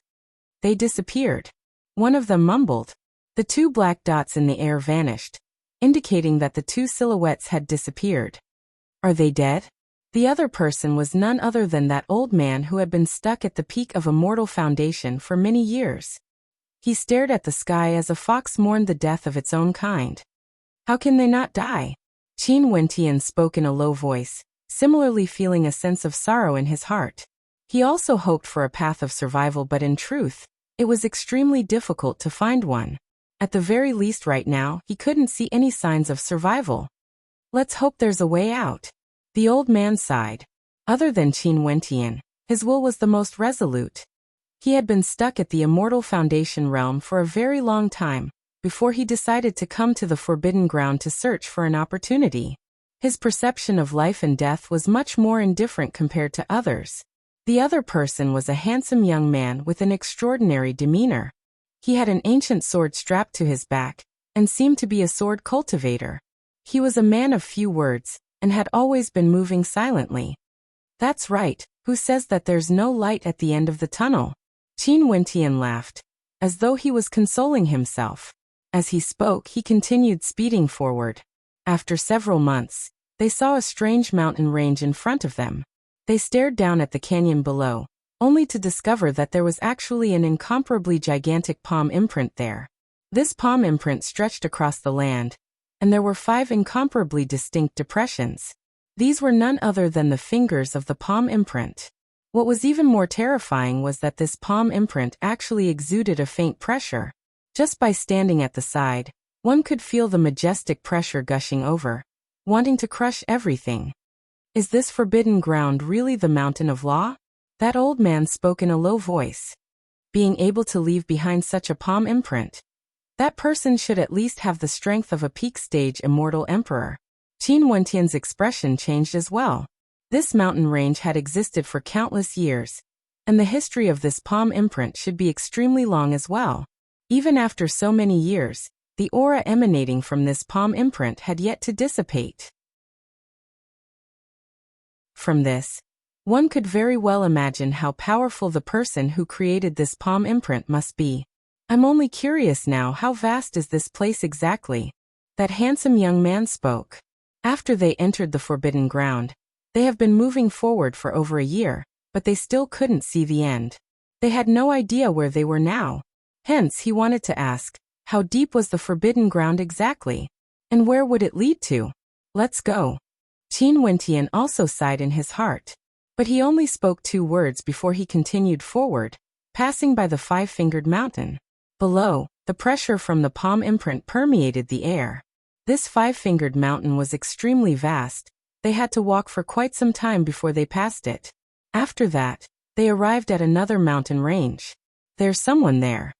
They disappeared. One of them mumbled. The two black dots in the air vanished, indicating that the two silhouettes had disappeared. Are they dead? The other person was none other than that old man who had been stuck at the peak of a mortal foundation for many years. He stared at the sky as a fox mourned the death of its own kind. How can they not die? Qin Wentian spoke in a low voice, similarly feeling a sense of sorrow in his heart. He also hoped for a path of survival, but in truth, it was extremely difficult to find one. At the very least right now, he couldn't see any signs of survival. Let's hope there's a way out. The old man sighed. Other than Qin Wentian, his will was the most resolute. He had been stuck at the immortal foundation realm for a very long time, before he decided to come to the forbidden ground to search for an opportunity. His perception of life and death was much more indifferent compared to others. The other person was a handsome young man with an extraordinary demeanor. He had an ancient sword strapped to his back, and seemed to be a sword cultivator. He was a man of few words, and had always been moving silently. That's right, who says that there's no light at the end of the tunnel? Qin Wentian laughed, as though he was consoling himself. As he spoke, he continued speeding forward. After several months, they saw a strange mountain range in front of them. They stared down at the canyon below, only to discover that there was actually an incomparably gigantic palm imprint there. This palm imprint stretched across the land, and there were 5 incomparably distinct depressions. These were none other than the fingers of the palm imprint. What was even more terrifying was that this palm imprint actually exuded a faint pressure. Just by standing at the side, one could feel the majestic pressure gushing over, wanting to crush everything. Is this forbidden ground really the mountain of law? That old man spoke in a low voice. Being able to leave behind such a palm imprint, that person should at least have the strength of a peak-stage immortal emperor. Qin Wentian's expression changed as well. This mountain range had existed for countless years, and the history of this palm imprint should be extremely long as well. Even after so many years, the aura emanating from this palm imprint had yet to dissipate. From this, one could very well imagine how powerful the person who created this palm imprint must be. I'm only curious now, how vast is this place exactly? That handsome young man spoke. After they entered the forbidden ground, they have been moving forward for over a year, but they still couldn't see the end. They had no idea where they were now. Hence he wanted to ask, how deep was the forbidden ground exactly? And where would it lead to? Let's go. Qin Wentian also sighed in his heart. But he only spoke 2 words before he continued forward, passing by the 5-fingered mountain. Below, the pressure from the palm imprint permeated the air. This 5-fingered mountain was extremely vast. They had to walk for quite some time before they passed it. After that, they arrived at another mountain range. There's someone there.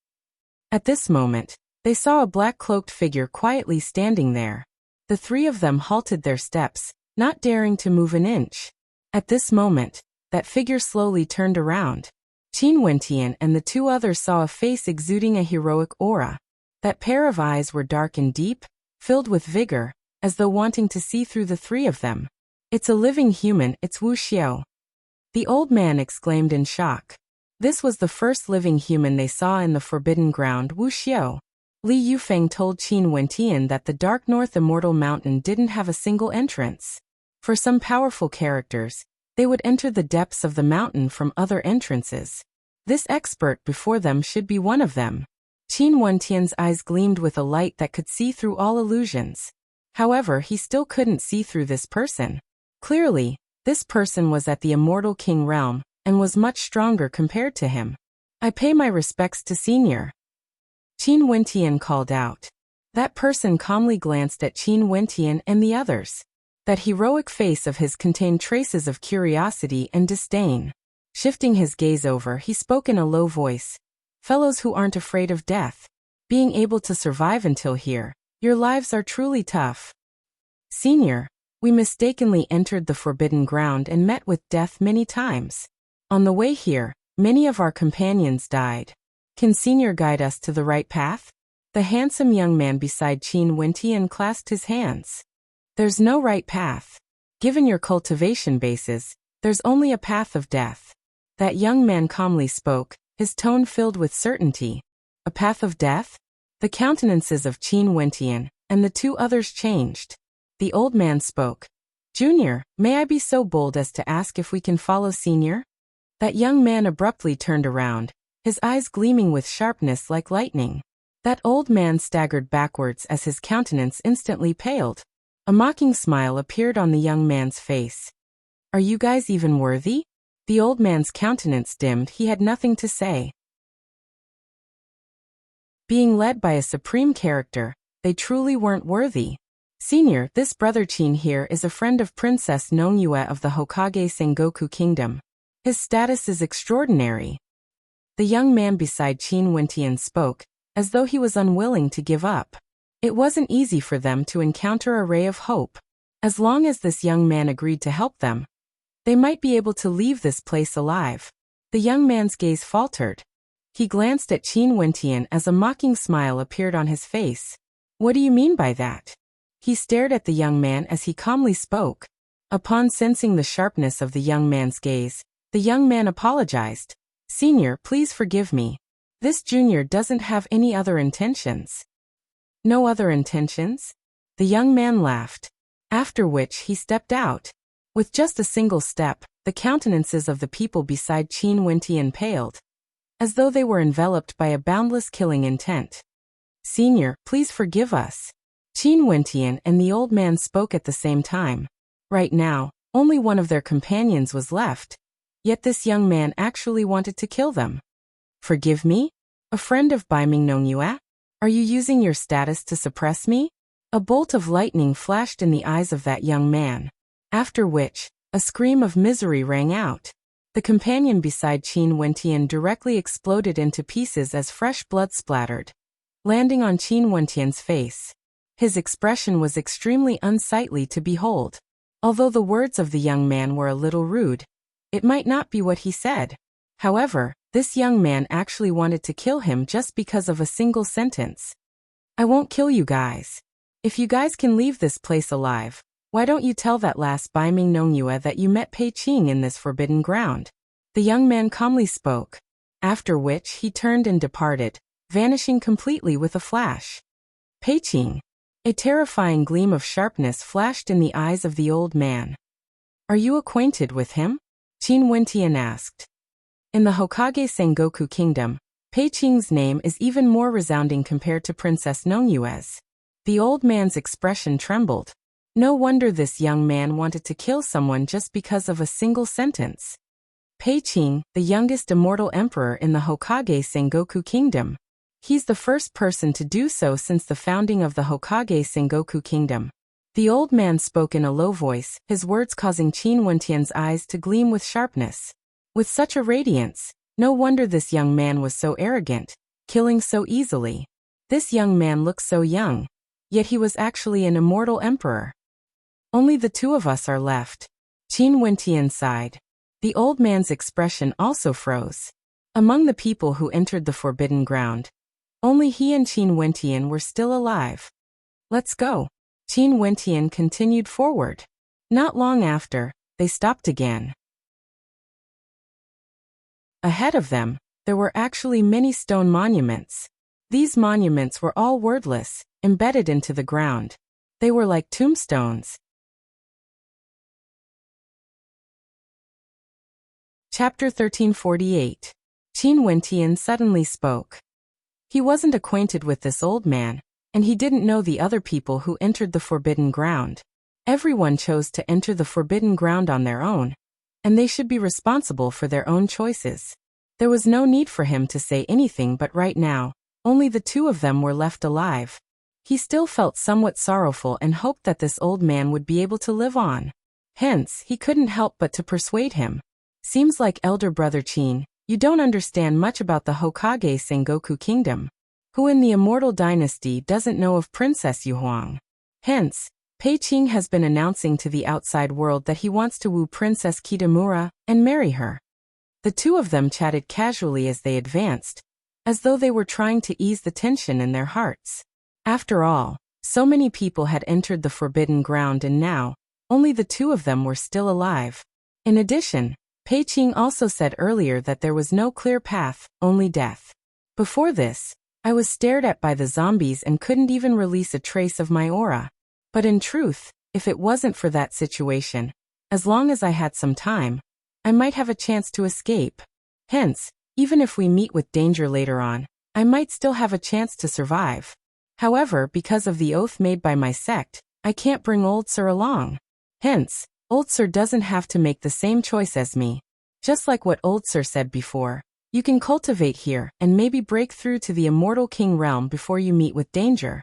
At this moment, they saw a black-cloaked figure quietly standing there. The 3 of them halted their steps, not daring to move an inch. At this moment, that figure slowly turned around. Qin Wentian and the 2 others saw a face exuding a heroic aura. That pair of eyes were dark and deep, filled with vigor, as though wanting to see through the 3 of them. It's a living human, it's Wuxia. The old man exclaimed in shock. This was the first living human they saw in the forbidden ground. Wuxia. Li Yufeng told Qin Wentian that the Dark North Immortal Mountain didn't have a single entrance. For some powerful characters, they would enter the depths of the mountain from other entrances. This expert before them should be one of them. Qin Wentian's eyes gleamed with a light that could see through all illusions. However, he still couldn't see through this person. Clearly, this person was at the Immortal King realm, and was much stronger compared to him. I pay my respects to Senior. Qin Wentian called out. That person calmly glanced at Qin Wentian and the others. That heroic face of his contained traces of curiosity and disdain. Shifting his gaze over, he spoke in a low voice. Fellows who aren't afraid of death, being able to survive until here, your lives are truly tough. Senior, we mistakenly entered the forbidden ground and met with death many times. On the way here, many of our companions died. Can Senior guide us to the right path? The handsome young man beside Qin Wentian clasped his hands. There's no right path. Given your cultivation bases, there's only a path of death. That young man calmly spoke, his tone filled with certainty. A path of death? The countenances of Qin Wentian and the two others changed. The old man spoke. Junior, may I be so bold as to ask if we can follow Senior? That young man abruptly turned around, his eyes gleaming with sharpness like lightning. That old man staggered backwards as his countenance instantly paled. A mocking smile appeared on the young man's face. Are you guys even worthy? The old man's countenance dimmed, he had nothing to say. Being led by a supreme character, they truly weren't worthy. Senior, this brother Qin here is a friend of Princess Nongyue of the Hokage Sengoku Kingdom. His status is extraordinary. The young man beside Qin Wentian spoke, as though he was unwilling to give up. It wasn't easy for them to encounter a ray of hope. As long as this young man agreed to help them, they might be able to leave this place alive. The young man's gaze faltered. He glanced at Qin Wentian as a mocking smile appeared on his face. What do you mean by that? He stared at the young man as he calmly spoke. Upon sensing the sharpness of the young man's gaze, the young man apologized. Senior, please forgive me. This junior doesn't have any other intentions. No other intentions? The young man laughed. After which he stepped out. With just a single step, the countenances of the people beside Qin Wentian paled, as though they were enveloped by a boundless killing intent. Senior, please forgive us. Qin Wentian and the old man spoke at the same time. Right now, only one of their companions was left, yet this young man actually wanted to kill them. Forgive me? A friend of Baiming Nongyue? Are you using your status to suppress me? A bolt of lightning flashed in the eyes of that young man, after which, a scream of misery rang out. The companion beside Qin Wentian directly exploded into pieces as fresh blood splattered, landing on Qin Wentian's face. His expression was extremely unsightly to behold. Although the words of the young man were a little rude, it might not be what he said. However, this young man actually wanted to kill him just because of a single sentence. I won't kill you guys. If you guys can leave this place alive, why don't you tell that last Baiming Nongyue that you met Pei Qing in this forbidden ground? The young man calmly spoke, after which he turned and departed, vanishing completely with a flash. Pei Qing. A terrifying gleam of sharpness flashed in the eyes of the old man. Are you acquainted with him? Qin Wentian asked. In the Hokage Sengoku Kingdom, Pei Qing's name is even more resounding compared to Princess Nongyue's. The old man's expression trembled. No wonder this young man wanted to kill someone just because of a single sentence. Pei Qing, the youngest immortal emperor in the Hokage Sengoku Kingdom. He's the first person to do so since the founding of the Hokage Sengoku Kingdom. The old man spoke in a low voice, his words causing Qin Wentian's eyes to gleam with sharpness. With such a radiance, no wonder this young man was so arrogant, killing so easily. This young man looked so young, yet he was actually an immortal emperor. Only the two of us are left. Qin Wentian sighed. The old man's expression also froze. Among the people who entered the forbidden ground, only he and Qin Wentian were still alive. Let's go. Qin Wentian continued forward. Not long after, they stopped again. Ahead of them, there were actually many stone monuments. These monuments were all wordless, embedded into the ground. They were like tombstones. Chapter 1348. Qin Wentian suddenly spoke. He wasn't acquainted with this old man, and he didn't know the other people who entered the forbidden ground. Everyone chose to enter the forbidden ground on their own, and they should be responsible for their own choices. There was no need for him to say anything, but right now, only the two of them were left alive. He still felt somewhat sorrowful and hoped that this old man would be able to live on. Hence, he couldn't help but to persuade him. Seems like elder brother Qin, you don't understand much about the Hokage Sengoku Kingdom. Who in the Immortal Dynasty doesn't know of Princess Yu Huang? Hence, Pei Qing has been announcing to the outside world that he wants to woo Princess Kitamura and marry her. The two of them chatted casually as they advanced, as though they were trying to ease the tension in their hearts. After all, so many people had entered the forbidden ground and now, only the two of them were still alive. In addition, Pei Qing also said earlier that there was no clear path, only death. Before this, I was stared at by the zombies and couldn't even release a trace of my aura. But in truth, if it wasn't for that situation, as long as I had some time, I might have a chance to escape. Hence, even if we meet with danger later on, I might still have a chance to survive. However, because of the oath made by my sect, I can't bring Old Sir along. Hence, Old Sir doesn't have to make the same choice as me. Just like what Old Sir said before, you can cultivate here and maybe break through to the Immortal King realm before you meet with danger.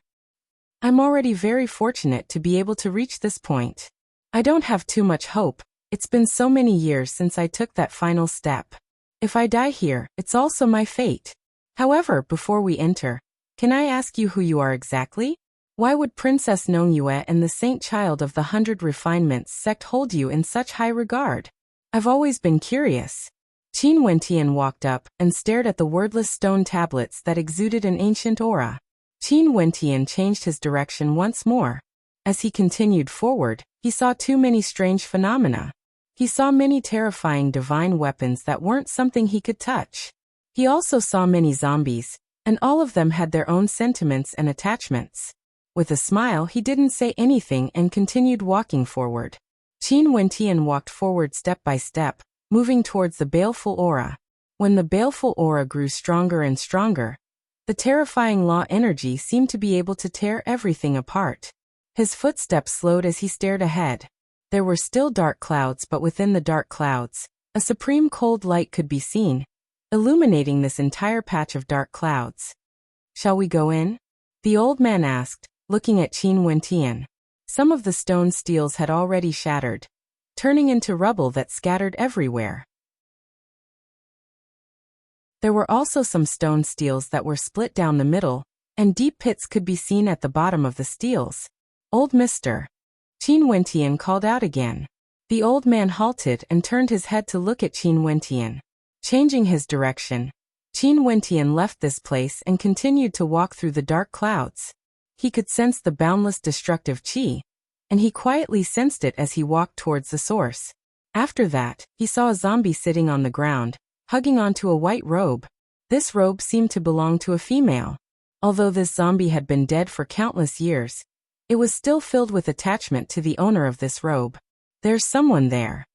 I'm already very fortunate to be able to reach this point. I don't have too much hope. It's been so many years since I took that final step. If I die here, it's also my fate. However, before we enter, can I ask you who you are exactly? Why would Princess Nongyue and the Saint Child of the 100 Refinements sect hold you in such high regard? I've always been curious. Qin Wentian walked up and stared at the wordless stone tablets that exuded an ancient aura. Qin Wentian changed his direction once more. As he continued forward, he saw too many strange phenomena. He saw many terrifying divine weapons that weren't something he could touch. He also saw many zombies, and all of them had their own sentiments and attachments. With a smile, he didn't say anything and continued walking forward. Qin Wentian walked forward step by step, moving towards the baleful aura. When the baleful aura grew stronger and stronger, the terrifying law energy seemed to be able to tear everything apart. His footsteps slowed as he stared ahead. There were still dark clouds, but within the dark clouds, a supreme cold light could be seen, illuminating this entire patch of dark clouds. Shall we go in? The old man asked, looking at Qin Wentian. Some of the stone steels had already shattered, turning into rubble that scattered everywhere. There were also some stone steels that were split down the middle, and deep pits could be seen at the bottom of the steels. Old Mister. Qin Wentian called out again. The old man halted and turned his head to look at Qin Wentian. Changing his direction, Qin Wentian left this place and continued to walk through the dark clouds. He could sense the boundless destructive qi, and he quietly sensed it as he walked towards the source. After that, he saw a zombie sitting on the ground, hugging onto a white robe. This robe seemed to belong to a female. Although this zombie had been dead for countless years, it was still filled with attachment to the owner of this robe. There's someone there.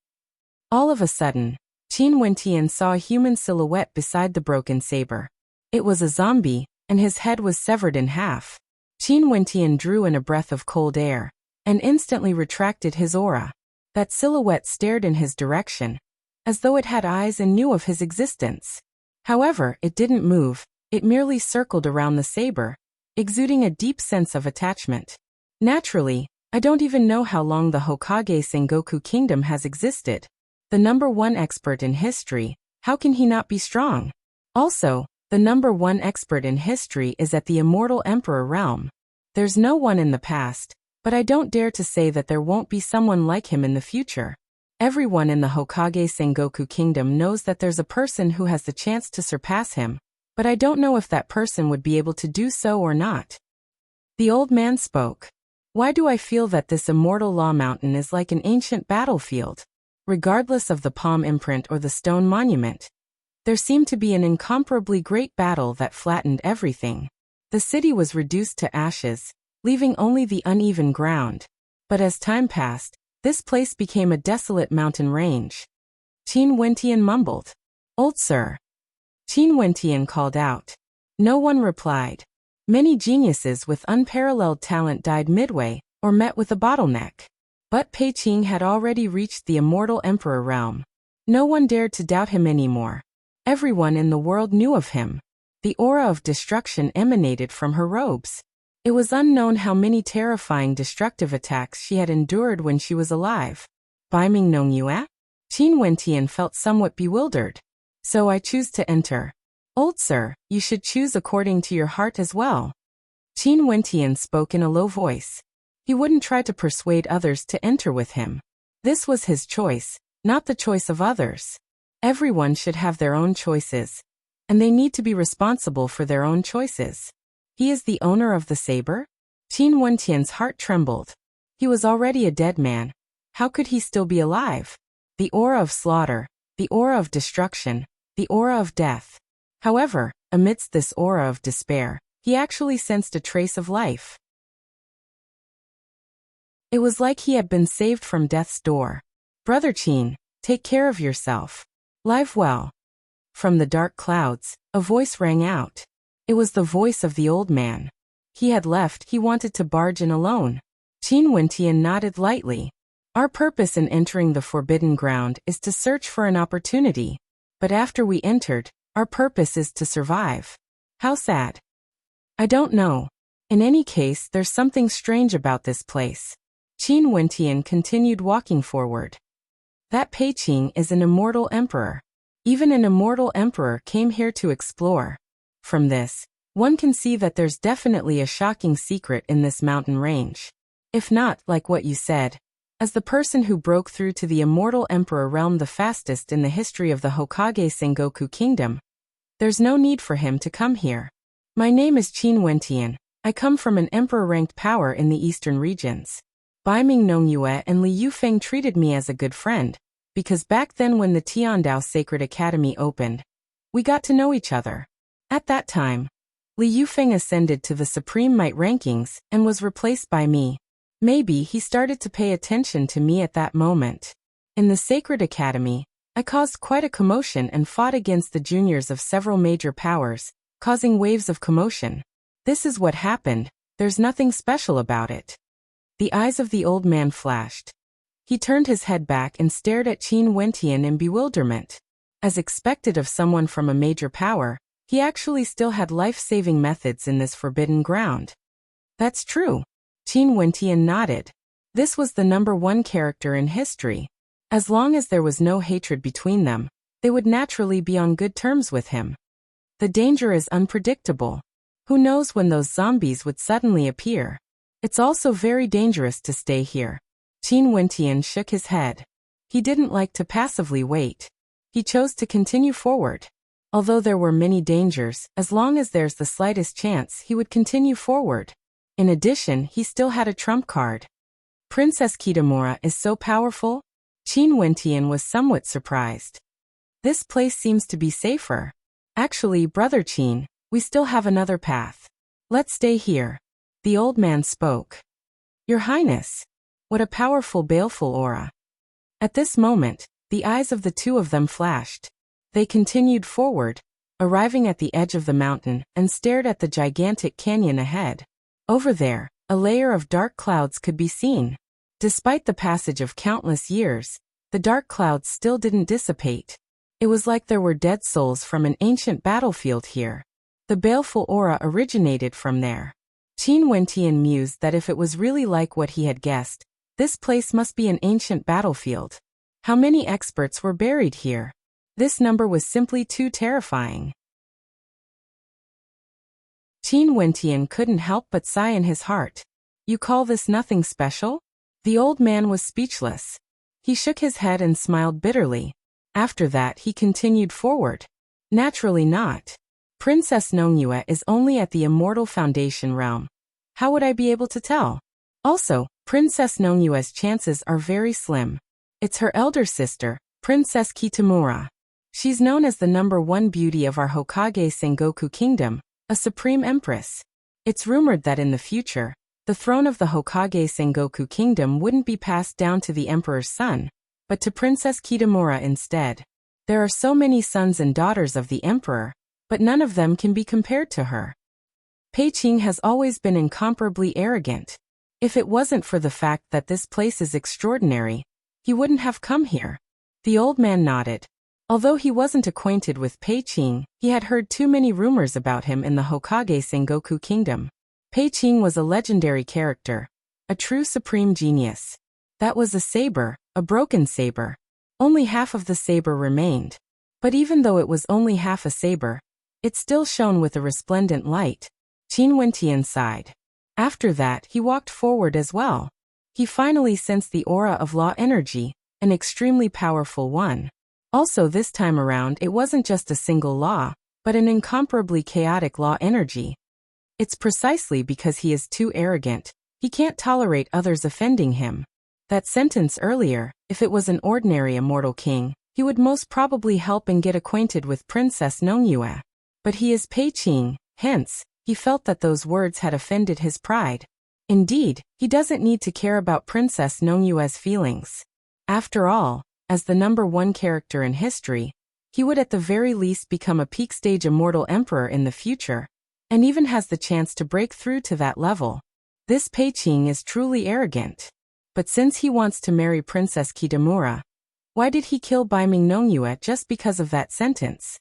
All of a sudden, Qin Wentian saw a human silhouette beside the broken saber. It was a zombie, and his head was severed in half. Qin Wentian drew in a breath of cold air, and instantly retracted his aura. That silhouette stared in his direction, as though it had eyes and knew of his existence. However, it didn't move, it merely circled around the saber, exuding a deep sense of attachment. Naturally, I don't even know how long the Hokage Sengoku Kingdom has existed. The #1 expert in history, how can he not be strong? Also, the #1 expert in history is at the Immortal Emperor realm. There's no one in the past, but I don't dare to say that there won't be someone like him in the future. Everyone in the Hokage Sengoku Kingdom knows that there's a person who has the chance to surpass him, but I don't know if that person would be able to do so or not. The old man spoke. Why do I feel that this immortal law mountain is like an ancient battlefield? Regardless of the palm imprint or the stone monument, there seemed to be an incomparably great battle that flattened everything. The city was reduced to ashes, leaving only the uneven ground. But as time passed, this place became a desolate mountain range. Qin Wentian mumbled. Old Sir. Qin Wentian called out. No one replied. Many geniuses with unparalleled talent died midway, or met with a bottleneck. But Pei Qing had already reached the Immortal Emperor realm. No one dared to doubt him anymore. Everyone in the world knew of him. The aura of destruction emanated from her robes. It was unknown how many terrifying destructive attacks she had endured when she was alive. Baiming Nongyue? Qin Wentian felt somewhat bewildered. So I choose to enter. Old Sir, you should choose according to your heart as well. Qin Wentian spoke in a low voice. He wouldn't try to persuade others to enter with him. This was his choice, not the choice of others. Everyone should have their own choices, and they need to be responsible for their own choices. He is the owner of the saber? Qin Wentian's heart trembled. He was already a dead man. How could he still be alive? The aura of slaughter, the aura of destruction, the aura of death. However, amidst this aura of despair, he actually sensed a trace of life. It was like he had been saved from death's door. Brother Qin, take care of yourself. Live well. From the dark clouds, a voice rang out. It was the voice of the old man. He had left, he wanted to barge in alone. Qin Wentian nodded lightly. Our purpose in entering the forbidden ground is to search for an opportunity. But after we entered, our purpose is to survive. How sad. I don't know. In any case, there's something strange about this place. Qin Wentian continued walking forward. That Peiqing is an immortal emperor. Even an immortal emperor came here to explore. From this, one can see that there's definitely a shocking secret in this mountain range. If not, like what you said, as the person who broke through to the immortal emperor realm the fastest in the history of the Hokage Sengoku Kingdom, there's no need for him to come here. My name is Qin Wentian. I come from an emperor-ranked power in the eastern regions. Bai Ming Nongyue and Li Yufeng treated me as a good friend, because back then when the Tiandao Sacred Academy opened, we got to know each other. At that time, Li Yufeng ascended to the Supreme Might rankings and was replaced by me. Maybe he started to pay attention to me at that moment. In the Sacred Academy, I caused quite a commotion and fought against the juniors of several major powers, causing waves of commotion. This is what happened, there's nothing special about it. The eyes of the old man flashed. He turned his head back and stared at Qin Wentian in bewilderment. As expected of someone from a major power, he actually still had life-saving methods in this forbidden ground. That's true. Qin Wentian nodded. This was the #1 character in history. As long as there was no hatred between them, they would naturally be on good terms with him. The danger is unpredictable. Who knows when those zombies would suddenly appear? It's also very dangerous to stay here. Qin Wentian shook his head. He didn't like to passively wait. He chose to continue forward. Although there were many dangers, as long as there's the slightest chance, he would continue forward. In addition, he still had a trump card. Princess Kitamura is so powerful? Qin Wentian was somewhat surprised. This place seems to be safer. Actually, Brother Qin, we still have another path. Let's stay here. The old man spoke. Your Highness. What a powerful baleful aura. At this moment, the eyes of the two of them flashed. They continued forward, arriving at the edge of the mountain, and stared at the gigantic canyon ahead. Over there, a layer of dark clouds could be seen. Despite the passage of countless years, the dark clouds still didn't dissipate. It was like there were dead souls from an ancient battlefield here. The baleful aura originated from there. Qin Wentian mused that if it was really like what he had guessed, this place must be an ancient battlefield. How many experts were buried here? This number was simply too terrifying. Qin Wentian couldn't help but sigh in his heart. You call this nothing special? The old man was speechless. He shook his head and smiled bitterly. After that he continued forward. Naturally not. Princess Nongyue is only at the Immortal Foundation realm. How would I be able to tell? Also, Princess Nongyue's chances are very slim. It's her elder sister, Princess Kitamura. She's known as the #1 beauty of our Hokage Sengoku Kingdom, a supreme empress. It's rumored that in the future, the throne of the Hokage Sengoku Kingdom wouldn't be passed down to the emperor's son, but to Princess Kitamura instead. There are so many sons and daughters of the emperor, but none of them can be compared to her. Peiqing has always been incomparably arrogant. If it wasn't for the fact that this place is extraordinary, he wouldn't have come here. The old man nodded. Although he wasn't acquainted with Peiqing, he had heard too many rumors about him in the Hokage Sengoku Kingdom. Peiqing was a legendary character, a true supreme genius. That was a saber, a broken saber. Only half of the saber remained. But even though it was only half a saber, it still shone with a resplendent light. Qin Wentian sighed. After that, he walked forward as well. He finally sensed the aura of law energy, an extremely powerful one. Also this time around it wasn't just a single law, but an incomparably chaotic law energy. It's precisely because he is too arrogant. He can't tolerate others offending him. That sentence earlier, if it was an ordinary immortal king, he would most probably help and get acquainted with Princess Nongyue. But he is Pei Qing, hence, he felt that those words had offended his pride. Indeed, he doesn't need to care about Princess Nongyue's feelings. After all, as the #1 character in history, he would at the very least become a peak-stage immortal emperor in the future, and even has the chance to break through to that level. This Pei Qing is truly arrogant. But since he wants to marry Princess Kitamura, why did he kill Baiming Nongyue just because of that sentence?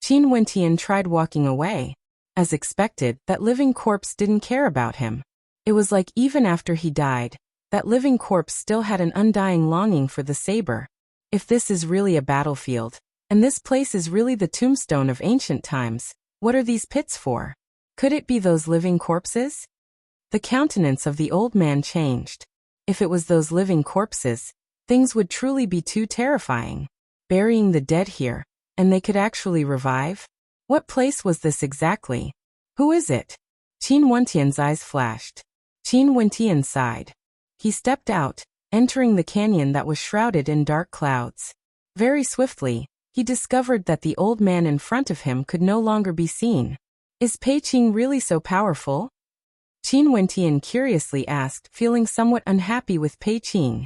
Qin Wentian tried walking away. As expected, that living corpse didn't care about him. It was like even after he died, that living corpse still had an undying longing for the saber. If this is really a battlefield, and this place is really the tombstone of ancient times, what are these pits for? Could it be those living corpses? The countenance of the old man changed. If it was those living corpses, things would truly be too terrifying. Burying the dead here, and they could actually revive? What place was this exactly? Who is it? Qin Wentian's eyes flashed. Qin Wentian sighed. He stepped out, entering the canyon that was shrouded in dark clouds. Very swiftly, he discovered that the old man in front of him could no longer be seen. Is Pei Qing really so powerful? Qin Wentian curiously asked, feeling somewhat unhappy with Pei Qing.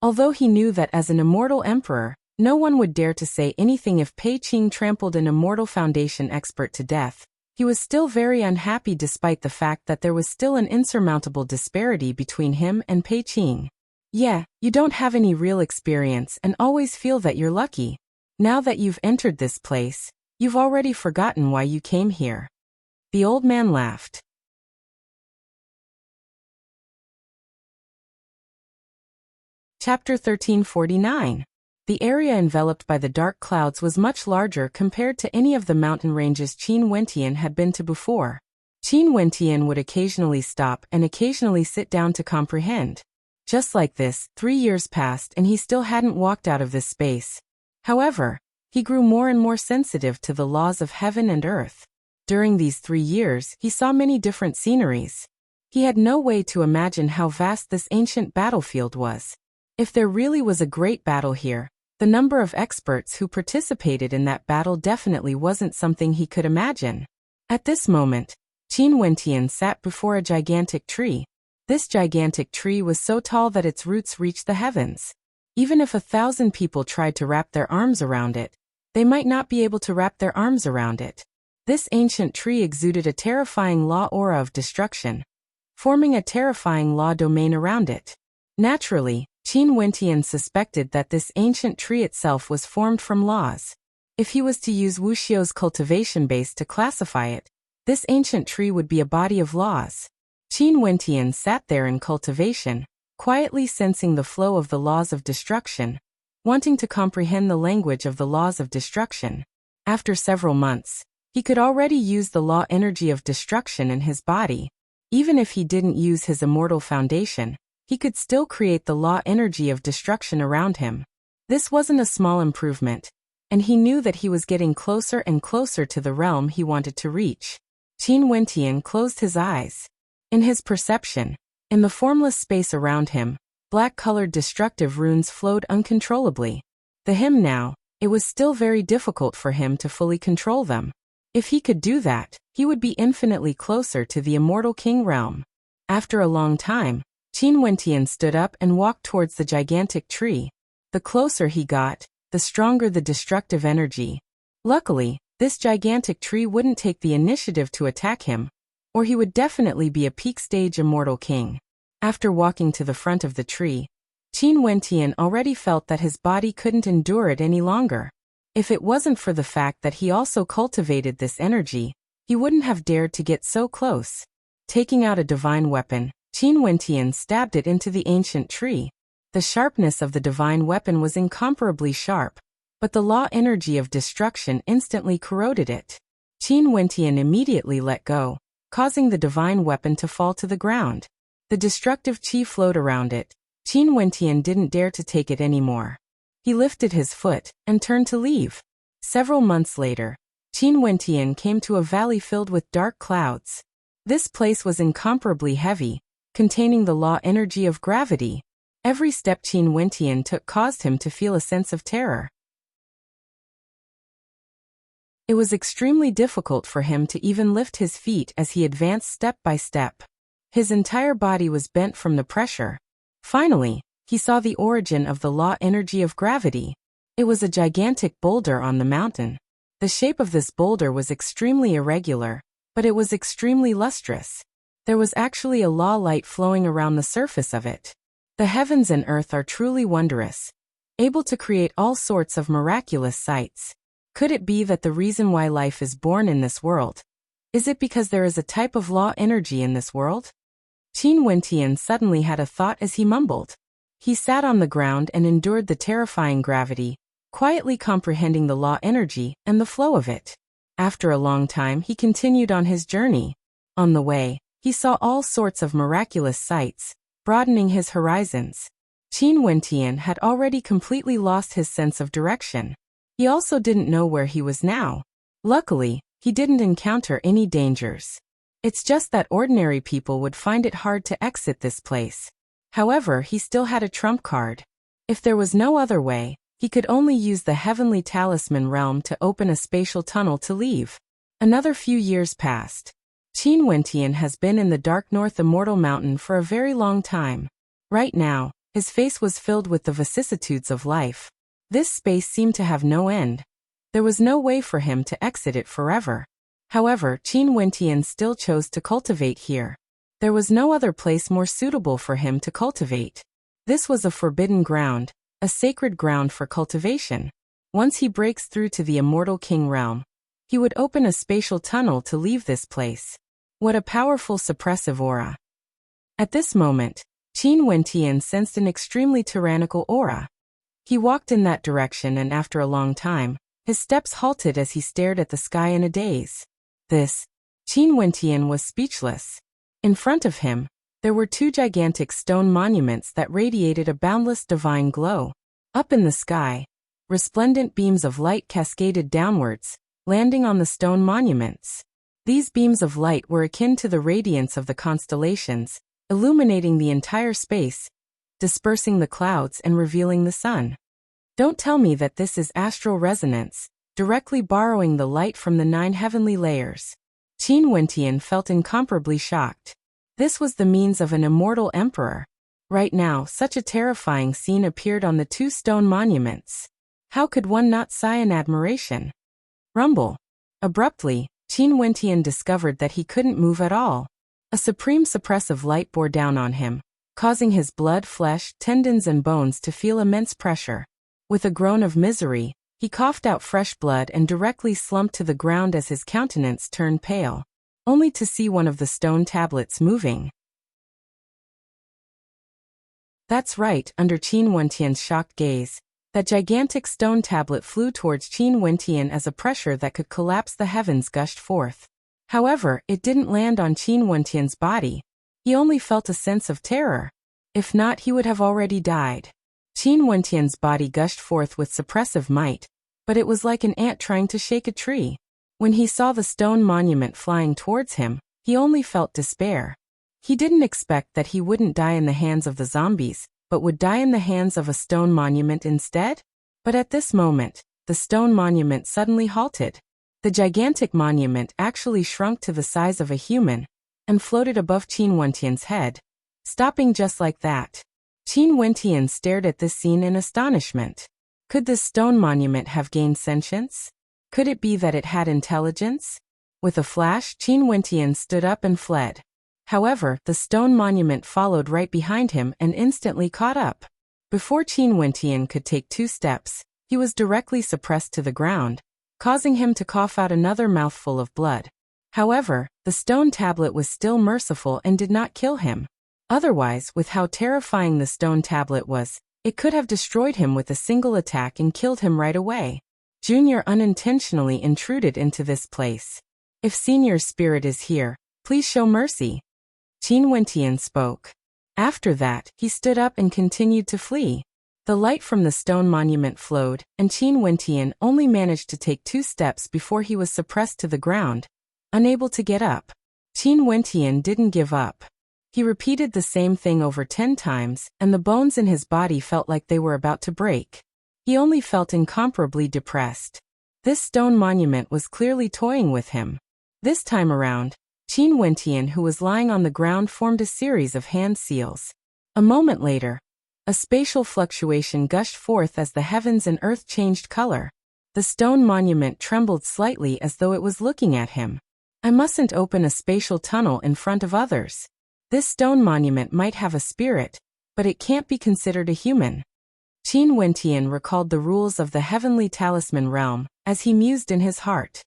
Although he knew that as an immortal emperor, no one would dare to say anything if Pei Qing trampled an immortal foundation expert to death, he was still very unhappy despite the fact that there was still an insurmountable disparity between him and Pei Qing. Yeah, you don't have any real experience and always feel that you're lucky. Now that you've entered this place, you've already forgotten why you came here. The old man laughed. Chapter 1349. The area enveloped by the dark clouds was much larger compared to any of the mountain ranges Qin Wentian had been to before. Qin Wentian would occasionally stop and occasionally sit down to comprehend. Just like this, 3 years passed and he still hadn't walked out of this space. However, he grew more and more sensitive to the laws of heaven and earth. During these 3 years, he saw many different sceneries. He had no way to imagine how vast this ancient battlefield was. If there really was a great battle here, the number of experts who participated in that battle definitely wasn't something he could imagine. At this moment, Qin Wentian sat before a gigantic tree. This gigantic tree was so tall that its roots reached the heavens. Even if 1,000 people tried to wrap their arms around it, they might not be able to wrap their arms around it. This ancient tree exuded a terrifying law aura of destruction, forming a terrifying law domain around it. Naturally, Qin Wentian suspected that this ancient tree itself was formed from laws. If he was to use Wuxia's cultivation base to classify it, this ancient tree would be a body of laws. Qin Wentian sat there in cultivation, quietly sensing the flow of the laws of destruction, wanting to comprehend the language of the laws of destruction. After several months, he could already use the law energy of destruction in his body. Even if he didn't use his immortal foundation, he could still create the law energy of destruction around him. This wasn't a small improvement, and he knew that he was getting closer and closer to the realm he wanted to reach. Qin Wentian closed his eyes. In his perception, in the formless space around him, black-colored destructive runes flowed uncontrollably. To him now, it was still very difficult for him to fully control them. If he could do that, he would be infinitely closer to the immortal king realm. After a long time, Qin Wentian stood up and walked towards the gigantic tree. The closer he got, the stronger the destructive energy. Luckily, this gigantic tree wouldn't take the initiative to attack him, or he would definitely be a peak-stage immortal king. After walking to the front of the tree, Qin Wentian already felt that his body couldn't endure it any longer. If it wasn't for the fact that he also cultivated this energy, he wouldn't have dared to get so close. Taking out a divine weapon, Qin Wentian stabbed it into the ancient tree. The sharpness of the divine weapon was incomparably sharp, but the law energy of destruction instantly corroded it. Qin Wentian immediately let go, causing the divine weapon to fall to the ground. The destructive qi flowed around it. Qin Wentian didn't dare to take it anymore. He lifted his foot and turned to leave. Several months later, Qin Wentian came to a valley filled with dark clouds. This place was incomparably heavy, containing the law energy of gravity. Every step Qin Wentian took caused him to feel a sense of terror. It was extremely difficult for him to even lift his feet as he advanced step by step. His entire body was bent from the pressure. Finally, he saw the origin of the law energy of gravity. It was a gigantic boulder on the mountain. The shape of this boulder was extremely irregular, but it was extremely lustrous. There was actually a law light flowing around the surface of it. The heavens and earth are truly wondrous, able to create all sorts of miraculous sights. Could it be that the reason why life is born in this world? Is it because there is a type of law energy in this world? Qin Wentian suddenly had a thought as he mumbled. He sat on the ground and endured the terrifying gravity, quietly comprehending the law energy and the flow of it. After a long time he continued on his journey. On the way, he saw all sorts of miraculous sights, broadening his horizons. Qin Wentian had already completely lost his sense of direction. He also didn't know where he was now. Luckily, he didn't encounter any dangers. It's just that ordinary people would find it hard to exit this place. However, he still had a trump card. If there was no other way, he could only use the heavenly talisman realm to open a spatial tunnel to leave. Another few years passed. Qin Wentian has been in the dark North Immortal Mountain for a very long time. Right now, his face was filled with the vicissitudes of life. This space seemed to have no end. There was no way for him to exit it forever. However, Qin Wentian still chose to cultivate here. There was no other place more suitable for him to cultivate. This was a forbidden ground, a sacred ground for cultivation. Once he breaks through to the Immortal King realm, he would open a spatial tunnel to leave this place. What a powerful suppressive aura. At this moment, Qin Wentian sensed an extremely tyrannical aura. He walked in that direction and after a long time, his steps halted as he stared at the sky in a daze. Qin Wentian was speechless. In front of him, there were two gigantic stone monuments that radiated a boundless divine glow. Up in the sky, resplendent beams of light cascaded downwards, landing on the stone monuments. These beams of light were akin to the radiance of the constellations, illuminating the entire space, dispersing the clouds and revealing the sun. Don't tell me that this is astral resonance, directly borrowing the light from the 9 heavenly layers. Qin Wentian felt incomparably shocked. This was the means of an immortal emperor. Right now, such a terrifying scene appeared on the 2 stone monuments. How could one not sigh in admiration? Rumble. Abruptly, Qin Wentian discovered that he couldn't move at all. A supreme suppressive light bore down on him, causing his blood, flesh, tendons and bones to feel immense pressure. With a groan of misery, he coughed out fresh blood and directly slumped to the ground as his countenance turned pale, only to see one of the stone tablets moving. That's right, under Qin Wentian's shocked gaze, that gigantic stone tablet flew towards Qin Wentian as a pressure that could collapse the heavens gushed forth. However, it didn't land on Qin Wentian's body. He only felt a sense of terror. If not, he would have already died. Qin Wentian's body gushed forth with suppressive might, but it was like an ant trying to shake a tree. When he saw the stone monument flying towards him, he only felt despair. He didn't expect that he wouldn't die in the hands of the zombies, but would die in the hands of a stone monument instead? But at this moment, the stone monument suddenly halted. The gigantic monument actually shrunk to the size of a human, and floated above Qin Wentian's head, stopping just like that. Qin Wentian stared at this scene in astonishment. Could this stone monument have gained sentience? Could it be that it had intelligence? With a flash, Qin Wentian stood up and fled. However, the stone monument followed right behind him and instantly caught up. Before Qin Wentian could take 2 steps, he was directly suppressed to the ground, causing him to cough out another mouthful of blood. However, the stone tablet was still merciful and did not kill him. Otherwise, with how terrifying the stone tablet was, it could have destroyed him with a single attack and killed him right away. Junior unintentionally intruded into this place. If Senior's spirit is here, please show mercy. Qin Wentian spoke. After that, he stood up and continued to flee. The light from the stone monument flowed, and Qin Wentian only managed to take 2 steps before he was suppressed to the ground, unable to get up. Qin Wentian didn't give up. He repeated the same thing over 10 times, and the bones in his body felt like they were about to break. He only felt incomparably depressed. This stone monument was clearly toying with him. This time around, Qin Wentian, who was lying on the ground, formed a series of hand seals. A moment later, a spatial fluctuation gushed forth as the heavens and earth changed color. The stone monument trembled slightly as though it was looking at him. I mustn't open a spatial tunnel in front of others. This stone monument might have a spirit, but it can't be considered a human. Qin Wentian recalled the rules of the heavenly talisman realm as he mused in his heart.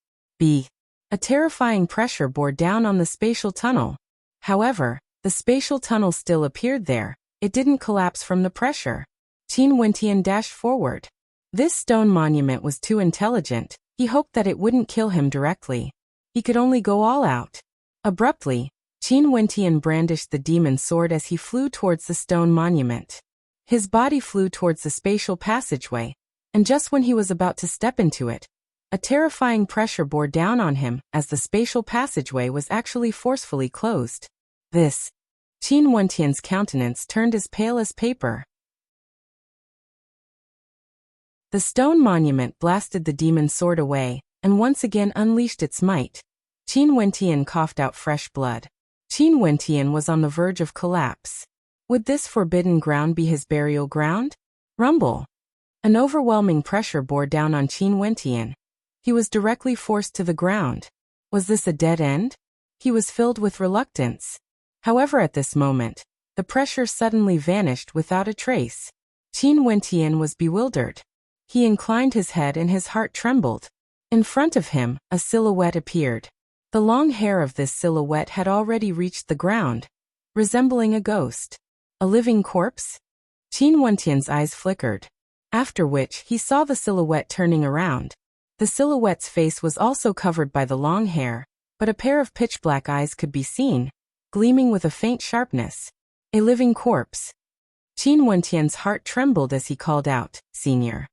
A terrifying pressure bore down on the spatial tunnel. However, the spatial tunnel still appeared there. It didn't collapse from the pressure. Qin Wentian dashed forward. This stone monument was too intelligent. He hoped that it wouldn't kill him directly. He could only go all out. Abruptly, Qin Wentian brandished the demon sword as he flew towards the stone monument. His body flew towards the spatial passageway, and just when he was about to step into it, a terrifying pressure bore down on him as the spatial passageway was actually forcefully closed. Qin Wentian's countenance turned as pale as paper. The stone monument blasted the demon sword away, and once again unleashed its might. Qin Wentian coughed out fresh blood. Qin Wentian was on the verge of collapse. Would this forbidden ground be his burial ground? Rumble. An overwhelming pressure bore down on Qin Wentian. He was directly forced to the ground. Was this a dead end? He was filled with reluctance. However, at this moment, the pressure suddenly vanished without a trace. Qin Wentian was bewildered. He inclined his head and his heart trembled. In front of him, a silhouette appeared. The long hair of this silhouette had already reached the ground, resembling a ghost. A living corpse? Qin Wentian's eyes flickered. After which, he saw the silhouette turning around. The silhouette's face was also covered by the long hair, but a pair of pitch-black eyes could be seen, gleaming with a faint sharpness. A living corpse. Qin Wentian's heart trembled as he called out, "Senior.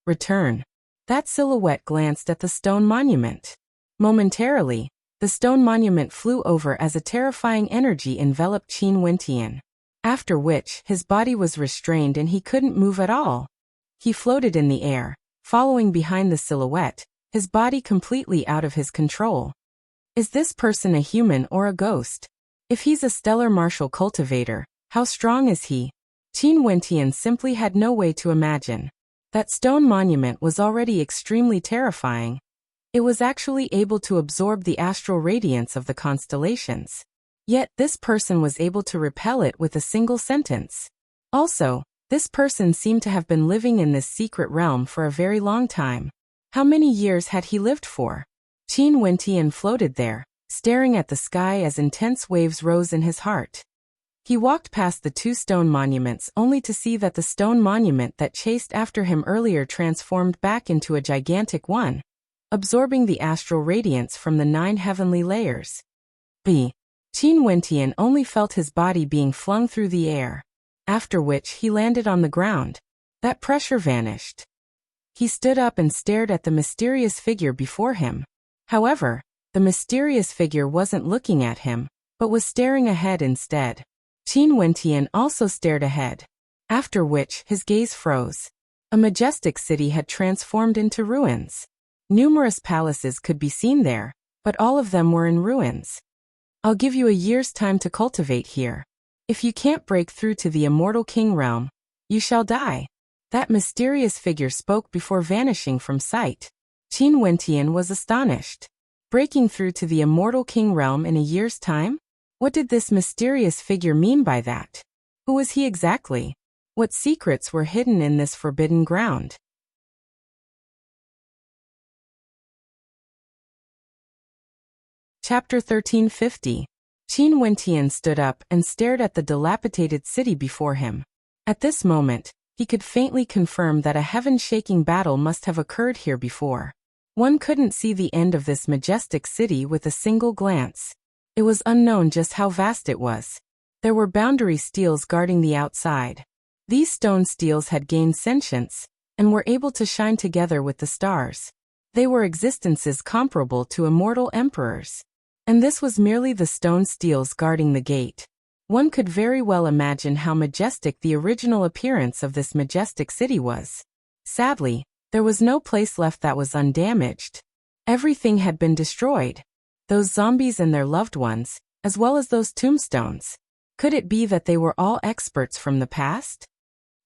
Return." That silhouette glanced at the stone monument. Momentarily, the stone monument flew over as a terrifying energy enveloped Qin Wentian. After which, his body was restrained and he couldn't move at all. He floated in the air, following behind the silhouette, his body completely out of his control. Is this person a human or a ghost? If he's a stellar martial cultivator, how strong is he? Qin Wentian simply had no way to imagine. That stone monument was already extremely terrifying. It was actually able to absorb the astral radiance of the constellations. Yet, this person was able to repel it with a single sentence. Also, this person seemed to have been living in this secret realm for a very long time. How many years had he lived for? Qin Wentian floated there, staring at the sky as intense waves rose in his heart. He walked past the 2 stone monuments only to see that the stone monument that chased after him earlier transformed back into a gigantic one, absorbing the astral radiance from the 9 heavenly layers. Qin Wentian only felt his body being flung through the air, after which he landed on the ground. That pressure vanished. He stood up and stared at the mysterious figure before him. However, the mysterious figure wasn't looking at him, but was staring ahead instead. Qin Wentian also stared ahead, after which his gaze froze. A majestic city had transformed into ruins. Numerous palaces could be seen there, but all of them were in ruins. I'll give you a year's time to cultivate here. If you can't break through to the immortal king realm, you shall die. That mysterious figure spoke before vanishing from sight. Qin Wentian was astonished. Breaking through to the immortal king realm in a year's time? What did this mysterious figure mean by that? Who was he exactly? What secrets were hidden in this forbidden ground? Chapter 1350. Qin Wentian stood up and stared at the dilapidated city before him. At this moment, he could faintly confirm that a heaven-shaking battle must have occurred here before. One couldn't see the end of this majestic city with a single glance. It was unknown just how vast it was. There were boundary steels guarding the outside. These stone steels had gained sentience, and were able to shine together with the stars. They were existences comparable to immortal emperors. And this was merely the stone steels guarding the gate. One could very well imagine how majestic the original appearance of this majestic city was. Sadly, there was no place left that was undamaged. Everything had been destroyed. Those zombies and their loved ones, as well as those tombstones. Could it be that they were all experts from the past?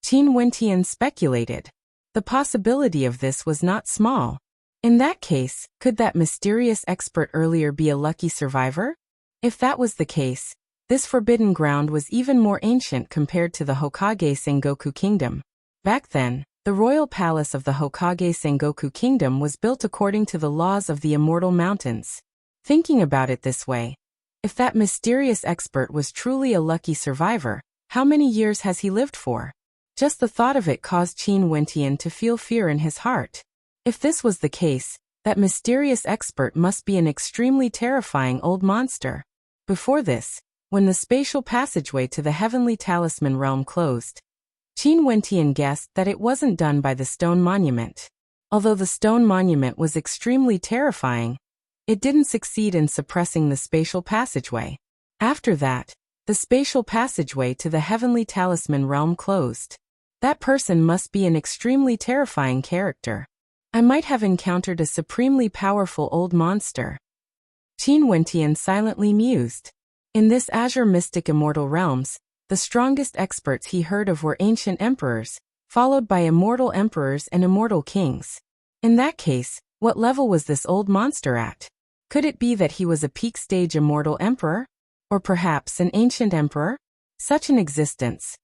Qin Wentian speculated. The possibility of this was not small. In that case, could that mysterious expert earlier be a lucky survivor? If that was the case, this forbidden ground was even more ancient compared to the Hokage Sengoku Kingdom. Back then, the royal palace of the Hokage Sengoku Kingdom was built according to the laws of the Immortal Mountains. Thinking about it this way, if that mysterious expert was truly a lucky survivor, how many years has he lived for? Just the thought of it caused Qin Wentian to feel fear in his heart. If this was the case, that mysterious expert must be an extremely terrifying old monster. Before this, when the spatial passageway to the Heavenly Talisman realm closed, Qin Wentian guessed that it wasn't done by the stone monument. Although the stone monument was extremely terrifying, it didn't succeed in suppressing the spatial passageway. After that, the spatial passageway to the Heavenly Talisman realm closed. That person must be an extremely terrifying character. I might have encountered a supremely powerful old monster. Qin Wentian silently mused. In this azure mystic immortal realms, the strongest experts he heard of were ancient emperors, followed by immortal emperors and immortal kings. In that case, what level was this old monster at? Could it be that he was a peak stage immortal emperor? Or perhaps an ancient emperor? Such an existence.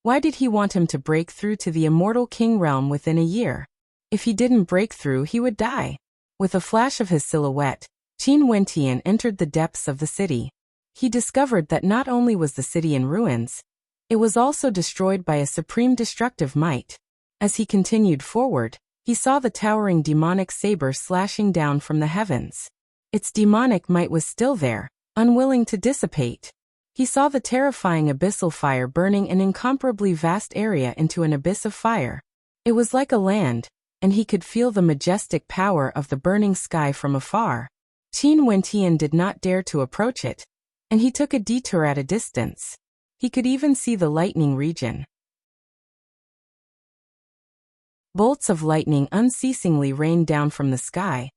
Why did he want him to break through to the immortal king realm within a year? If he didn't break through, he would die. With a flash of his silhouette, Qin Wentian entered the depths of the city. He discovered that not only was the city in ruins, it was also destroyed by a supreme destructive might. As he continued forward, he saw the towering demonic saber slashing down from the heavens. Its demonic might was still there, unwilling to dissipate. He saw the terrifying abyssal fire burning an incomparably vast area into an abyss of fire. It was like a land, and he could feel the majestic power of the burning sky from afar. Qin Wentian did not dare to approach it, and he took a detour at a distance. He could even see the lightning region. Bolts of lightning unceasingly rained down from the sky,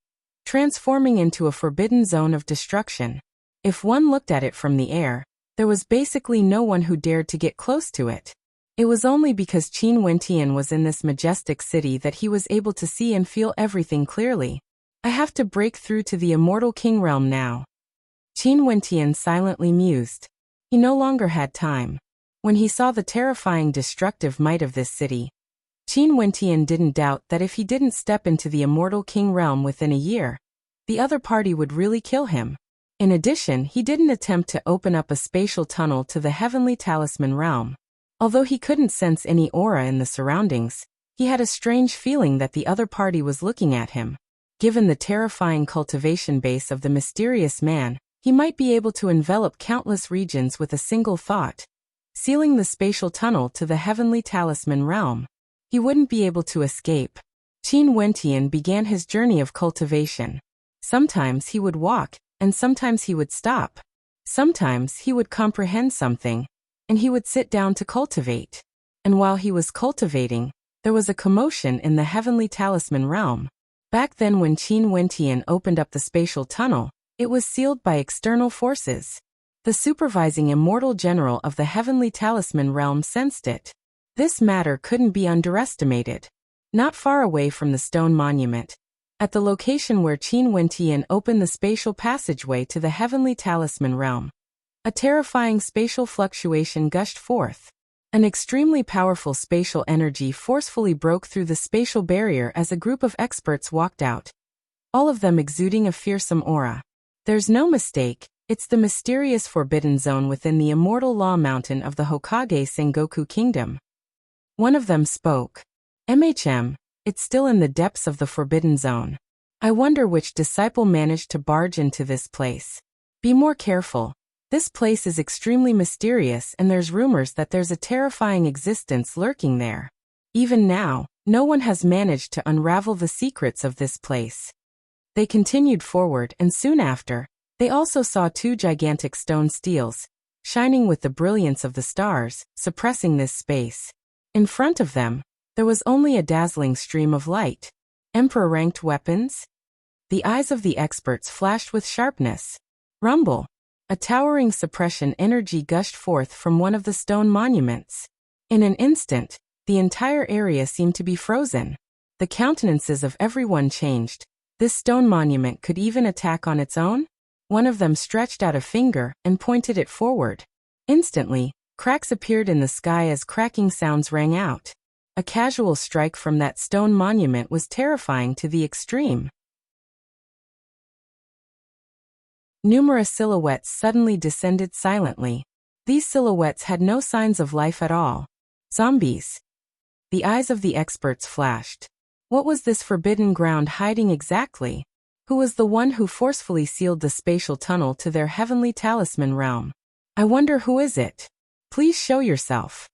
transforming into a forbidden zone of destruction. If one looked at it from the air, there was basically no one who dared to get close to it. It was only because Qin Wentian was in this majestic city that he was able to see and feel everything clearly. I have to break through to the immortal king realm now. Qin Wentian silently mused. He no longer had time. When he saw the terrifying destructive might of this city, Qin Wentian didn't doubt that if he didn't step into the immortal king realm within a year, the other party would really kill him. In addition, he didn't attempt to open up a spatial tunnel to the Heavenly Talisman realm. Although he couldn't sense any aura in the surroundings, he had a strange feeling that the other party was looking at him. Given the terrifying cultivation base of the mysterious man, he might be able to envelop countless regions with a single thought, sealing the spatial tunnel to the Heavenly Talisman realm. He wouldn't be able to escape. Qin Wentian began his journey of cultivation. Sometimes he would walk, and sometimes he would stop. Sometimes he would comprehend something, and he would sit down to cultivate. And while he was cultivating, there was a commotion in the Heavenly Talisman realm. Back then when Qin Wentian opened up the spatial tunnel, it was sealed by external forces. The supervising immortal general of the Heavenly Talisman realm sensed it. This matter couldn't be underestimated. Not far away from the stone monument, at the location where Qin Wentian opened the spatial passageway to the Heavenly Talisman realm, a terrifying spatial fluctuation gushed forth. An extremely powerful spatial energy forcefully broke through the spatial barrier as a group of experts walked out, all of them exuding a fearsome aura. There's no mistake, it's the mysterious forbidden zone within the immortal law mountain of the Hokage Sengoku Kingdom. One of them spoke. It's still in the depths of the forbidden zone. I wonder which disciple managed to barge into this place. Be more careful. This place is extremely mysterious and there's rumors that there's a terrifying existence lurking there. Even now, no one has managed to unravel the secrets of this place. They continued forward and soon after, they also saw two gigantic stone steels, shining with the brilliance of the stars, suppressing this space. In front of them, there was only a dazzling stream of light. Emperor-ranked weapons? The eyes of the experts flashed with sharpness. Rumble. A towering suppression energy gushed forth from one of the stone monuments. In an instant, the entire area seemed to be frozen. The countenances of everyone changed. This stone monument could even attack on its own? One of them stretched out a finger and pointed it forward. Instantly, cracks appeared in the sky as cracking sounds rang out. A casual strike from that stone monument was terrifying to the extreme. Numerous silhouettes suddenly descended silently. These silhouettes had no signs of life at all. Zombies. The eyes of the experts flashed. What was this forbidden ground hiding exactly? Who was the one who forcefully sealed the spatial tunnel to their heavenly talisman realm? I wonder who is it? Please show yourself.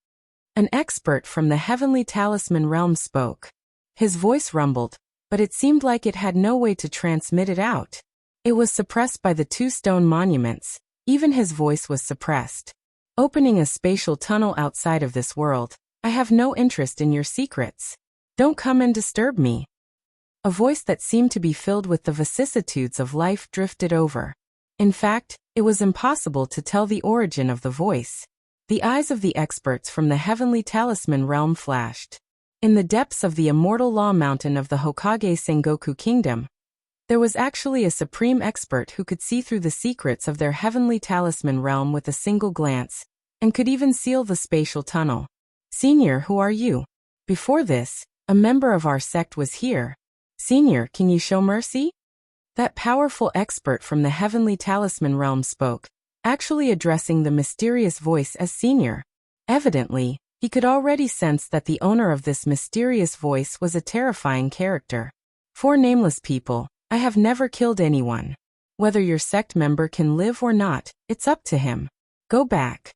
An expert from the heavenly talisman realm spoke. His voice rumbled, but it seemed like it had no way to transmit it out. It was suppressed by the two stone monuments. Even his voice was suppressed. Opening a spatial tunnel outside of this world. I have no interest in your secrets. Don't come and disturb me. A voice that seemed to be filled with the vicissitudes of life drifted over. In fact, it was impossible to tell the origin of the voice. The eyes of the experts from the heavenly talisman realm flashed. In the depths of the immortal law mountain of the Hokage Sengoku Kingdom, there was actually a supreme expert who could see through the secrets of their heavenly talisman realm with a single glance, and could even seal the spatial tunnel. Senior, who are you? Before this, a member of our sect was here. Senior, can you show mercy? That powerful expert from the heavenly talisman realm spoke, actually addressing the mysterious voice as Senior. Evidently, he could already sense that the owner of this mysterious voice was a terrifying character. For nameless people, I have never killed anyone. Whether your sect member can live or not, it's up to him. Go back.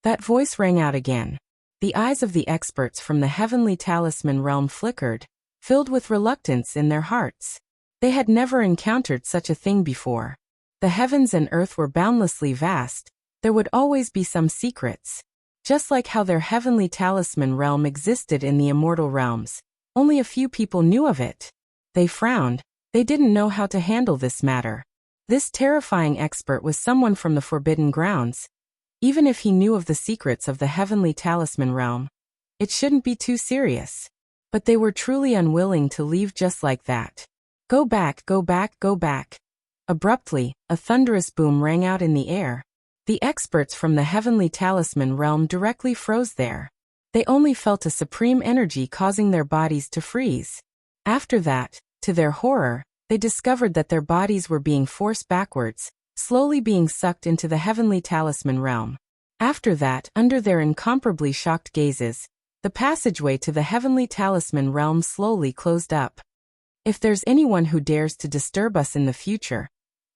That voice rang out again. The eyes of the experts from the heavenly talisman realm flickered, filled with reluctance in their hearts. They had never encountered such a thing before. The heavens and earth were boundlessly vast. There would always be some secrets. Just like how their heavenly talisman realm existed in the immortal realms, only a few people knew of it. They frowned. They didn't know how to handle this matter. This terrifying expert was someone from the forbidden grounds. Even if he knew of the secrets of the heavenly talisman realm, it shouldn't be too serious. But they were truly unwilling to leave just like that. Go back, go back, go back. Abruptly, a thunderous boom rang out in the air. The experts from the heavenly talisman realm directly froze there. They only felt a supreme energy causing their bodies to freeze. After that, to their horror, they discovered that their bodies were being forced backwards, slowly being sucked into the heavenly talisman realm. After that, under their incomparably shocked gazes, the passageway to the heavenly talisman realm slowly closed up. If there's anyone who dares to disturb us in the future,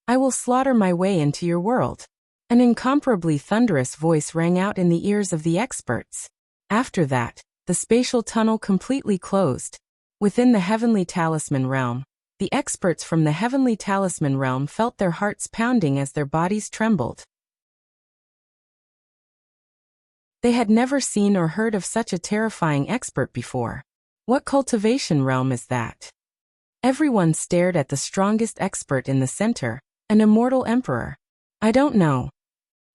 I will slaughter my way into your world. An incomparably thunderous voice rang out in the ears of the experts. After that, the spatial tunnel completely closed. Within the heavenly talisman realm, the experts from the heavenly talisman realm felt their hearts pounding as their bodies trembled. They had never seen or heard of such a terrifying expert before. What cultivation realm is that? Everyone stared at the strongest expert in the center, an immortal emperor. I don't know.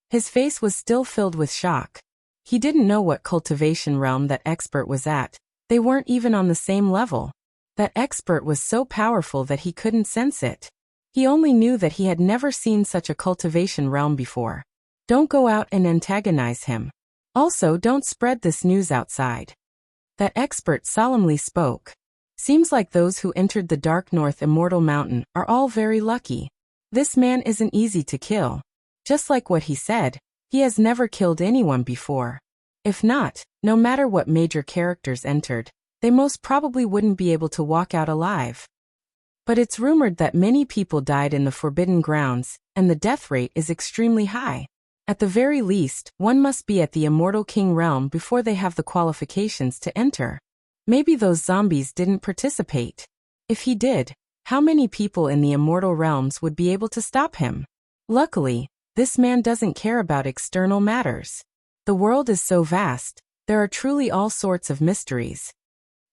His face was still filled with shock. He didn't know what cultivation realm that expert was at. They weren't even on the same level. That expert was so powerful that he couldn't sense it. He only knew that he had never seen such a cultivation realm before. Don't go out and antagonize him. Also, don't spread this news outside. That expert solemnly spoke. Seems like those who entered the Dark North Immortal Mountain are all very lucky. This man isn't easy to kill. Just like what he said, he has never killed anyone before. If not, no matter what major characters entered, they most probably wouldn't be able to walk out alive. But it's rumored that many people died in the Forbidden Grounds, and the death rate is extremely high. At the very least, one must be at the Immortal King realm before they have the qualifications to enter. Maybe those zombies didn't participate. If he did, how many people in the Immortal Realms would be able to stop him? Luckily, this man doesn't care about external matters. The world is so vast, there are truly all sorts of mysteries.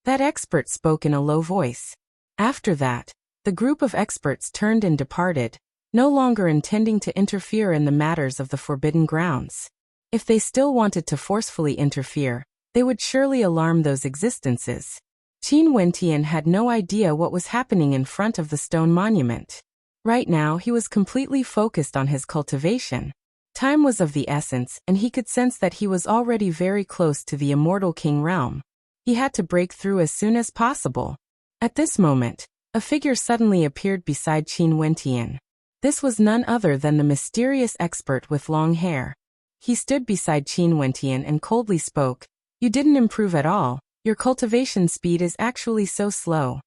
That expert spoke in a low voice. After that, the group of experts turned and departed, no longer intending to interfere in the matters of the Forbidden Grounds. If they still wanted to forcefully interfere, they would surely alarm those existences. Qin Wentian had no idea what was happening in front of the stone monument. Right now he was completely focused on his cultivation. Time was of the essence, and he could sense that he was already very close to the Immortal King realm. He had to break through as soon as possible. At this moment, a figure suddenly appeared beside Qin Wentian. This was none other than the mysterious expert with long hair. He stood beside Qin Wentian and coldly spoke, "You didn't improve at all. Your cultivation speed is actually so slow."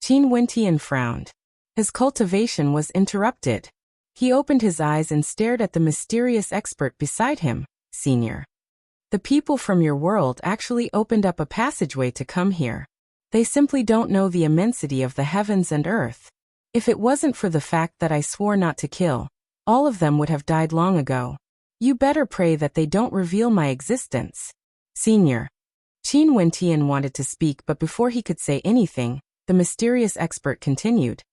Qin Wentian frowned. His cultivation was interrupted. He opened his eyes and stared at the mysterious expert beside him. "Senior. The people from your world actually opened up a passageway to come here. They simply don't know the immensity of the heavens and earth. If it wasn't for the fact that I swore not to kill, all of them would have died long ago. You better pray that they don't reveal my existence." "Senior." Qin Wentian wanted to speak, but before he could say anything, the mysterious expert continued.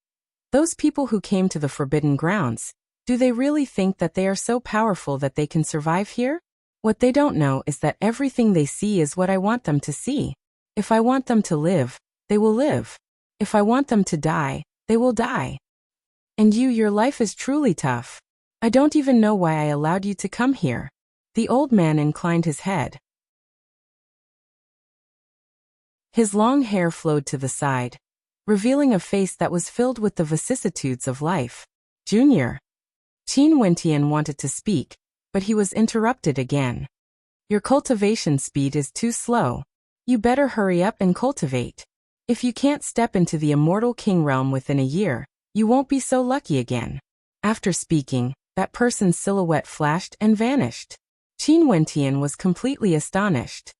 "Those people who came to the Forbidden Grounds, do they really think that they are so powerful that they can survive here? What they don't know is that everything they see is what I want them to see. If I want them to live, they will live. If I want them to die, they will die. And your life is truly tough. I don't even know why I allowed you to come here." The old man inclined his head. His long hair flowed to the side, revealing a face that was filled with the vicissitudes of life. "Junior." Qin Wentian wanted to speak, but he was interrupted again. "Your cultivation speed is too slow. You better hurry up and cultivate. If you can't step into the Immortal King realm within a year, you won't be so lucky again." After speaking, that person's silhouette flashed and vanished. Qin Wentian was completely astonished.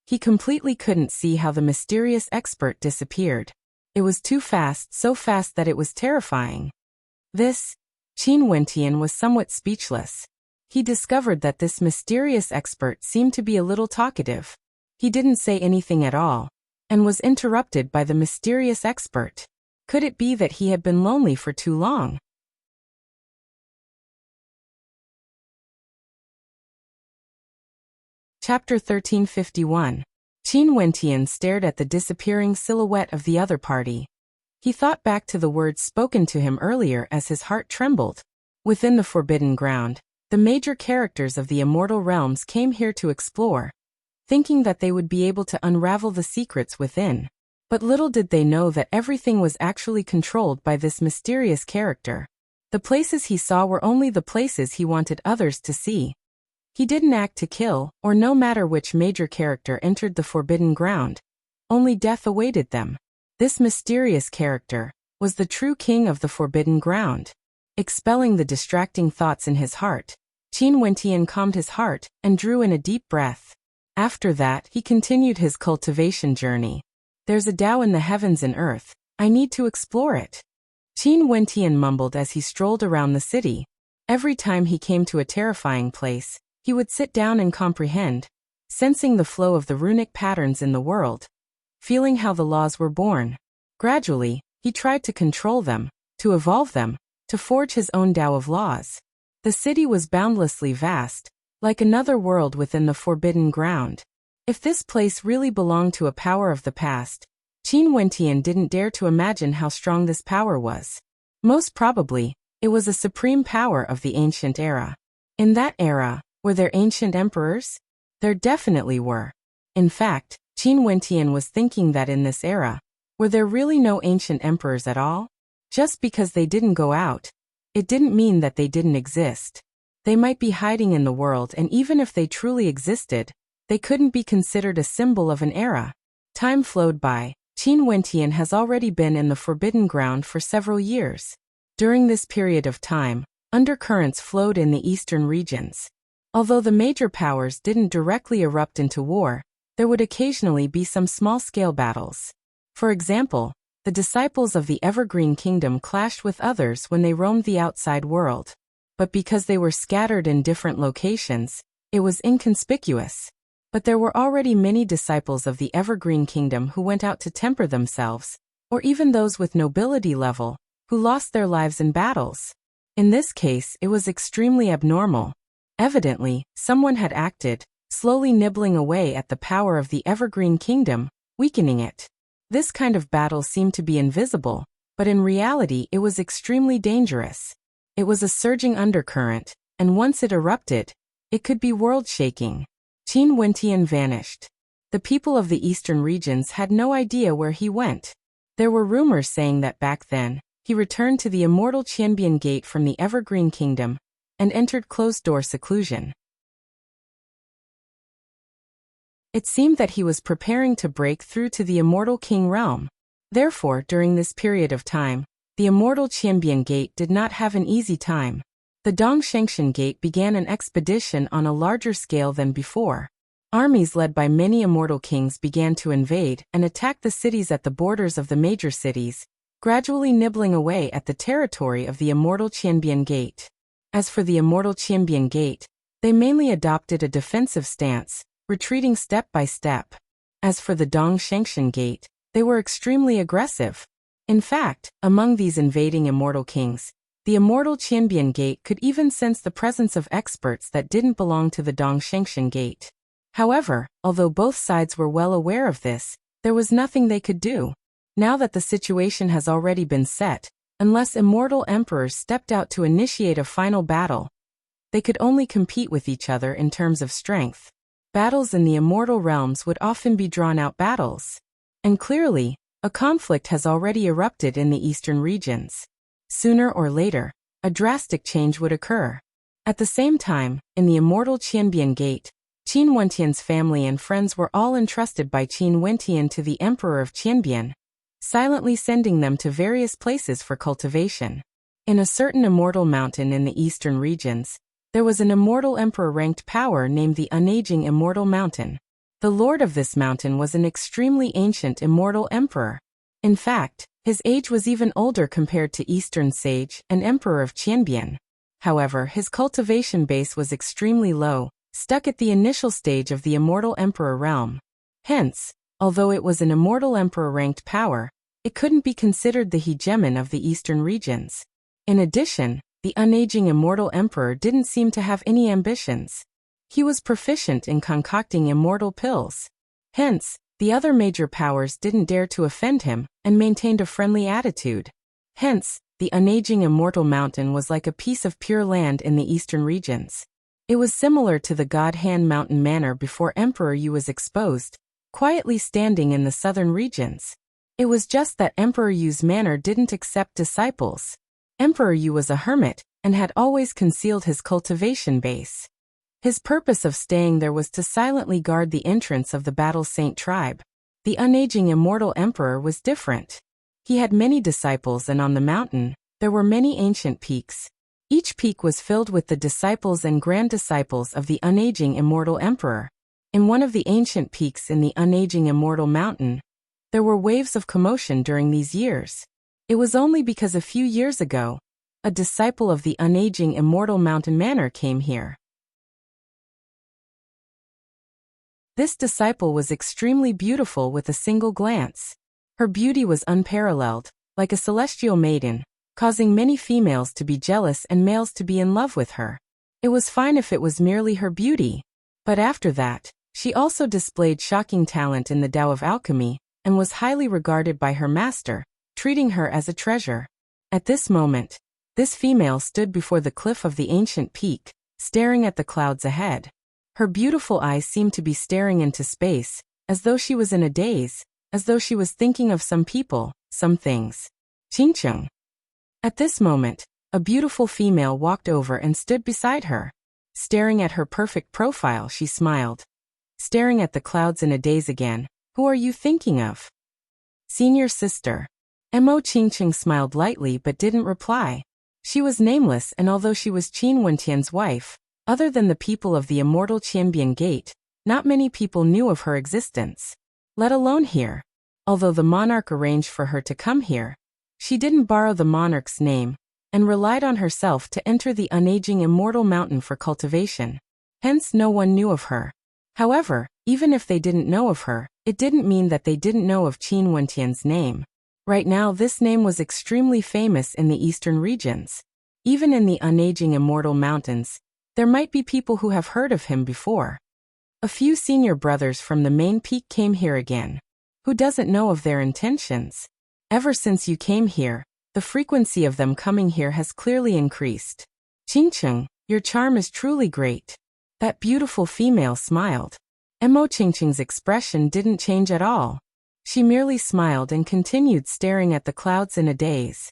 He completely couldn't see how the mysterious expert disappeared. It was too fast, so fast that it was terrifying. Qin Wentian was somewhat speechless. He discovered that this mysterious expert seemed to be a little talkative. He didn't say anything at all, and was interrupted by the mysterious expert. Could it be that he had been lonely for too long? Chapter 1351. Qin Wentian stared at the disappearing silhouette of the other party. He thought back to the words spoken to him earlier as his heart trembled. Within the Forbidden Ground, the major characters of the Immortal Realms came here to explore, thinking that they would be able to unravel the secrets within. But little did they know that everything was actually controlled by this mysterious character. The places he saw were only the places he wanted others to see. He didn't act to kill, or no matter which major character entered the Forbidden Ground. Only death awaited them. This mysterious character was the true king of the Forbidden Ground. Expelling the distracting thoughts in his heart, Qin Wentian calmed his heart and drew in a deep breath. After that, he continued his cultivation journey. "There's a Tao in the heavens and earth. I need to explore it." Qin Wentian mumbled as he strolled around the city. Every time he came to a terrifying place, he would sit down and comprehend, sensing the flow of the runic patterns in the world, feeling how the laws were born. Gradually, he tried to control them, to evolve them, to forge his own Tao of laws. The city was boundlessly vast, like another world within the Forbidden Ground. If this place really belonged to a power of the past, Qin Wentian didn't dare to imagine how strong this power was. Most probably, it was a supreme power of the ancient era. In that era, were there ancient emperors? There definitely were. In fact, Qin Wentian was thinking that in this era, were there really no ancient emperors at all? Just because they didn't go out, it didn't mean that they didn't exist. They might be hiding in the world, and even if they truly existed, they couldn't be considered a symbol of an era. Time flowed by, Qin Wentian has already been in the Forbidden Ground for several years. During this period of time, undercurrents flowed in the eastern regions. Although the major powers didn't directly erupt into war, there would occasionally be some small-scale battles. For example, the disciples of the Evergreen Kingdom clashed with others when they roamed the outside world. But because they were scattered in different locations, it was inconspicuous. But there were already many disciples of the Evergreen Kingdom who went out to temper themselves, or even those with nobility level, who lost their lives in battles. In this case, it was extremely abnormal. Evidently, someone had acted, slowly nibbling away at the power of the Evergreen Kingdom, weakening it. This kind of battle seemed to be invisible, but in reality it was extremely dangerous. It was a surging undercurrent, and once it erupted, it could be world-shaking. Qin Wentian vanished. The people of the eastern regions had no idea where he went. There were rumors saying that back then, he returned to the immortal Qianbian Gate from the Evergreen Kingdom, and entered closed-door seclusion. It seemed that he was preparing to break through to the immortal King realm. Therefore, during this period of time, the immortal Qianbian Gate did not have an easy time. The Dongshengshan Gate began an expedition on a larger scale than before. Armies led by many immortal kings began to invade and attack the cities at the borders of the major cities, gradually nibbling away at the territory of the immortal Qianbian Gate. As for the immortal Qianbian Gate, they mainly adopted a defensive stance, retreating step by step. As for the Dongshengshan Gate, they were extremely aggressive. In fact, among these invading immortal kings, the immortal Qianbian Gate could even sense the presence of experts that didn't belong to the Dongshengshan Gate. However, although both sides were well aware of this, there was nothing they could do. Now that the situation has already been set, unless immortal emperors stepped out to initiate a final battle, they could only compete with each other in terms of strength. Battles in the immortal realms would often be drawn-out battles. And clearly, a conflict has already erupted in the eastern regions. Sooner or later, a drastic change would occur. At the same time, in the immortal Qianbian Gate, Qin Wentian's family and friends were all entrusted by Qin Wentian to the Emperor of Qianbian, silently sending them to various places for cultivation. In a certain immortal mountain in the eastern regions, there was an immortal emperor-ranked power named the Unaging Immortal Mountain. The lord of this mountain was an extremely ancient immortal emperor. In fact, his age was even older compared to Eastern Sage and Emperor of Qianbian. However, his cultivation base was extremely low, stuck at the initial stage of the immortal emperor realm. Hence, although it was an immortal emperor-ranked power, it couldn't be considered the hegemon of the eastern regions. In addition, the unaging immortal emperor didn't seem to have any ambitions. He was proficient in concocting immortal pills. Hence, the other major powers didn't dare to offend him and maintained a friendly attitude. Hence, the unaging immortal mountain was like a piece of pure land in the eastern regions. It was similar to the God Hand Mountain Manor before Emperor Yu was exposed, quietly standing in the southern regions. It was just that Emperor Yu's manor didn't accept disciples. Emperor Yu was a hermit and had always concealed his cultivation base. His purpose of staying there was to silently guard the entrance of the Battle Saint tribe. The unaging immortal emperor was different. He had many disciples, and on the mountain, there were many ancient peaks. Each peak was filled with the disciples and grand disciples of the unaging immortal emperor. In one of the ancient peaks in the unaging immortal mountain, there were waves of commotion during these years. It was only because a few years ago, a disciple of the unaging immortal mountain manor came here. This disciple was extremely beautiful with a single glance. Her beauty was unparalleled, like a celestial maiden, causing many females to be jealous and males to be in love with her. It was fine if it was merely her beauty, but after that, she also displayed shocking talent in the Tao of alchemy, and was highly regarded by her master, treating her as a treasure. At this moment, this female stood before the cliff of the ancient peak, staring at the clouds ahead. Her beautiful eyes seemed to be staring into space, as though she was in a daze, as though she was thinking of some people, some things. Qingcheng. At this moment, a beautiful female walked over and stood beside her. Staring at her perfect profile, she smiled. Staring at the clouds in a daze again. Who are you thinking of? Senior sister. Mo Qingqing smiled lightly but didn't reply. She was nameless, and although she was Qin Wentian's wife, other than the people of the immortal Qianbian Gate, not many people knew of her existence. Let alone here. Although the monarch arranged for her to come here, she didn't borrow the monarch's name, and relied on herself to enter the unaging immortal mountain for cultivation. Hence no one knew of her. However, even if they didn't know of her, it didn't mean that they didn't know of Qin Wentian's name. Right now this name was extremely famous in the eastern regions. Even in the unaging immortal mountains, there might be people who have heard of him before. A few senior brothers from the main peak came here again. Who doesn't know of their intentions? Ever since you came here, the frequency of them coming here has clearly increased. Qingqing, your charm is truly great. That beautiful female smiled. Mo Qingqing's expression didn't change at all. She merely smiled and continued staring at the clouds in a daze.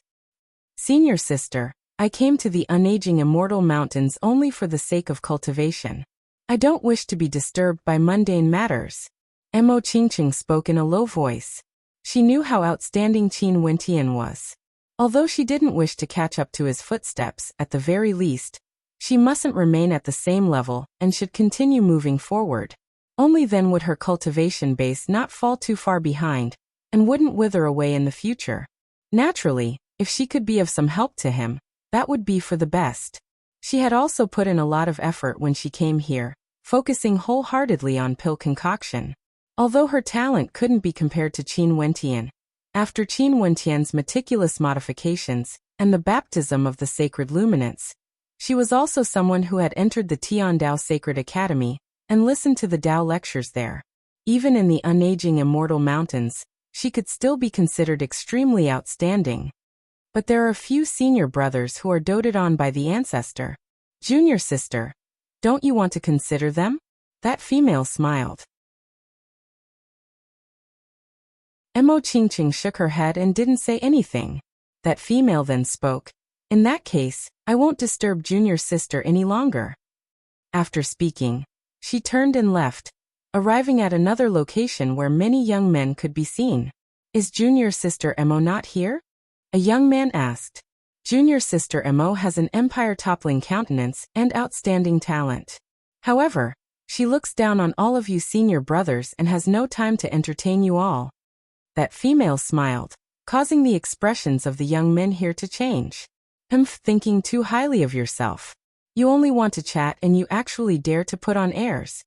Senior sister, I came to the unaging immortal mountains only for the sake of cultivation. I don't wish to be disturbed by mundane matters. Mo Qingqing spoke in a low voice. She knew how outstanding Qin Wentian was. Although she didn't wish to catch up to his footsteps, at the very least, she mustn't remain at the same level and should continue moving forward. Only then would her cultivation base not fall too far behind, and wouldn't wither away in the future. Naturally, if she could be of some help to him, that would be for the best. She had also put in a lot of effort when she came here, focusing wholeheartedly on pill concoction. Although her talent couldn't be compared to Qin Wentian, after Qin Wentian's meticulous modifications and the baptism of the sacred luminance, she was also someone who had entered the Tiandao Sacred Academy and listened to the Dao lectures there. Even in the unaging immortal mountains, she could still be considered extremely outstanding. But there are a few senior brothers who are doted on by the ancestor. Junior sister, don't you want to consider them? That female smiled. Mo Qingqing shook her head and didn't say anything. That female then spoke. In that case, I won't disturb junior sister any longer. After speaking, she turned and left, arriving at another location where many young men could be seen. Is junior sister Mo not here? A young man asked. Junior sister Mo has an empire-toppling countenance and outstanding talent. However, she looks down on all of you senior brothers and has no time to entertain you all. That female smiled, causing the expressions of the young men here to change. Thinking too highly of yourself. You only want to chat and you actually dare to put on airs.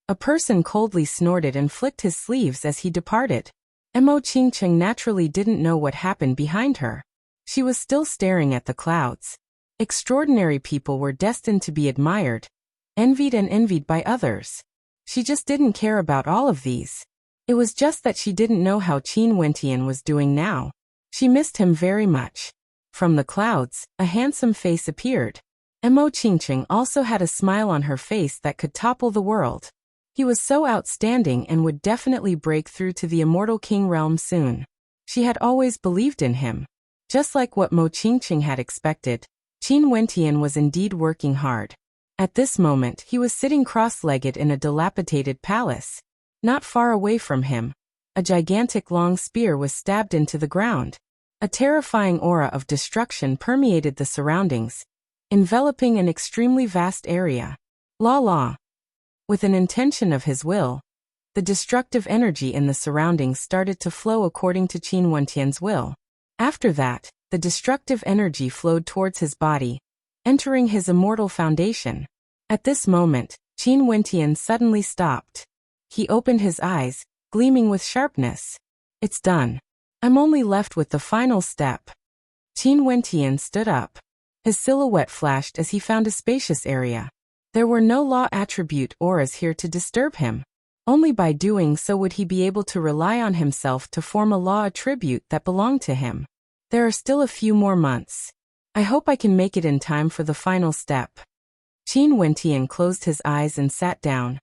A person coldly snorted and flicked his sleeves as he departed. Mo Qingqing naturally didn't know what happened behind her. She was still staring at the clouds. Extraordinary people were destined to be admired, envied by others. She just didn't care about all of these. It was just that she didn't know how Qin Wentian was doing now. She missed him very much. From the clouds, a handsome face appeared. Mo Qingqing also had a smile on her face that could topple the world. He was so outstanding and would definitely break through to the immortal king realm soon. She had always believed in him. Just like what Mo Qingqing had expected, Qin Wentian was indeed working hard. At this moment he was sitting cross-legged in a dilapidated palace. Not far away from him, a gigantic long spear was stabbed into the ground. A terrifying aura of destruction permeated the surroundings, enveloping an extremely vast area. La. With an intention of his will, the destructive energy in the surroundings started to flow according to Qin Wentian's will. After that, the destructive energy flowed towards his body, entering his immortal foundation. At this moment, Qin Wentian suddenly stopped. He opened his eyes, gleaming with sharpness. It's done. I'm only left with the final step. Qin Wentian stood up. His silhouette flashed as he found a spacious area. There were no law attribute auras here to disturb him. Only by doing so would he be able to rely on himself to form a law attribute that belonged to him. There are still a few more months. I hope I can make it in time for the final step. Qin Wentian closed his eyes and sat down,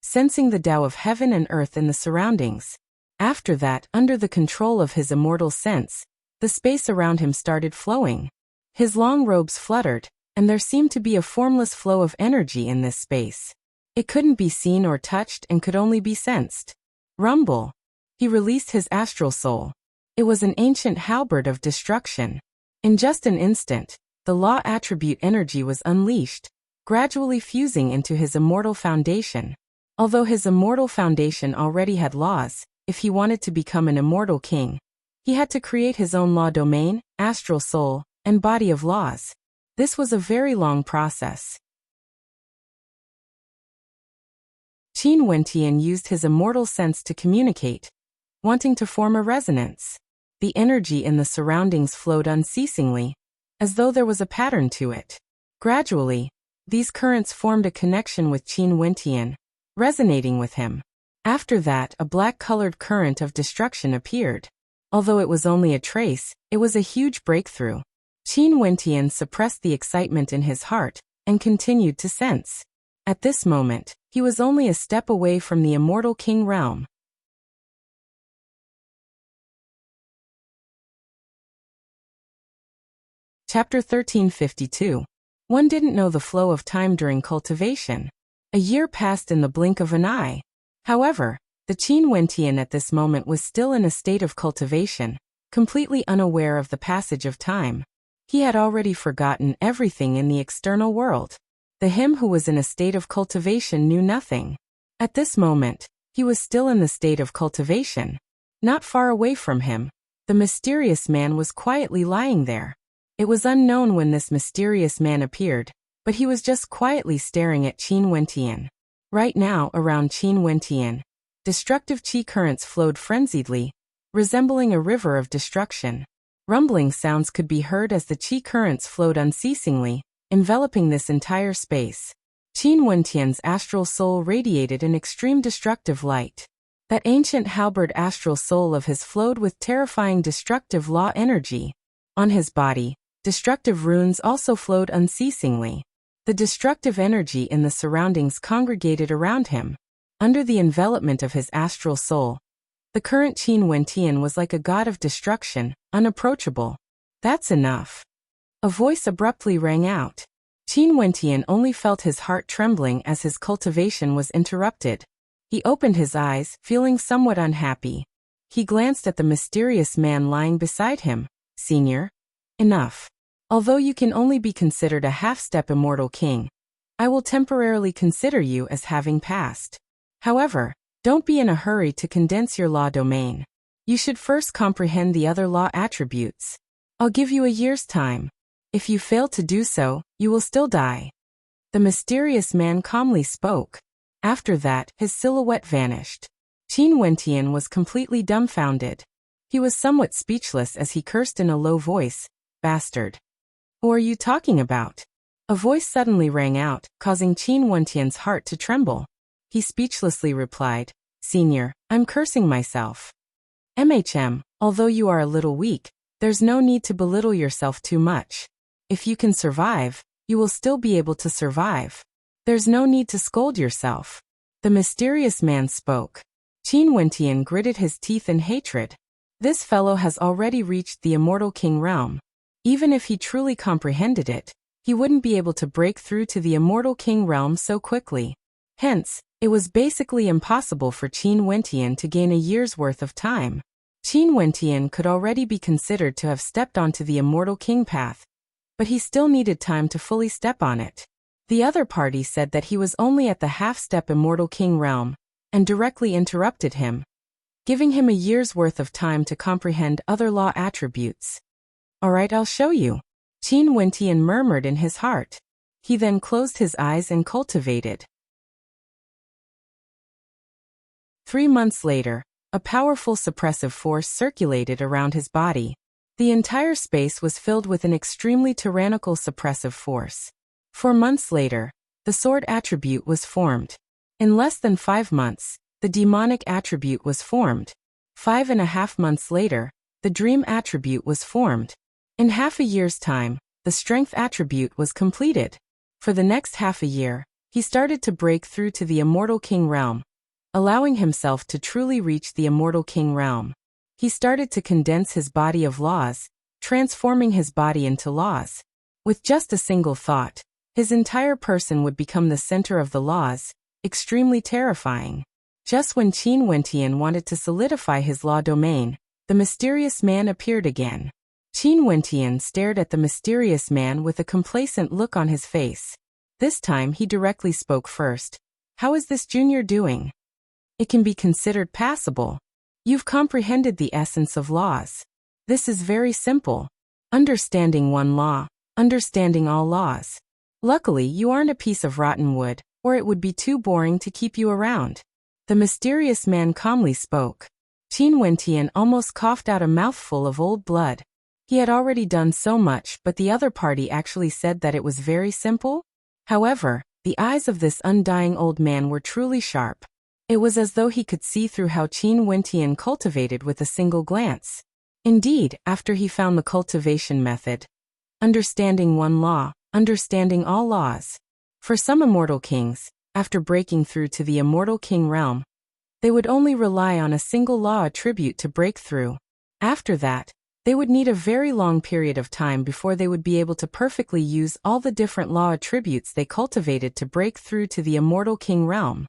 sensing the Tao of heaven and earth in the surroundings. After that, under the control of his immortal sense, the space around him started flowing. His long robes fluttered, and there seemed to be a formless flow of energy in this space. It couldn't be seen or touched and could only be sensed. Rumble. He released his astral soul. It was an ancient halberd of destruction. In just an instant, the law attribute energy was unleashed, gradually fusing into his immortal foundation. Although his immortal foundation already had laws, if he wanted to become an immortal king, he had to create his own law domain, astral soul, and body of laws. This was a very long process. Qin Wentian used his immortal sense to communicate, wanting to form a resonance. The energy in the surroundings flowed unceasingly, as though there was a pattern to it. Gradually, these currents formed a connection with Qin Wentian, resonating with him. After that, a black-colored current of destruction appeared. Although it was only a trace, it was a huge breakthrough. Qin Wentian suppressed the excitement in his heart and continued to sense. At this moment, he was only a step away from the immortal king realm. Chapter 1352. One didn't know the flow of time during cultivation. A year passed in the blink of an eye. However, the Qin Wentian at this moment was still in a state of cultivation, completely unaware of the passage of time. He had already forgotten everything in the external world. The him who was in a state of cultivation knew nothing. At this moment, he was still in the state of cultivation. Not far away from him, the mysterious man was quietly lying there. It was unknown when this mysterious man appeared, but he was just quietly staring at Qin Wentian. Right now, around Qin Wentian, destructive qi currents flowed frenziedly, resembling a river of destruction. Rumbling sounds could be heard as the qi currents flowed unceasingly, enveloping this entire space. Qin Wentian's astral soul radiated an extreme destructive light. That ancient halberd astral soul of his flowed with terrifying destructive law energy. On his body, destructive runes also flowed unceasingly. The destructive energy in the surroundings congregated around him. Under the envelopment of his astral soul, the current Qin Wentian was like a god of destruction, unapproachable. That's enough. A voice abruptly rang out. Qin Wentian only felt his heart trembling as his cultivation was interrupted. He opened his eyes, feeling somewhat unhappy. He glanced at the mysterious man lying beside him. Senior? Enough. Although you can only be considered a half-step immortal king, I will temporarily consider you as having passed. However, don't be in a hurry to condense your law domain. You should first comprehend the other law attributes. I'll give you a year's time. If you fail to do so, you will still die. The mysterious man calmly spoke. After that, his silhouette vanished. Qin Wentian was completely dumbfounded. He was somewhat speechless as he cursed in a low voice, "Bastard. Who are you talking about?" A voice suddenly rang out, causing Qin Wentian's heart to tremble. He speechlessly replied, "Senior, I'm cursing myself." Although you are a little weak, there's no need to belittle yourself too much. If you can survive, you will still be able to survive. There's no need to scold yourself. The mysterious man spoke. Qin Wentian gritted his teeth in hatred. This fellow has already reached the immortal king realm. Even if he truly comprehended it, he wouldn't be able to break through to the immortal king realm so quickly. Hence, it was basically impossible for Qin Wentian to gain a year's worth of time. Qin Wentian could already be considered to have stepped onto the immortal king path, but he still needed time to fully step on it. The other party said that he was only at the half-step immortal king realm, and directly interrupted him, giving him a year's worth of time to comprehend other law attributes. "Alright, I'll show you," Qin Wentian murmured in his heart. He then closed his eyes and cultivated. 3 months later, a powerful suppressive force circulated around his body. The entire space was filled with an extremely tyrannical suppressive force. 4 months later, the sword attribute was formed. In less than 5 months, the demonic attribute was formed. 5.5 months later, the dream attribute was formed. In half a year's time, the strength attribute was completed. For the next half a year, he started to break through to the immortal king realm, allowing himself to truly reach the immortal king realm. He started to condense his body of laws, transforming his body into laws. With just a single thought, his entire person would become the center of the laws, extremely terrifying. Just when Qin Wentian wanted to solidify his law domain, the mysterious man appeared again. Qin Wentian stared at the mysterious man with a complacent look on his face. This time he directly spoke first. "How is this junior doing?" "It can be considered passable. You've comprehended the essence of laws. This is very simple. Understanding one law, understanding all laws. Luckily, you aren't a piece of rotten wood, or it would be too boring to keep you around." The mysterious man calmly spoke. Qin Wentian almost coughed out a mouthful of old blood. He had already done so much, but the other party actually said that it was very simple? However, the eyes of this undying old man were truly sharp. It was as though he could see through how Qin Wentian cultivated with a single glance. Indeed, after he found the cultivation method, understanding one law, understanding all laws. For some immortal kings, after breaking through to the immortal king realm, they would only rely on a single law attribute to break through. After that, they would need a very long period of time before they would be able to perfectly use all the different law attributes they cultivated to break through to the immortal king realm.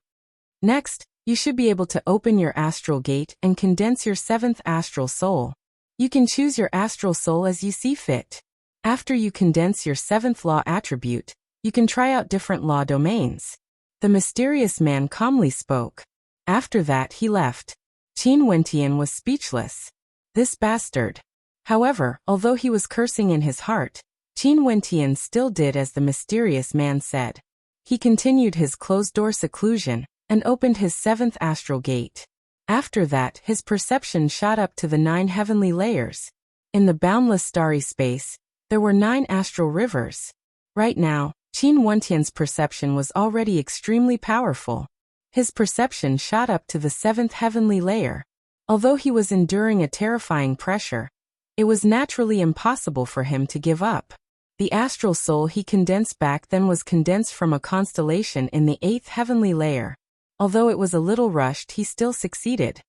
Next, you should be able to open your astral gate and condense your seventh astral soul. You can choose your astral soul as you see fit. After you condense your seventh law attribute, you can try out different law domains. The mysterious man calmly spoke. After that he left. Qin Wentian was speechless. This bastard. However, although he was cursing in his heart, Qin Wentian still did as the mysterious man said. He continued his closed-door seclusion and opened his seventh astral gate. After that, his perception shot up to the 9 heavenly layers. In the boundless starry space, there were 9 astral rivers. Right now, Qin Wentian's perception was already extremely powerful. His perception shot up to the 7th heavenly layer. Although he was enduring a terrifying pressure, it was naturally impossible for him to give up. The astral soul he condensed back then was condensed from a constellation in the 8th heavenly layer. Although it was a little rushed, he still succeeded.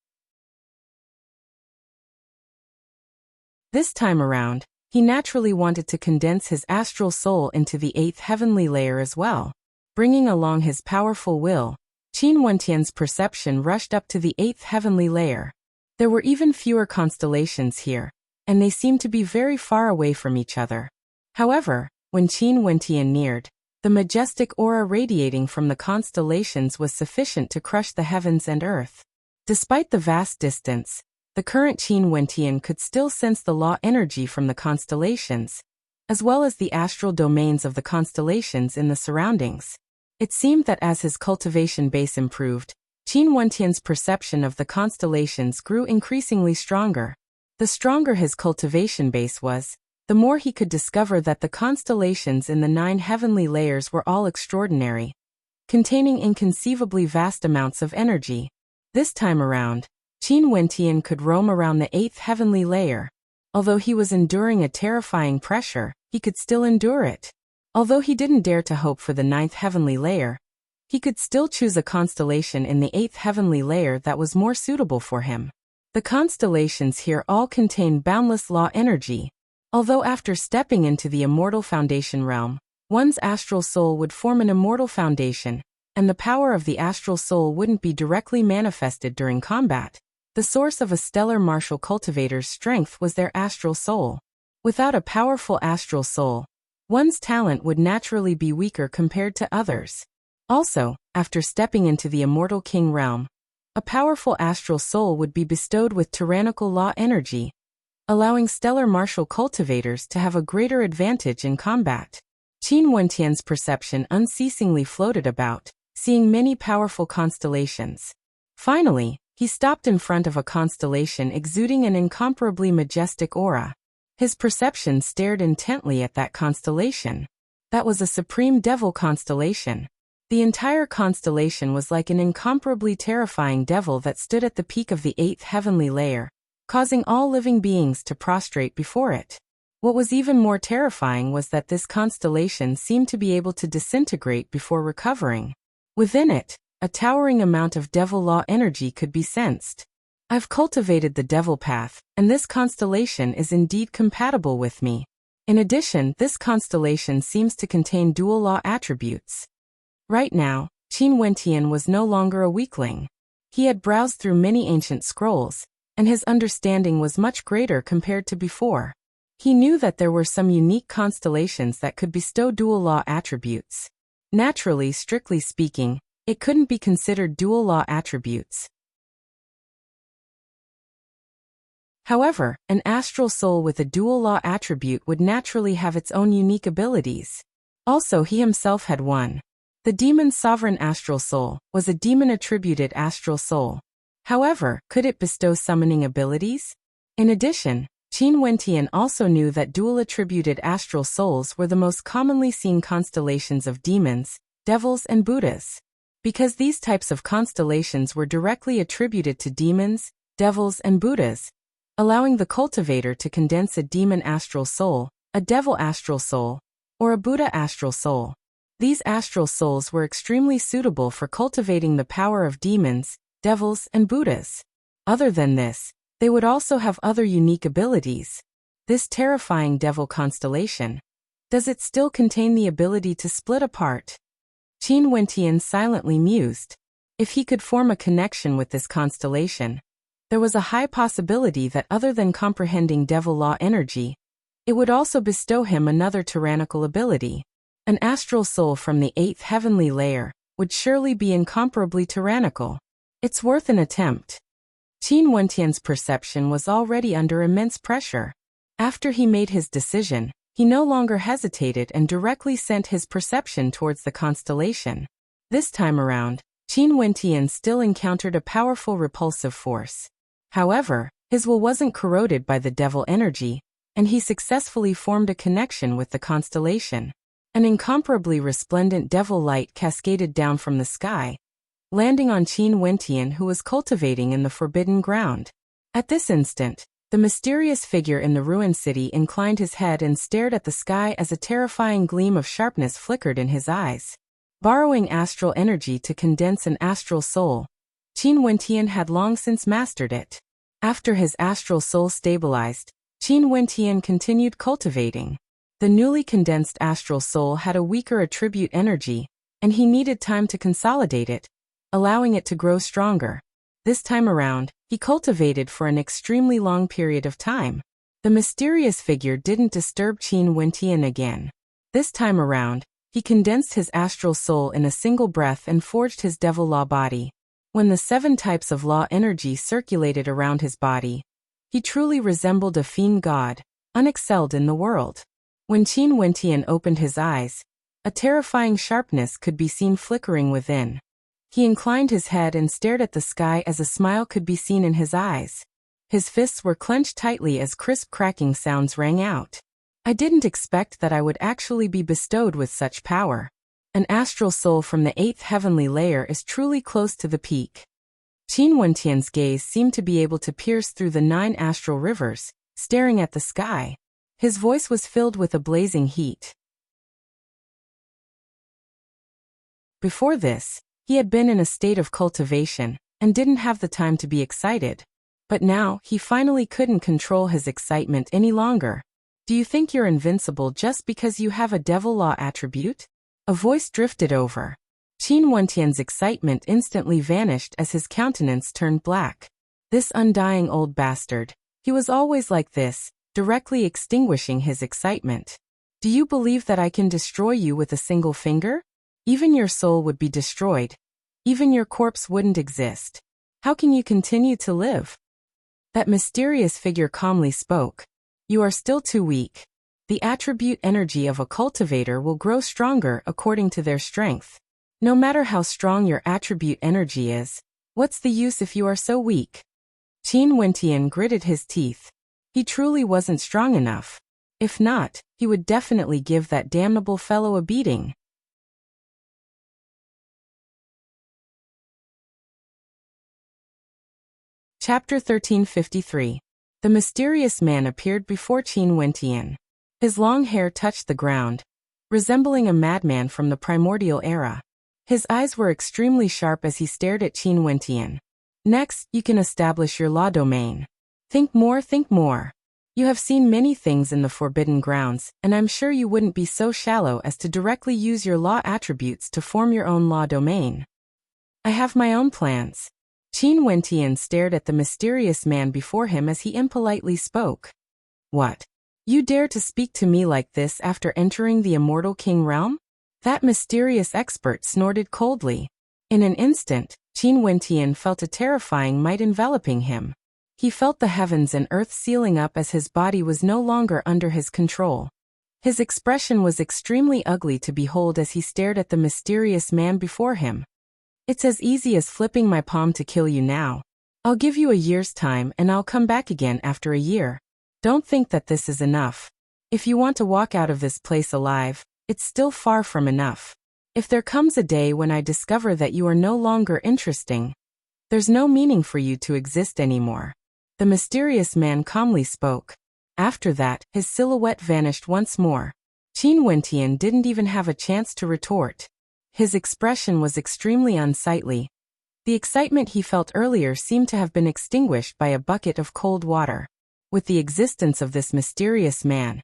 This time around, he naturally wanted to condense his astral soul into the 8th heavenly layer as well. Bringing along his powerful will, Qin Wentian's perception rushed up to the 8th heavenly layer. There were even fewer constellations here, and they seemed to be very far away from each other. However, when Qin Wentian neared, the majestic aura radiating from the constellations was sufficient to crush the heavens and earth. Despite the vast distance, the current Qin Wentian could still sense the law energy from the constellations, as well as the astral domains of the constellations in the surroundings. It seemed that as his cultivation base improved, Qin Wentian's perception of the constellations grew increasingly stronger. The stronger his cultivation base was, the more he could discover that the constellations in the 9 heavenly layers were all extraordinary, containing inconceivably vast amounts of energy. This time around, Qin Wentian could roam around the 8th heavenly layer. Although he was enduring a terrifying pressure, he could still endure it. Although he didn't dare to hope for the 9th heavenly layer, he could still choose a constellation in the 8th heavenly layer that was more suitable for him. The constellations here all contain boundless law energy. Although after stepping into the immortal foundation realm, one's astral soul would form an immortal foundation, and the power of the astral soul wouldn't be directly manifested during combat. The source of a stellar martial cultivator's strength was their astral soul. Without a powerful astral soul, one's talent would naturally be weaker compared to others. Also, after stepping into the immortal king realm, a powerful astral soul would be bestowed with tyrannical law energy, allowing stellar martial cultivators to have a greater advantage in combat. Qin Wentian's perception unceasingly floated about, seeing many powerful constellations. Finally, he stopped in front of a constellation exuding an incomparably majestic aura. His perception stared intently at that constellation. That was a supreme devil constellation. The entire constellation was like an incomparably terrifying devil that stood at the peak of the 8th heavenly layer, causing all living beings to prostrate before it. What was even more terrifying was that this constellation seemed to be able to disintegrate before recovering. Within it, a towering amount of devil law energy could be sensed. I've cultivated the devil path, and this constellation is indeed compatible with me. In addition, this constellation seems to contain dual law attributes. Right now, Qin Wentian was no longer a weakling. He had browsed through many ancient scrolls, and his understanding was much greater compared to before. He knew that there were some unique constellations that could bestow dual law attributes. Naturally, strictly speaking, it couldn't be considered dual law attributes. However, an astral soul with a dual law attribute would naturally have its own unique abilities. Also, he himself had one. The demon's sovereign astral soul was a demon-attributed astral soul. However, could it bestow summoning abilities? In addition, Qin Wentian also knew that dual-attributed astral souls were the most commonly seen constellations of demons, devils, and Buddhas. Because these types of constellations were directly attributed to demons, devils, and Buddhas, allowing the cultivator to condense a demon astral soul, a devil astral soul, or a Buddha astral soul. These astral souls were extremely suitable for cultivating the power of demons, devils, and Buddhas. Other than this, they would also have other unique abilities. This terrifying devil constellation. Does it still contain the ability to split apart? Qin Wentian silently mused. If he could form a connection with this constellation, there was a high possibility that other than comprehending devil law energy, it would also bestow him another tyrannical ability. An astral soul from the 8th heavenly layer would surely be incomparably tyrannical. It's worth an attempt. Qin Wentian's perception was already under immense pressure. After he made his decision, he no longer hesitated and directly sent his perception towards the constellation. This time around, Qin Wentian still encountered a powerful repulsive force. However, his will wasn't corroded by the devil energy, and he successfully formed a connection with the constellation. An incomparably resplendent devil light cascaded down from the sky, landing on Qin Wentian, who was cultivating in the forbidden ground. At this instant, the mysterious figure in the ruined city inclined his head and stared at the sky as a terrifying gleam of sharpness flickered in his eyes. Borrowing astral energy to condense an astral soul, Qin Wentian had long since mastered it. After his astral soul stabilized, Qin Wentian continued cultivating. The newly condensed astral soul had a weaker attribute energy, and he needed time to consolidate it, allowing it to grow stronger. This time around, he cultivated for an extremely long period of time. The mysterious figure didn't disturb Qin Wentian again. This time around, he condensed his astral soul in a single breath and forged his devil law body. When the 7 types of law energy circulated around his body, he truly resembled a fiend god, unexcelled in the world. When Qin Wentian opened his eyes, a terrifying sharpness could be seen flickering within. He inclined his head and stared at the sky as a smile could be seen in his eyes. His fists were clenched tightly as crisp cracking sounds rang out. I didn't expect that I would actually be bestowed with such power. An astral soul from the 8th heavenly layer is truly close to the peak. Qin Wentian's gaze seemed to be able to pierce through the 9 astral rivers, staring at the sky. His voice was filled with a blazing heat. Before this, he had been in a state of cultivation and didn't have the time to be excited. But now, he finally couldn't control his excitement any longer. Do you think you're invincible just because you have a devil law attribute? A voice drifted over. Qin Wentian's excitement instantly vanished as his countenance turned black. This undying old bastard. He was always like this, directly extinguishing his excitement. Do you believe that I can destroy you with a single finger? Even your soul would be destroyed. Even your corpse wouldn't exist. How can you continue to live? That mysterious figure calmly spoke. You are still too weak. The attribute energy of a cultivator will grow stronger according to their strength. No matter how strong your attribute energy is, what's the use if you are so weak? Qin Wentian gritted his teeth. He truly wasn't strong enough. If not, he would definitely give that damnable fellow a beating. Chapter 1353. The mysterious man appeared before Qin Wentian. His long hair touched the ground, resembling a madman from the primordial era. His eyes were extremely sharp as he stared at Qin Wentian. Next, you can establish your law domain. Think more, think more. You have seen many things in the forbidden grounds, and I'm sure you wouldn't be so shallow as to directly use your law attributes to form your own law domain. I have my own plans. Qin Wentian stared at the mysterious man before him as he impolitely spoke. What? You dare to speak to me like this after entering the Immortal King realm? That mysterious expert snorted coldly. In an instant, Qin Wentian felt a terrifying might enveloping him. He felt the heavens and earth sealing up as his body was no longer under his control. His expression was extremely ugly to behold as he stared at the mysterious man before him. It's as easy as flipping my palm to kill you now. I'll give you a year's time and I'll come back again after a year. Don't think that this is enough. If you want to walk out of this place alive, it's still far from enough. If there comes a day when I discover that you are no longer interesting, there's no meaning for you to exist anymore. The mysterious man calmly spoke. After that, his silhouette vanished once more. Qin Wentian didn't even have a chance to retort. His expression was extremely unsightly. The excitement he felt earlier seemed to have been extinguished by a bucket of cold water. With the existence of this mysterious man,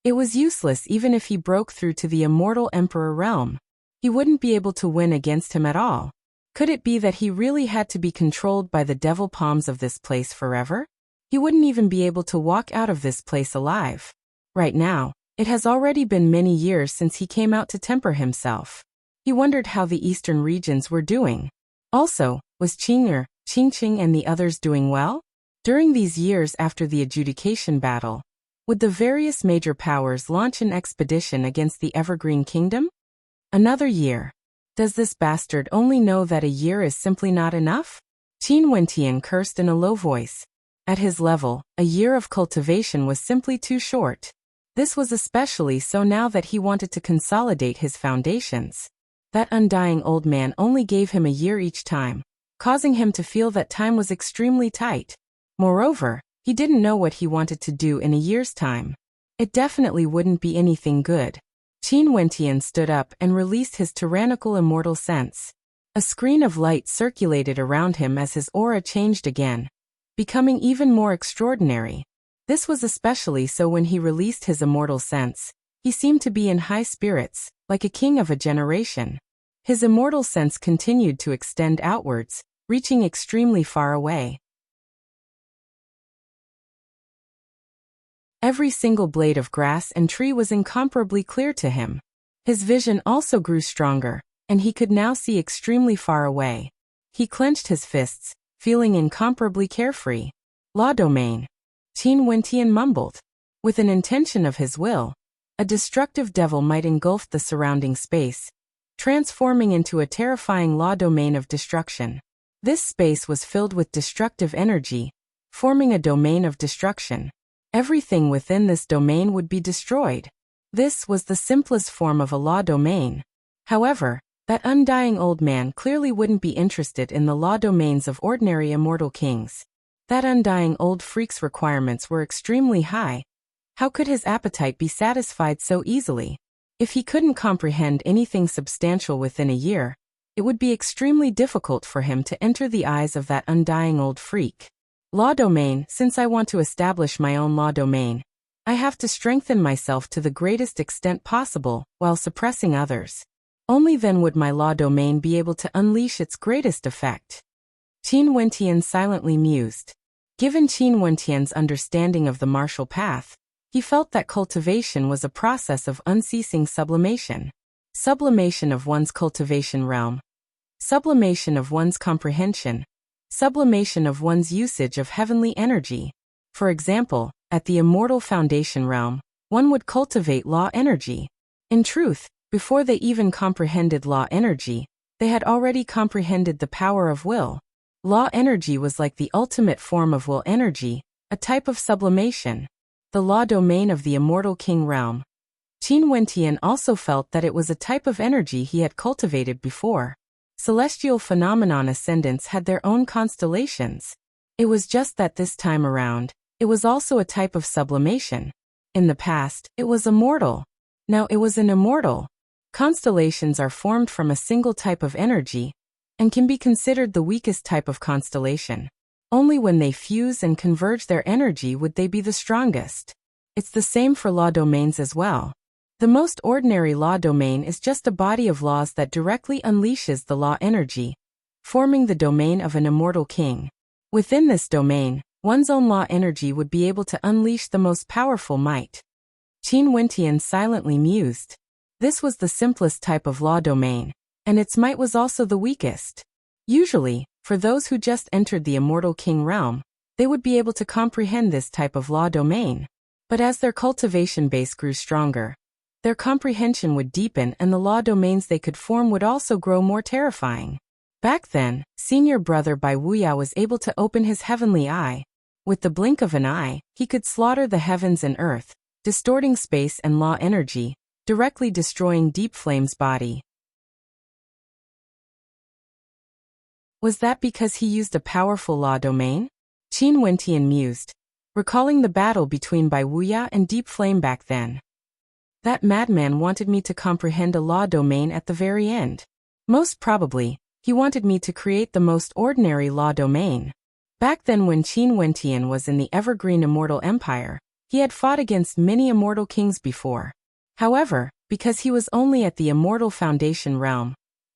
it was useless even if he broke through to the immortal emperor realm. He wouldn't be able to win against him at all. Could it be that he really had to be controlled by the devil palms of this place forever? He wouldn't even be able to walk out of this place alive. Right now, it has already been many years since he came out to temper himself. He wondered how the eastern regions were doing. Also, was Qingqing and the others doing well? During these years after the adjudication battle, would the various major powers launch an expedition against the Evergreen Kingdom? Another year. Does this bastard only know that a year is simply not enough? Qin Wentian cursed in a low voice. At his level, a year of cultivation was simply too short. This was especially so now that he wanted to consolidate his foundations. That undying old man only gave him a year each time, causing him to feel that time was extremely tight. Moreover, he didn't know what he wanted to do in a year's time. It definitely wouldn't be anything good. Qin Wentian stood up and released his tyrannical immortal sense. A screen of light circulated around him as his aura changed again, becoming even more extraordinary. This was especially so when he released his immortal sense. He seemed to be in high spirits, like a king of a generation. His immortal sense continued to extend outwards, reaching extremely far away. Every single blade of grass and tree was incomparably clear to him. His vision also grew stronger, and he could now see extremely far away. He clenched his fists, feeling incomparably carefree. Law domain. Qin Wentian mumbled. With an intention of his will, a destructive devil might engulf the surrounding space, transforming into a terrifying law domain of destruction. This space was filled with destructive energy, forming a domain of destruction. Everything within this domain would be destroyed. This was the simplest form of a law domain. However, that undying old man clearly wouldn't be interested in the law domains of ordinary immortal kings. That undying old freak's requirements were extremely high. How could his appetite be satisfied so easily? If he couldn't comprehend anything substantial within a year, it would be extremely difficult for him to enter the eyes of that undying old freak. Law domain. Since I want to establish my own law domain, I have to strengthen myself to the greatest extent possible while suppressing others. Only then would my law domain be able to unleash its greatest effect. Qin Wentian silently mused. Given Qin Wentian's understanding of the martial path, he felt that cultivation was a process of unceasing sublimation. Sublimation of one's cultivation realm. Sublimation of one's comprehension. Sublimation of one's usage of heavenly energy. For example, at the immortal foundation realm, one would cultivate law energy. In truth, before they even comprehended law energy, they had already comprehended the power of will. Law energy was like the ultimate form of will energy, a type of sublimation. The law domain of the immortal king realm. Qin Wentian also felt that it was a type of energy he had cultivated before. Celestial phenomenon ascendants had their own constellations. It was just that this time around, it was also a type of sublimation. In the past, it was immortal. Now it was an immortal. Constellations are formed from a single type of energy, and can be considered the weakest type of constellation. Only when they fuse and converge their energy would they be the strongest. It's the same for law domains as well. The most ordinary law domain is just a body of laws that directly unleashes the law energy. forming the domain of an immortal king. Within this domain, one's own law energy would be able to unleash the most powerful might. Qin Wentian silently mused. This was the simplest type of law domain, and its might was also the weakest. Usually, for those who just entered the immortal king realm, they would be able to comprehend this type of law domain. But as their cultivation base grew stronger, their comprehension would deepen and the law domains they could form would also grow more terrifying. Back then, senior brother Bai Wuya was able to open his heavenly eye. With the blink of an eye, he could slaughter the heavens and earth, distorting space and law energy, directly destroying Deep Flame's body. Was that because he used a powerful law domain? Qin Wentian mused, recalling the battle between Bai Wuya and Deep Flame back then. That madman wanted me to comprehend a law domain at the very end. Most probably, he wanted me to create the most ordinary law domain. Back then when Qin Wentian was in the Evergreen Immortal Empire, he had fought against many immortal kings before. However, because he was only at the Immortal Foundation realm,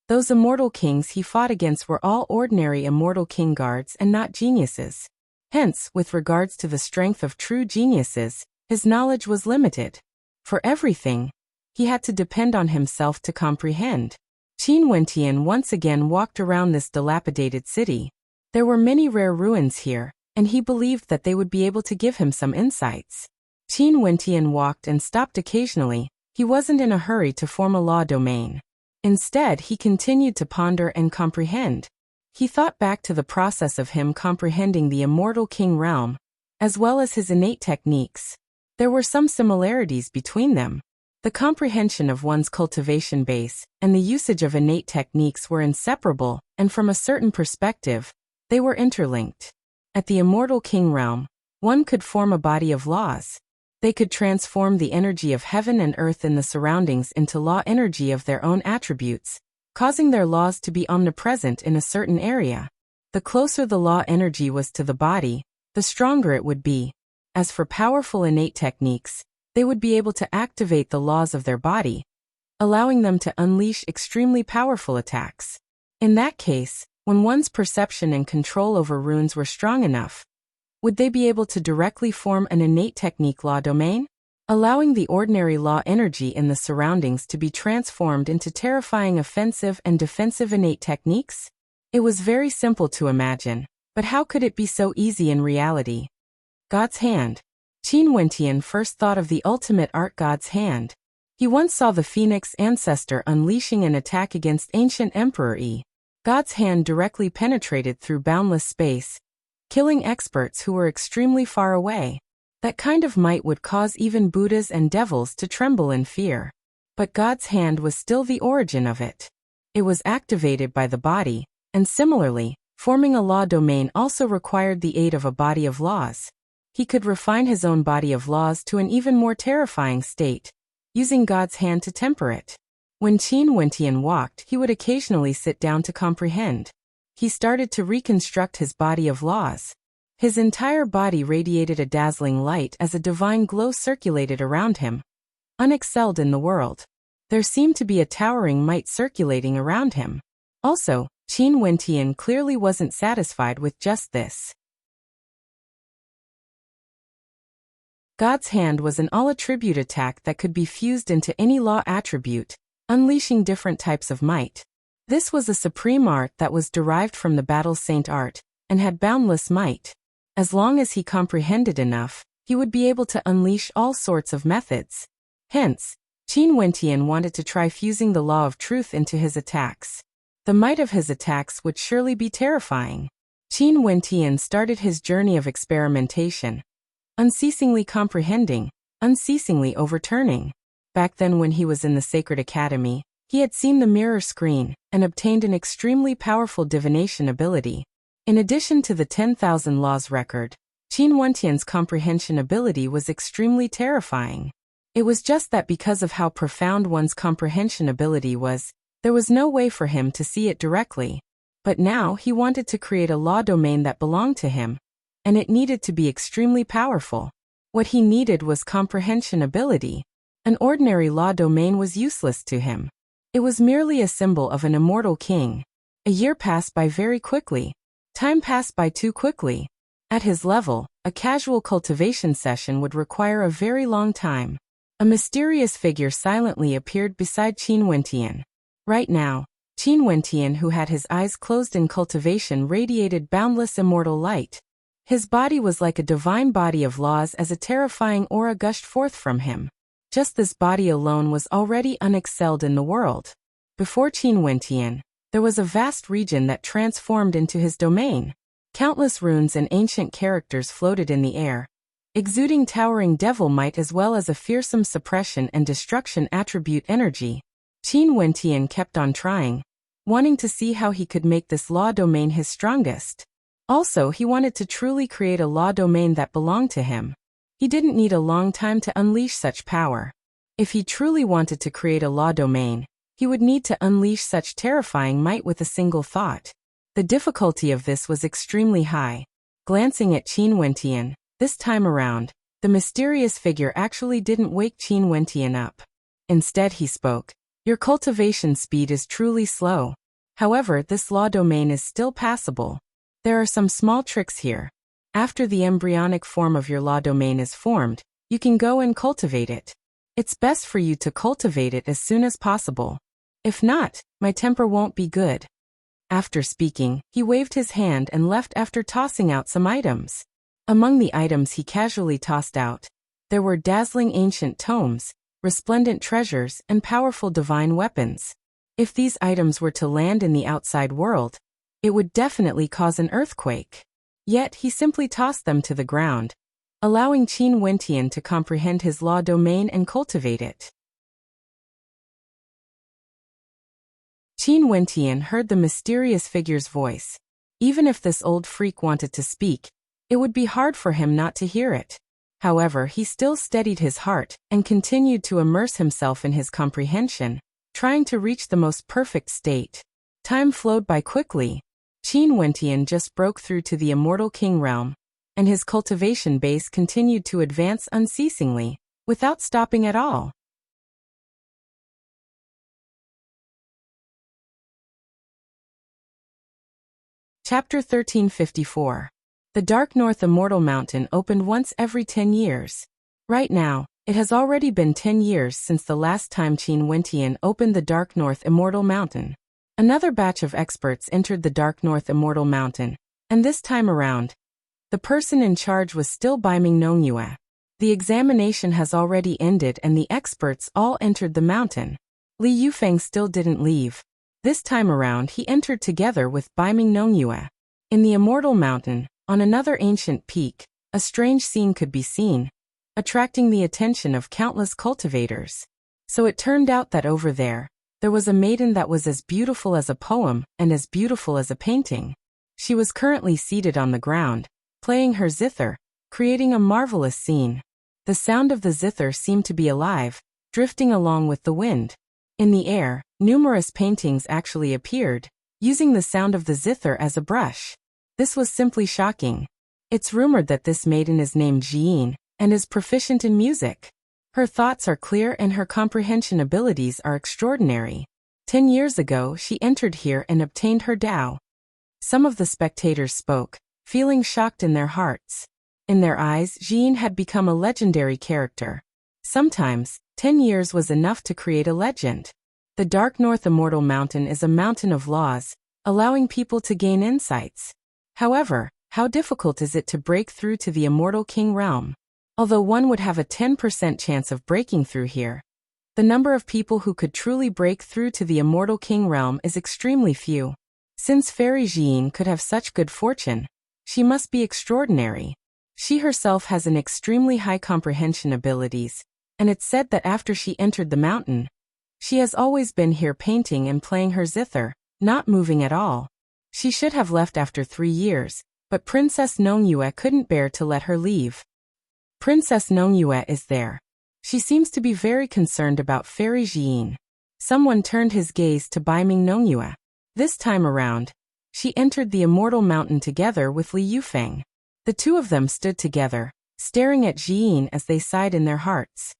those immortal kings he fought against were all ordinary immortal king guards and not geniuses. Hence, with regards to the strength of true geniuses, his knowledge was limited. For everything, he had to depend on himself to comprehend. Qin Wentian once again walked around this dilapidated city. There were many rare ruins here, and he believed that they would be able to give him some insights. Qin Wentian walked and stopped occasionally. He wasn't in a hurry to form a law domain. Instead, he continued to ponder and comprehend. He thought back to the process of him comprehending the immortal king realm, as well as his innate techniques. There were some similarities between them. The comprehension of one's cultivation base and the usage of innate techniques were inseparable, and from a certain perspective, they were interlinked. At the immortal king realm, one could form a body of laws. They could transform the energy of heaven and earth in the surroundings into law energy of their own attributes, causing their laws to be omnipresent in a certain area. The closer the law energy was to the body, the stronger it would be. As for powerful innate techniques, they would be able to activate the laws of their body, allowing them to unleash extremely powerful attacks. In that case, when one's perception and control over runes were strong enough, would they be able to directly form an innate technique law domain, allowing the ordinary law energy in the surroundings to be transformed into terrifying offensive and defensive innate techniques? It was very simple to imagine, but how could it be so easy in reality? God's hand. Qin Wentian first thought of the ultimate art God's hand. He once saw the Phoenix ancestor unleashing an attack against ancient Emperor Yi. God's hand directly penetrated through boundless space, killing experts who were extremely far away. That kind of might would cause even Buddhas and devils to tremble in fear. But God's hand was still the origin of it. It was activated by the body, and similarly, forming a law domain also required the aid of a body of laws. He could refine his own body of laws to an even more terrifying state, using God's hand to temper it. When Qin Wentian walked, he would occasionally sit down to comprehend. He started to reconstruct his body of laws. His entire body radiated a dazzling light as a divine glow circulated around him. Unexcelled in the world, there seemed to be a towering might circulating around him. Also, Qin Wentian clearly wasn't satisfied with just this. God's hand was an all-attribute attack that could be fused into any law attribute, unleashing different types of might. This was a supreme art that was derived from the battle saint art, and had boundless might. As long as he comprehended enough, he would be able to unleash all sorts of methods. Hence, Qin Wentian wanted to try fusing the law of truth into his attacks. The might of his attacks would surely be terrifying. Qin Wentian started his journey of experimentation, unceasingly comprehending, unceasingly overturning. Back then when he was in the Sacred Academy, he had seen the mirror screen, and obtained an extremely powerful divination ability. In addition to the 10,000 laws record, Qin Wentian's comprehension ability was extremely terrifying. It was just that because of how profound one's comprehension ability was, there was no way for him to see it directly. But now he wanted to create a law domain that belonged to him, and it needed to be extremely powerful. What he needed was comprehension ability. An ordinary law domain was useless to him. It was merely a symbol of an immortal king. A year passed by very quickly. Time passed by too quickly. At his level, a casual cultivation session would require a very long time. A mysterious figure silently appeared beside Qin Wentian. Right now, Qin Wentian, who had his eyes closed in cultivation, radiated boundless immortal light. His body was like a divine body of laws as a terrifying aura gushed forth from him. Just this body alone was already unexcelled in the world. Before Qin Wentian, there was a vast region that transformed into his domain. Countless runes and ancient characters floated in the air, exuding towering devil might as well as a fearsome suppression and destruction attribute energy. Qin Wentian kept on trying, wanting to see how he could make this law domain his strongest. Also, he wanted to truly create a law domain that belonged to him. He didn't need a long time to unleash such power. If he truly wanted to create a law domain, he would need to unleash such terrifying might with a single thought. The difficulty of this was extremely high. Glancing at Qin Wentian, this time around, the mysterious figure actually didn't wake Qin Wentian up. Instead he spoke. Your cultivation speed is truly slow. However, this law domain is still passable. There are some small tricks here. After the embryonic form of your law domain is formed, you can go and cultivate it. It's best for you to cultivate it as soon as possible. If not, my temper won't be good. After speaking, he waved his hand and left after tossing out some items. Among the items he casually tossed out, there were dazzling ancient tomes, resplendent treasures, and powerful divine weapons. If these items were to land in the outside world, it would definitely cause an earthquake. Yet he simply tossed them to the ground, allowing Qin Wentian to comprehend his law domain and cultivate it. Qin Wentian heard the mysterious figure's voice. Even if this old freak wanted to speak, it would be hard for him not to hear it. However, he still steadied his heart and continued to immerse himself in his comprehension, trying to reach the most perfect state. Time flowed by quickly. Qin Wentian just broke through to the immortal king realm, and his cultivation base continued to advance unceasingly, without stopping at all. Chapter 1354. The Dark North Immortal Mountain opened once every 10 years. Right now, it has already been 10 years since the last time Qin Wentian opened the Dark North Immortal Mountain. Another batch of experts entered the Dark North Immortal Mountain, and this time around, the person in charge was still Baiming Nongyue. The examination has already ended and the experts all entered the mountain. Li Yufeng still didn't leave. This time around he entered together with Baiming Nongyue. In the Immortal Mountain, on another ancient peak, a strange scene could be seen, attracting the attention of countless cultivators. So it turned out that over there was a maiden that was as beautiful as a poem and as beautiful as a painting. She was currently seated on the ground, playing her zither, creating a marvelous scene. The sound of the zither seemed to be alive, drifting along with the wind. In the air, numerous paintings actually appeared, using the sound of the zither as a brush. This was simply shocking. It's rumored that this maiden is named Jiyin and is proficient in music. Her thoughts are clear and her comprehension abilities are extraordinary. 10 years ago, she entered here and obtained her Dao. Some of the spectators spoke, feeling shocked in their hearts. In their eyes, Jiyin had become a legendary character. Sometimes, 10 years was enough to create a legend. The Dark North Immortal Mountain is a mountain of laws, allowing people to gain insights. However, how difficult is it to break through to the Immortal King realm? Although one would have a 10% chance of breaking through here, the number of people who could truly break through to the Immortal King realm is extremely few. Since Fairy Jiyin could have such good fortune, she must be extraordinary. She herself has an extremely high comprehension abilities, and it's said that after she entered the mountain, she has always been here painting and playing her zither, not moving at all. She should have left after 3 years, but Princess Nongyue couldn't bear to let her leave. Princess Nongyue is there. She seems to be very concerned about Fairy Jiyin. Someone turned his gaze to Baiming Nongyue. This time around, she entered the Immortal Mountain together with Li Yufeng. The two of them stood together, staring at Jiyin as they sighed in their hearts.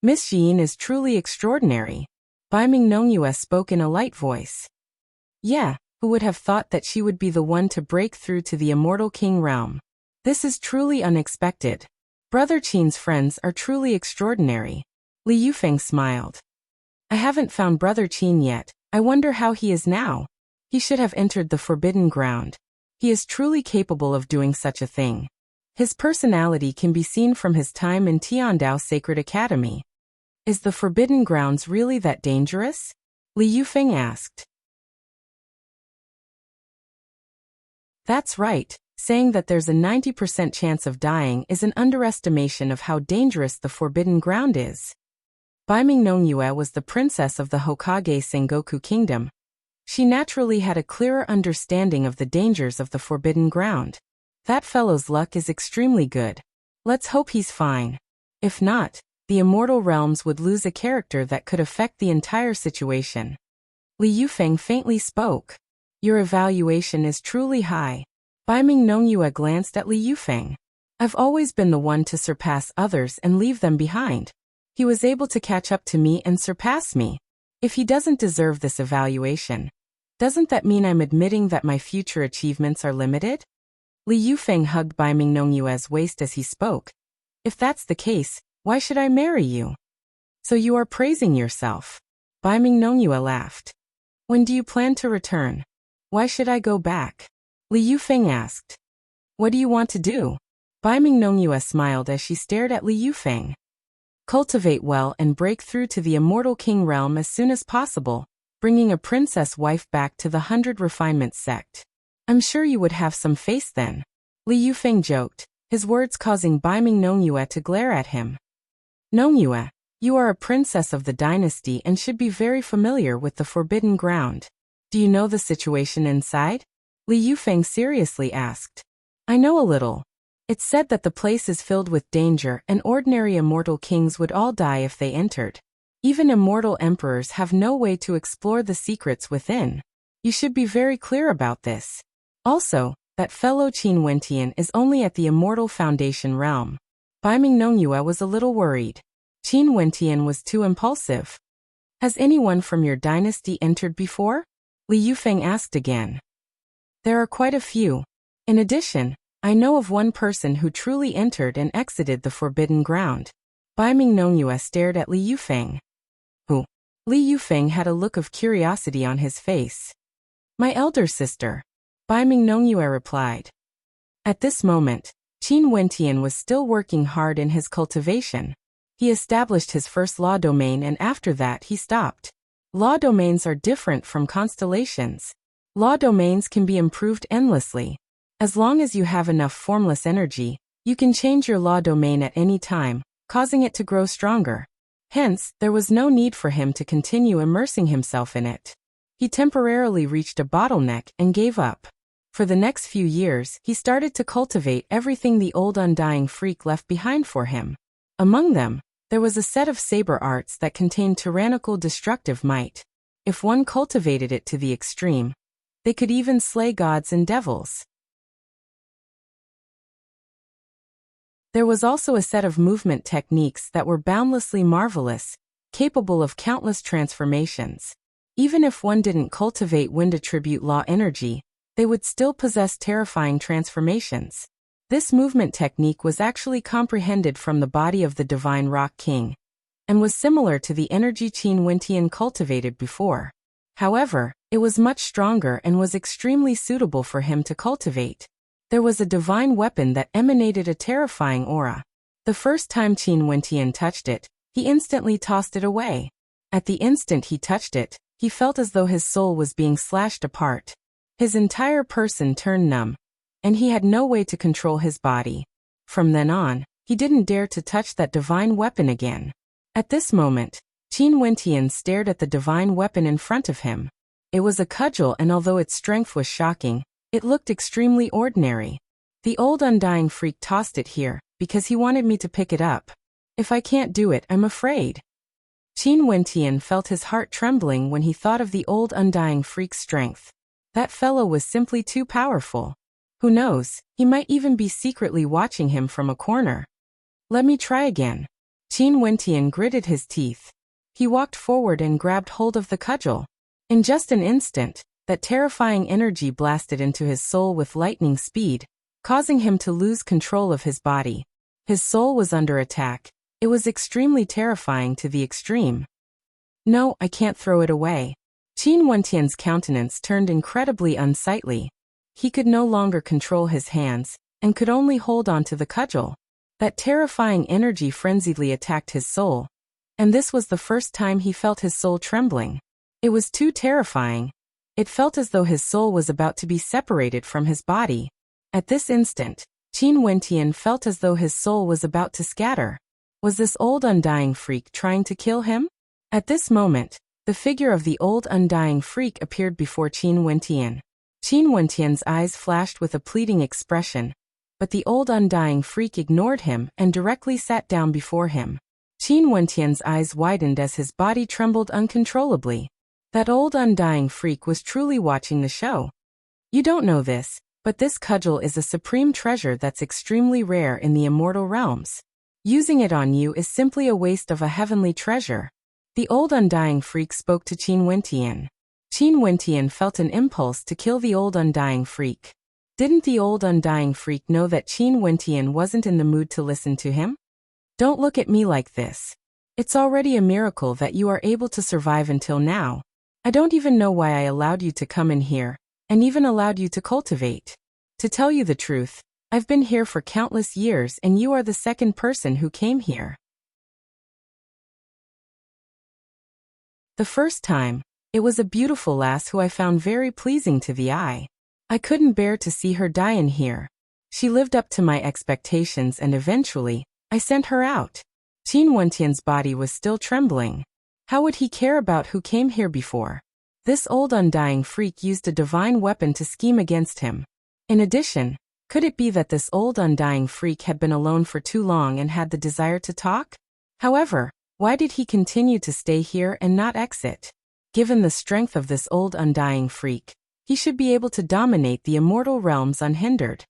Miss Jiyin is truly extraordinary. Baiming Nongyue spoke in a light voice. Yeah, Who would have thought that she would be the one to break through to the immortal king realm? This is truly unexpected. Brother Qin's friends are truly extraordinary. Li Yufeng smiled. I haven't found Brother Qin yet. I wonder how he is now. He should have entered the forbidden ground. He is truly capable of doing such a thing. His personality can be seen from his time in Tiandao Sacred Academy. Is the forbidden grounds really that dangerous? Li Yufeng asked. That's right. Saying that there's a 90% chance of dying is an underestimation of how dangerous the forbidden ground is. Baiming Nongyue was the princess of the Hokage Sengoku Kingdom. She naturally had a clearer understanding of the dangers of the forbidden ground. That fellow's luck is extremely good. Let's hope he's fine. If not, the immortal realms would lose a character that could affect the entire situation. Li Yufeng faintly spoke. Your evaluation is truly high. Baiming Nongyue glanced at Li Yufeng. I've always been the one to surpass others and leave them behind. He was able to catch up to me and surpass me. If he doesn't deserve this evaluation, doesn't that mean I'm admitting that my future achievements are limited? Li Yufeng hugged Baiming Nongyue's waist as he spoke. If that's the case, why should I marry you? So you are praising yourself. Baiming Nongyue laughed. When do you plan to return? Why should I go back? Li Yufeng asked. What do you want to do? Baiming Nongyue smiled as she stared at Li Yufeng. Cultivate well and break through to the immortal king realm as soon as possible, bringing a princess wife back to the 100 Refinement sect. I'm sure you would have some face then. Li Yufeng joked, his words causing Baiming Nongyue to glare at him. Nongyue, you are a princess of the dynasty and should be very familiar with the forbidden ground. Do you know the situation inside? Li Yufeng seriously asked. I know a little. It's said that the place is filled with danger and ordinary immortal kings would all die if they entered. Even immortal emperors have no way to explore the secrets within. You should be very clear about this. Also, that fellow Qin Wentian is only at the immortal foundation realm. Baiming Nongyue was a little worried. Qin Wentian was too impulsive. Has anyone from your dynasty entered before? Li Yufeng asked again. There are quite a few. In addition, I know of one person who truly entered and exited the forbidden ground. Baiming Nongyue stared at Li Yufeng. Who? Li Yufeng had a look of curiosity on his face. My elder sister. Baiming Nongyue replied. At this moment, Qin Wentian was still working hard in his cultivation. He established his first law domain and after that he stopped. Law domains are different from constellations. Law domains can be improved endlessly. As long as you have enough formless energy, you can change your law domain at any time, causing it to grow stronger. Hence, there was no need for him to continue immersing himself in it. He temporarily reached a bottleneck and gave up. For the next few years, he started to cultivate everything the old undying freak left behind for him. Among them, there was a set of saber arts that contained tyrannical destructive might. If one cultivated it to the extreme, they could even slay gods and devils. There was also a set of movement techniques that were boundlessly marvelous, capable of countless transformations. Even if one didn't cultivate wind attribute law energy, they would still possess terrifying transformations. This movement technique was actually comprehended from the body of the Divine Rock King, and was similar to the energy Qin Wentian cultivated before. However, it was much stronger and was extremely suitable for him to cultivate. There was a divine weapon that emanated a terrifying aura. The first time Qin Wentian touched it, he instantly tossed it away. At the instant he touched it, he felt as though his soul was being slashed apart. His entire person turned numb, and he had no way to control his body. From then on, he didn't dare to touch that divine weapon again. At this moment, Qin Wentian stared at the divine weapon in front of him. It was a cudgel and although its strength was shocking, it looked extremely ordinary. The old undying freak tossed it here, because he wanted me to pick it up. If I can't do it, I'm afraid. Qin Wentian felt his heart trembling when he thought of the old undying freak's strength. That fellow was simply too powerful. Who knows, he might even be secretly watching him from a corner. Let me try again. Qin Wentian gritted his teeth. He walked forward and grabbed hold of the cudgel. In just an instant, that terrifying energy blasted into his soul with lightning speed, causing him to lose control of his body. His soul was under attack. It was extremely terrifying to the extreme. No, I can't throw it away. Qin Wentian's countenance turned incredibly unsightly. He could no longer control his hands, and could only hold on to the cudgel. That terrifying energy frenziedly attacked his soul. And this was the first time he felt his soul trembling. It was too terrifying. It felt as though his soul was about to be separated from his body. At this instant, Qin Wentian felt as though his soul was about to scatter. Was this old undying freak trying to kill him? At this moment, the figure of the old undying freak appeared before Qin Wentian. Qin Wentian's eyes flashed with a pleading expression, but the old undying freak ignored him and directly sat down before him. Qin Wentian's eyes widened as his body trembled uncontrollably. That old undying freak was truly watching the show. You don't know this, but this cudgel is a supreme treasure that's extremely rare in the immortal realms. Using it on you is simply a waste of a heavenly treasure. The old undying freak spoke to Qin Wentian. Qin Wentian felt an impulse to kill the old undying freak. Didn't the old undying freak know that Qin Wentian wasn't in the mood to listen to him? Don't look at me like this. It's already a miracle that you are able to survive until now. I don't even know why I allowed you to come in here, and even allowed you to cultivate. To tell you the truth, I've been here for countless years and you are the second person who came here. The first time, it was a beautiful lass who I found very pleasing to the eye. I couldn't bear to see her die in here. She lived up to my expectations and eventually, I sent her out. Qin Wentian's body was still trembling. How would he care about who came here before? This old undying freak used a divine weapon to scheme against him. In addition, could it be that this old undying freak had been alone for too long and had the desire to talk? However, why did he continue to stay here and not exit? Given the strength of this old undying freak, he should be able to dominate the immortal realms unhindered.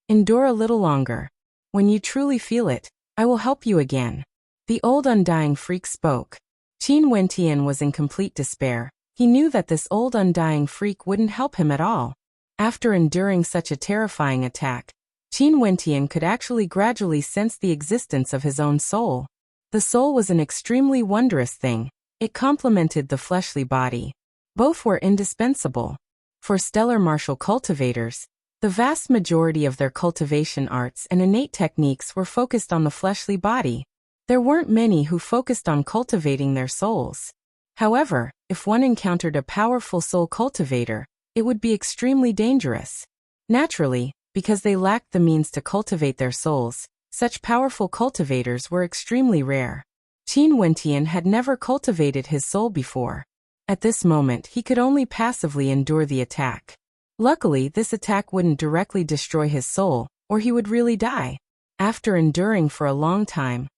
Endure a little longer. When you truly feel it, I will help you again. The old undying freak spoke. Qin Wentian was in complete despair. He knew that this old undying freak wouldn't help him at all. After enduring such a terrifying attack, Qin Wentian could actually gradually sense the existence of his own soul. The soul was an extremely wondrous thing. It complemented the fleshly body. Both were indispensable. For stellar martial cultivators, the vast majority of their cultivation arts and innate techniques were focused on the fleshly body. There weren't many who focused on cultivating their souls. However, if one encountered a powerful soul cultivator, it would be extremely dangerous. Naturally, because they lacked the means to cultivate their souls, such powerful cultivators were extremely rare. Qin Wentian had never cultivated his soul before. At this moment, he could only passively endure the attack. Luckily, this attack wouldn't directly destroy his soul, or he would really die. After enduring for a long time,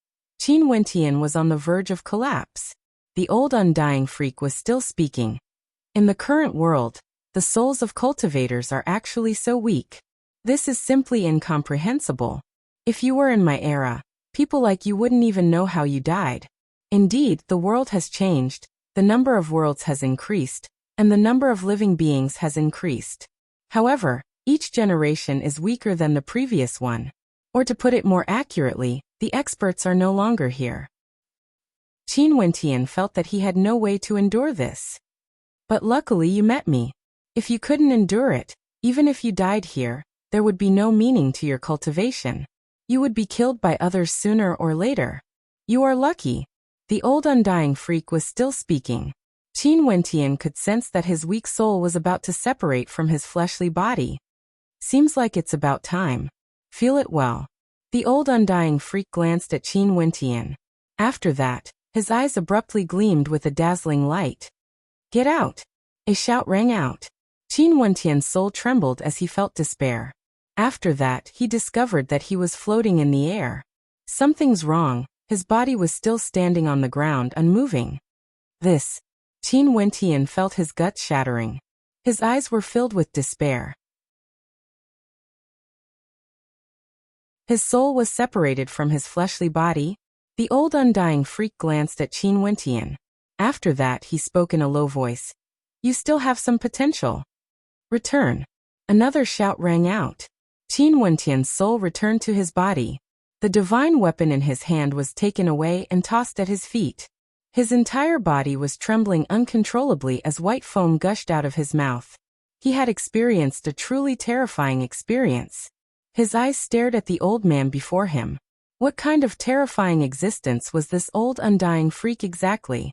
Qin Wentian was on the verge of collapse. The old undying freak was still speaking. In the current world, the souls of cultivators are actually so weak. This is simply incomprehensible. If you were in my era, people like you wouldn't even know how you died. Indeed, the world has changed, the number of worlds has increased, and the number of living beings has increased. However, each generation is weaker than the previous one. Or to put it more accurately, the experts are no longer here. Qin Wentian felt that he had no way to endure this. But luckily you met me. If you couldn't endure it, even if you died here, there would be no meaning to your cultivation. You would be killed by others sooner or later. You are lucky. The old undying freak was still speaking. Qin Wentian could sense that his weak soul was about to separate from his fleshly body. Seems like it's about time. Feel it well. The old undying freak glanced at Qin Wentian. After that, his eyes abruptly gleamed with a dazzling light. Get out! A shout rang out. Qin Wentian's soul trembled as he felt despair. After that, he discovered that he was floating in the air. Something's wrong. His body was still standing on the ground, unmoving. Qin Wentian felt his guts shattering. His eyes were filled with despair. His soul was separated from his fleshly body. The old undying freak glanced at Qin Wentian. After that, he spoke in a low voice. You still have some potential. Return. Another shout rang out. Qin Wentian's soul returned to his body. The divine weapon in his hand was taken away and tossed at his feet. His entire body was trembling uncontrollably as white foam gushed out of his mouth. He had experienced a truly terrifying experience. His eyes stared at the old man before him. What kind of terrifying existence was this old undying freak exactly?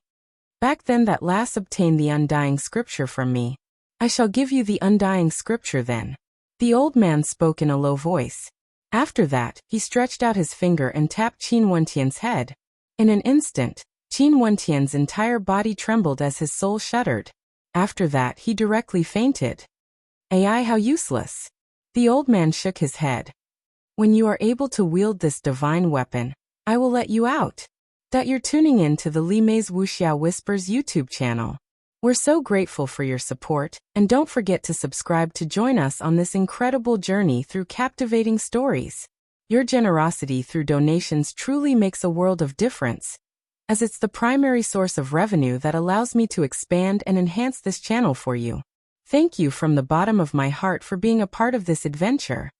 Back then that lass obtained the undying scripture from me. I shall give you the undying scripture then. The old man spoke in a low voice. After that, he stretched out his finger and tapped Qin Wentian's head. In an instant, Qin Wentian's entire body trembled as his soul shuddered. After that, he directly fainted. Ai, how useless. The old man shook his head. When you are able to wield this divine weapon, I will let you out. That you're tuning in to the Li Mei's Wuxia Whispers YouTube channel. We're so grateful for your support, and don't forget to subscribe to join us on this incredible journey through captivating stories. Your generosity through donations truly makes a world of difference, as it's the primary source of revenue that allows me to expand and enhance this channel for you. Thank you from the bottom of my heart for being a part of this adventure.